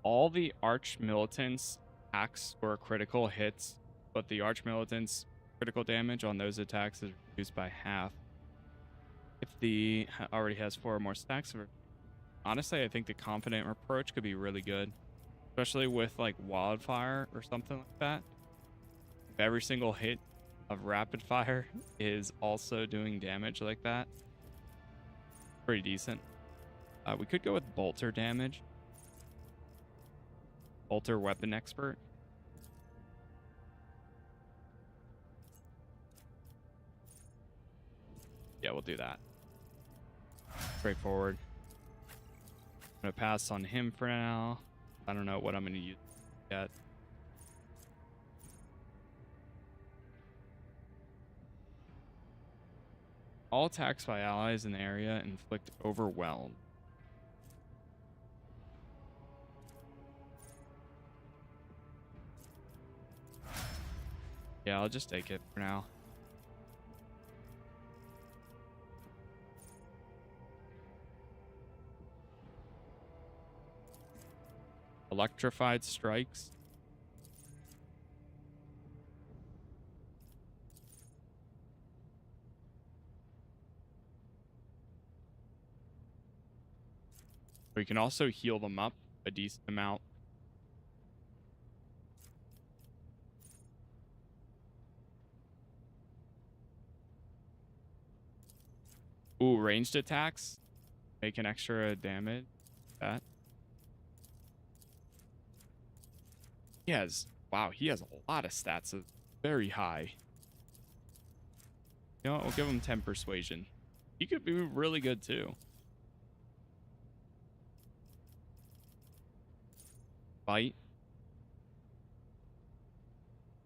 All the Arch Militants attacks were critical hits, but the Arch Militants' critical damage on those attacks is reduced by half. If the already has 4 or more stacks, honestly, I think the Confident Approach could be really good, especially with like Wildfire or something like that. If every single hit of Rapid Fire is also doing damage like that, pretty decent. We could go with Bolter damage. Bolter Weapon Expert. Yeah, we'll do that. Straightforward. I'm gonna pass on him for now. I don't know what I'm gonna use yet. All attacks by allies in the area inflict overwhelm. Yeah, I'll just take it for now. Electrified Strikes. We can also heal them up a decent amount. Ooh, ranged attacks make an extra damage. That. He has, wow, he has a lot of stats. It's very high. You know what? We'll give him 10 persuasion. He could be really good too. Bite.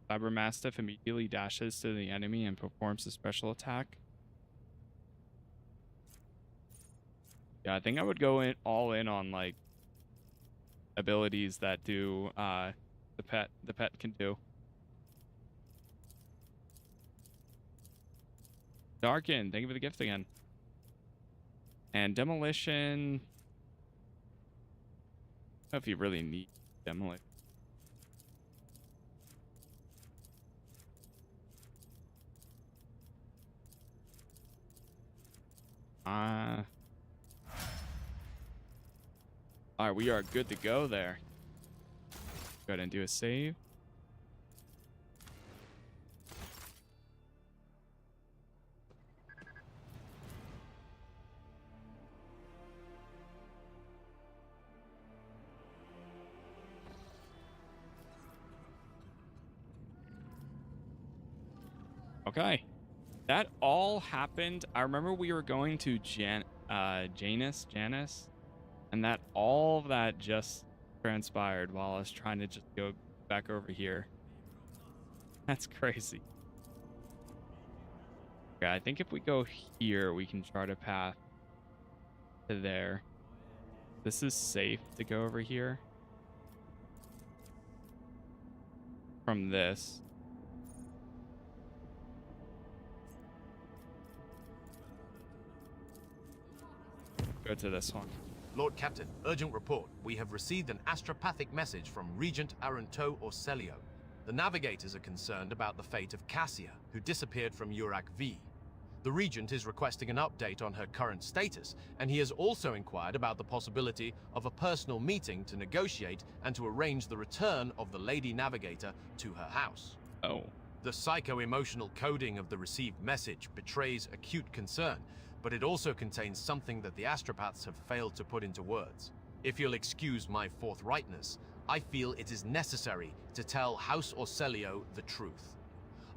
Cybermastiff immediately dashes to the enemy and performs a special attack. Yeah, I think I would go all in on like abilities that do the pet can do. Darken, thank you for the gift again. And Demolition. I don't know if you really need Demolition. All right, we are good to go there. Go ahead and do a save. Okay. That all happened. I remember we were going to Janus, and that all of that just transpired while I was trying to just go back over here. That's crazy. Okay, I think if we go here, we can chart a path to there. This is safe to go over here. From this. Go to this one. Lord Captain, urgent report. We have received an astropathic message from Regent Aranto Orselio. The navigators are concerned about the fate of Cassia, who disappeared from Urak V. The Regent is requesting an update on her current status, and he has also inquired about the possibility of a personal meeting to negotiate and to arrange the return of the Lady Navigator to her house. Oh. The psycho-emotional coding of the received message betrays acute concern, but it also contains something that the astropaths have failed to put into words. If you'll excuse my forthrightness, I feel it is necessary to tell House Orselio the truth.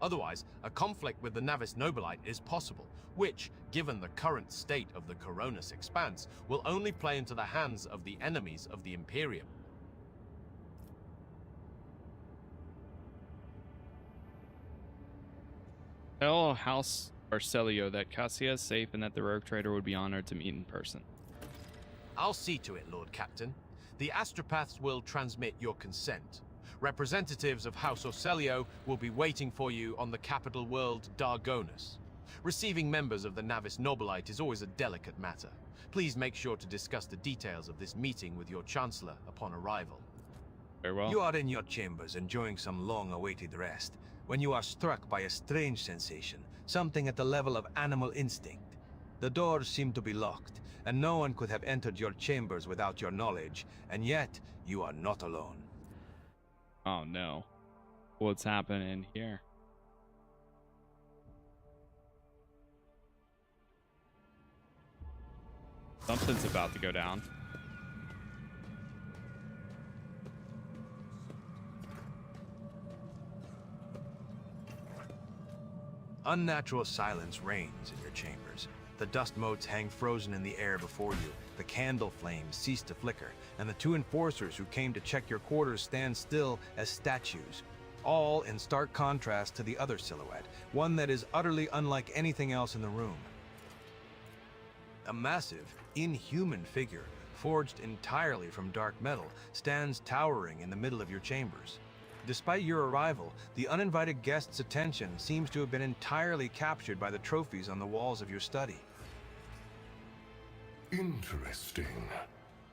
Otherwise, a conflict with the Navis Nobilite is possible, which, given the current state of the Coronis expanse, will only play into the hands of the enemies of the Imperium. Tell House Arcelio that Cassia is safe and that the rogue trader would be honored to meet in person. I'll see to it, Lord Captain. The astropaths will transmit your consent. Representatives of House Orselio will be waiting for you on the capital world Dargonus. Receiving members of the Navis Nobilite is always a delicate matter. Please make sure to discuss the details of this meeting with your Chancellor upon arrival. Very well. You are in your chambers enjoying some long-awaited rest when you are struck by a strange sensation, something at the level of animal instinct. The doors seem to be locked, and no one could have entered your chambers without your knowledge, and yet you are not alone. Oh no. What's happening here? Something's about to go down. Unnatural silence reigns in your chambers. The dust motes hang frozen in the air before you, the candle flames cease to flicker, and the two enforcers who came to check your quarters stand still as statues, all in stark contrast to the other silhouette, one that is utterly unlike anything else in the room. A massive, inhuman figure, forged entirely from dark metal, stands towering in the middle of your chambers. Despite your arrival, the uninvited guest's attention seems to have been entirely captured by the trophies on the walls of your study. Interesting.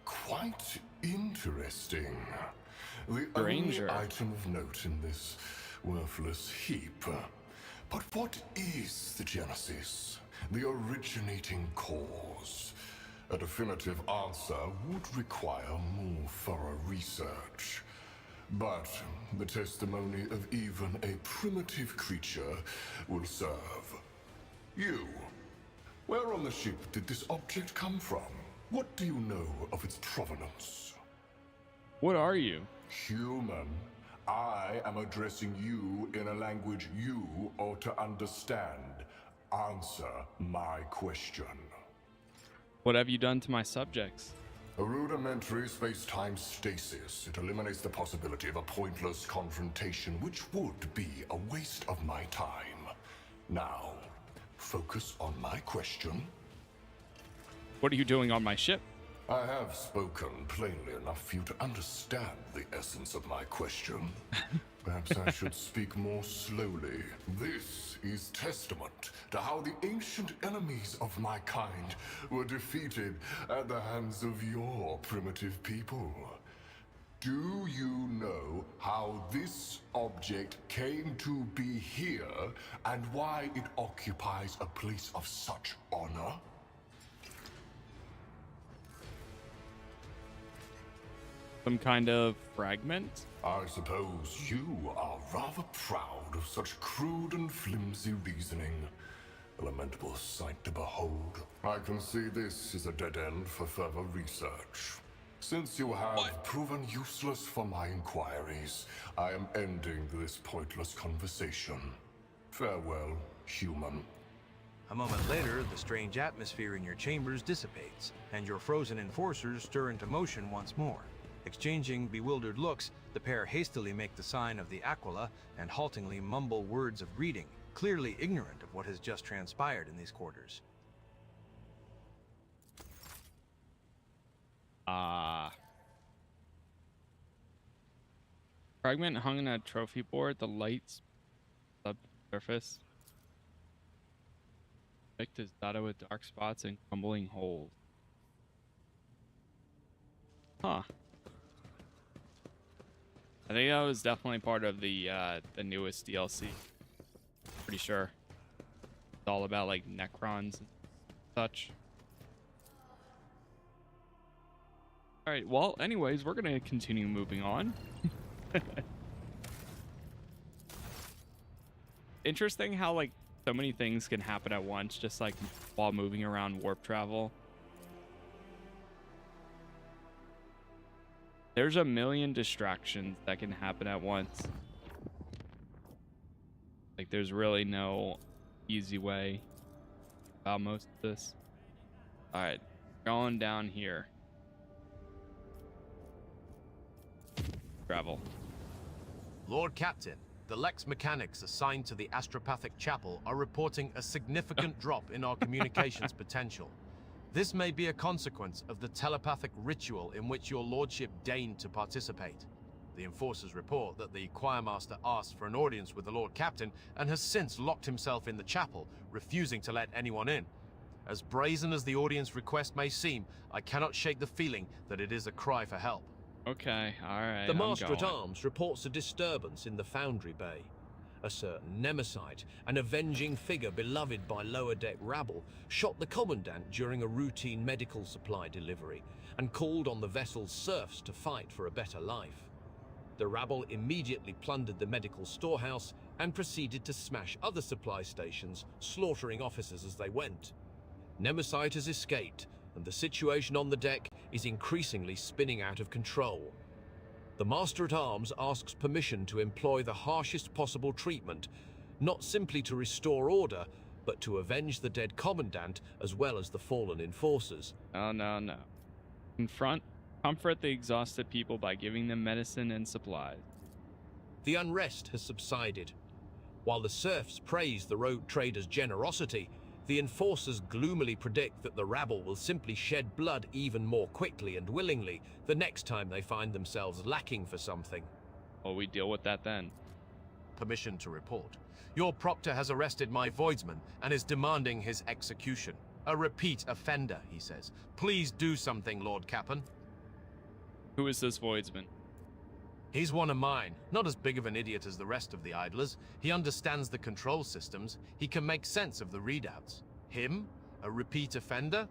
Quite interesting. The Ranger. only item of note in this worthless heap. But what is the genesis? The originating cause? A definitive answer would require more thorough research. But the testimony of even a primitive creature will serve. You. Where on the ship did this object come from? What do you know of its provenance? What are you? Human. I am addressing you in a language you ought to understand. Answer my question. What have you done to my subjects? A rudimentary space-time stasis. It eliminates the possibility of a pointless confrontation, which would be a waste of my time. Now, focus on my question. What are you doing on my ship? I have spoken plainly enough for you to understand the essence of my question. Perhaps I should speak more slowly. This is testament to how the ancient enemies of my kind were defeated at the hands of your primitive people. Do you know how this object came to be here and why it occupies a place of such honor? Some kind of fragment? I suppose you are rather proud of such crude and flimsy reasoning. A lamentable sight to behold. I can see this is a dead end for further research. Since you have proven useless for my inquiries, I am ending this pointless conversation. Farewell, human. A moment later, the strange atmosphere in your chambers dissipates, and your frozen enforcers stir into motion once more. Exchanging bewildered looks, the pair hastily make the sign of the Aquila and haltingly mumble words of greeting, clearly ignorant of what has just transpired in these quarters. Fragment hung on a trophy board, the lights subsurface. Picked is dotted with dark spots and crumbling holes. Huh. I think that was definitely part of the newest DLC. Pretty sure. It's all about like Necrons and such. Alright, well, anyways, we're gonna continue moving on. Interesting how like So many things can happen at once, just like while moving around warp travel. There's a million distractions that can happen at once. Like, there's really no easy way about most of this. All right, going down here. Travel. Lord Captain, the Lex mechanics assigned to the Astropathic Chapel are reporting a significant drop in our communications potential. This may be a consequence of the telepathic ritual in which your lordship deigned to participate. The enforcers report that the choirmaster asked for an audience with the Lord Captain and has since locked himself in the chapel, refusing to let anyone in. As brazen as the audience request may seem, I cannot shake the feeling that it is a cry for help. Okay, all right. The Master-at-Arms reports a disturbance in the Foundry Bay. A certain Nemesite, an avenging figure beloved by lower-deck rabble, shot the Commandant during a routine medical supply delivery and called on the vessel's serfs to fight for a better life. The rabble immediately plundered the medical storehouse and proceeded to smash other supply stations, slaughtering officers as they went. Nemesite has escaped, and the situation on the deck is increasingly spinning out of control. The Master-at-Arms asks permission to employ the harshest possible treatment, not simply to restore order, but to avenge the dead Commandant as well as the fallen enforcers. No, no, no. Comfort the exhausted people by giving them medicine and supplies. The unrest has subsided. While the serfs praise the rogue trader's generosity, the enforcers gloomily predict that the rabble will simply shed blood even more quickly and willingly the next time they find themselves lacking for something. Well, we deal with that then. Permission to report. Your proctor has arrested my voidsman and is demanding his execution. A repeat offender, he says. Please do something, Lord Capon. Who is this voidsman? He's one of mine. Not as big of an idiot as the rest of the idlers. He understands the control systems. He can make sense of the readouts. Him? A repeat offender?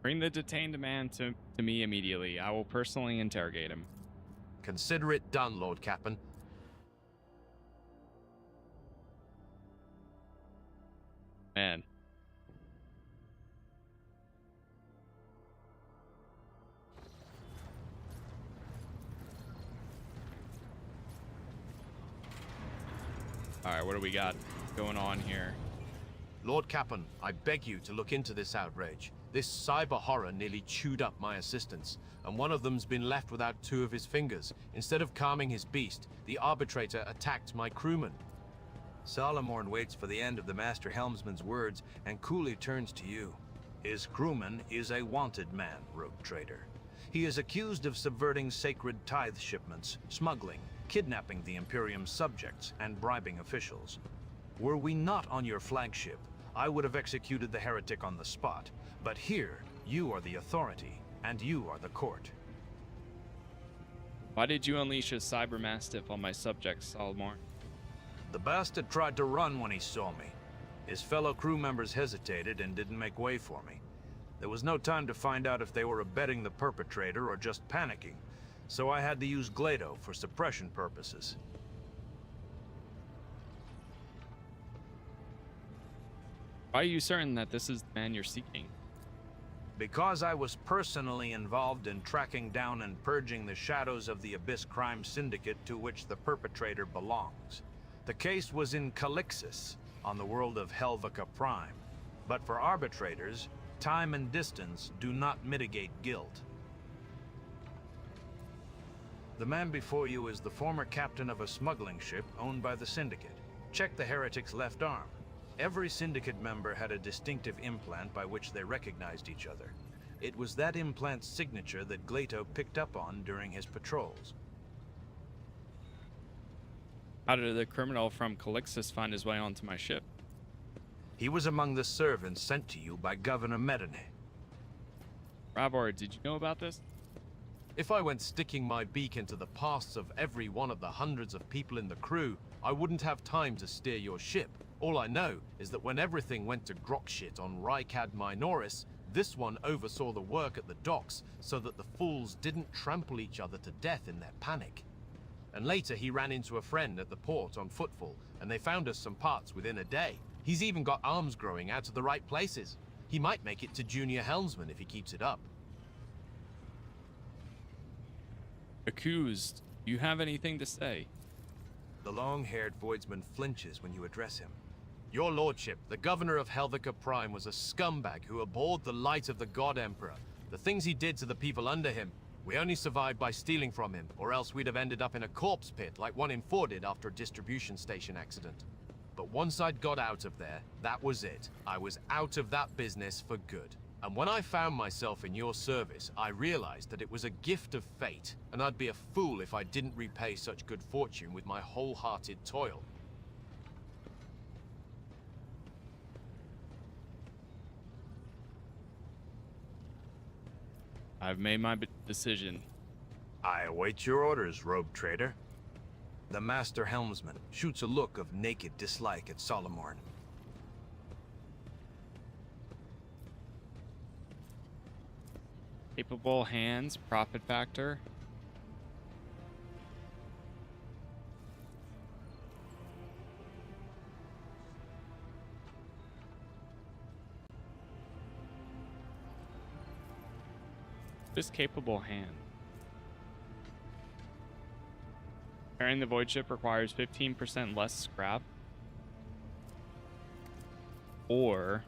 Bring the detained man to me immediately. I will personally interrogate him. Consider it done, Lord Capon. Man. All right, what do we got going on here? Lord Capon, I beg you to look into this outrage. This cyber horror nearly chewed up my assistants, and one of them's been left without 2 of his fingers. Instead of calming his beast, the arbitrator attacked my crewman. Solomorn waits for the end of the Master Helmsman's words and coolly turns to you. His crewman is a wanted man, rogue trader. He is accused of subverting sacred tithe shipments, smuggling, kidnapping the Imperium's subjects, and bribing officials. Were we not on your flagship, I would have executed the heretic on the spot. But here, you are the authority, and you are the court. Why did you unleash a cyber mastiff on my subjects, Solomorn? The bastard tried to run when he saw me. His fellow crew members hesitated and didn't make way for me. There was no time to find out if they were abetting the perpetrator or just panicking, so I had to use Glado for suppression purposes. Why are you certain that this is the man you're seeking? Because I was personally involved in tracking down and purging the shadows of the Abyss Crime Syndicate to which the perpetrator belongs. The case was in Calixis, on the world of Helvetica Prime. But for arbitrators, time and distance do not mitigate guilt. The man before you is the former captain of a smuggling ship owned by the Syndicate. Check the heretic's left arm. Every Syndicate member had a distinctive implant by which they recognized each other. It was that implant's signature that Glato picked up on during his patrols. How did the criminal from Calixis find his way onto my ship? He was among the servants sent to you by Governor Medine. Ravor, did you know about this? If I went sticking my beak into the pasts of every one of the hundreds of people in the crew, I wouldn't have time to steer your ship. All I know is that when everything went to grok shit on Rykad Minoris, This one oversaw the work at the docks so that the fools didn't trample each other to death in their panic. And later he ran into a friend at the port on footfall, and they found us some parts within a day. He's even got arms growing out of the right places. He might make it to junior helmsman if he keeps it up. Accused, do you have anything to say? The long-haired voidsman flinches when you address him. Your lordship, the governor of Helvetica Prime was a scumbag who abhorred the light of the God Emperor. The things he did to the people under him, we only survived by stealing from him, or else we'd have ended up in a corpse pit like one in 4 did after a distribution station accident. But once I'd got out of there, that was it. I was out of that business for good. And when I found myself in your service, I realized that it was a gift of fate, and I'd be a fool if I didn't repay such good fortune with my wholehearted toil. I've made my decision. I await your orders, robe trader. The master helmsman shoots a look of naked dislike at Solomorn. Capable hands, profit factor. Just capable hand. Carrying the void ship requires 15% less scrap. Or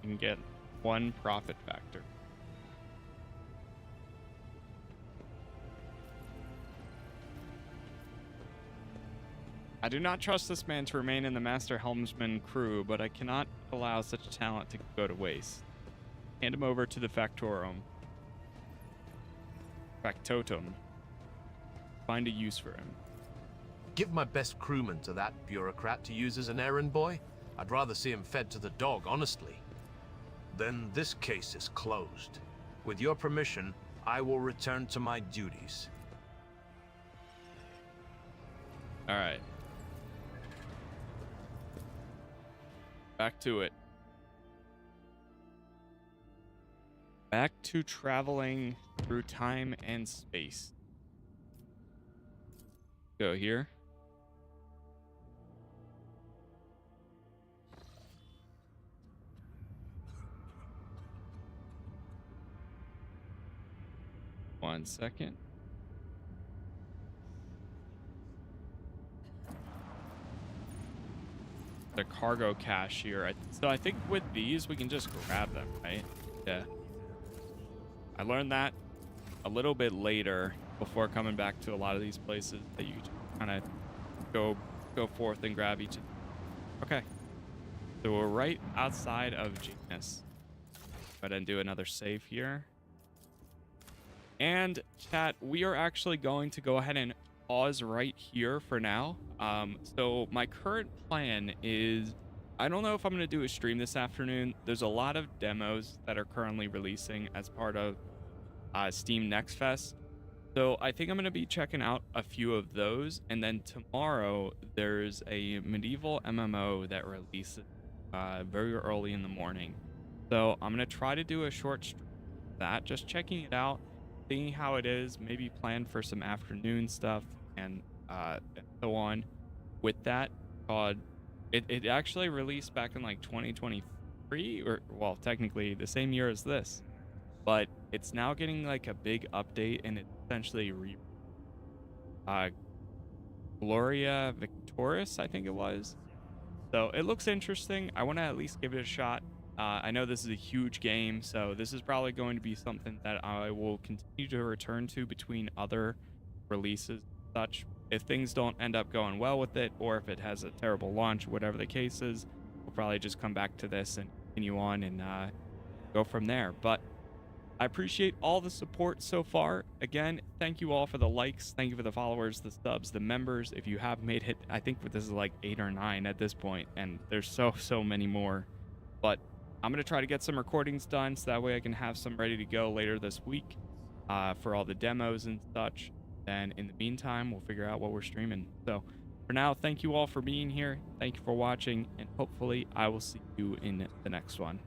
you can get 1 profit factor. I do not trust this man to remain in the Master Helmsman crew, but I cannot allow such talent to go to waste. Hand him over to the Factotum. Find a use for him. Give my best crewman to that bureaucrat to use as an errand boy. I'd rather see him fed to the dog, honestly. Then this case is closed. With your permission, I will return to my duties. All right. Back to it. Back to traveling through time and space. Go here. One second. The cargo cache here. So I think with these, we can just grab them, right? Yeah. I learned that a little bit later before coming back to a lot of these places that you kind of go forth and grab each. Okay. So we're right outside of Genius. Go ahead and do another save here. And chat, we are actually going to go ahead and pause right here for now. So my current plan is, I don't know if I'm going to do a stream this afternoon. There's a lot of demos that are currently releasing as part of Steam Next Fest. So I think I'm going to be checking out a few of those. And then tomorrow, there's a medieval MMO that releases very early in the morning. So I'm going to try to do a short stream of that, just checking it out, seeing how it is, maybe plan for some afternoon stuff and so on. With that, it actually released back in like 2023, or well, technically the same year as this, but it's now getting like a big update, and it's essentially Gloria Victoris, I think it was. So it looks interesting. I want to at least give it a shot. I know this is a huge game, so this is probably going to be something that I will continue to return to between other releases and such. If things don't end up going well with it, or if it has a terrible launch, whatever the case is, we'll probably just come back to this and continue on and go from there. But I appreciate all the support so far. Again, thank you all for the likes. Thank you for the followers, the subs, the members. If you have made it, I think this is like 8 or 9 at this point, and there's so many more. But I'm going to try to get some recordings done so that way I can have some ready to go later this week for all the demos and such. And in the meantime, we'll figure out what we're streaming. So for now, thank you all for being here. Thank you for watching, and hopefully I will see you in the next one.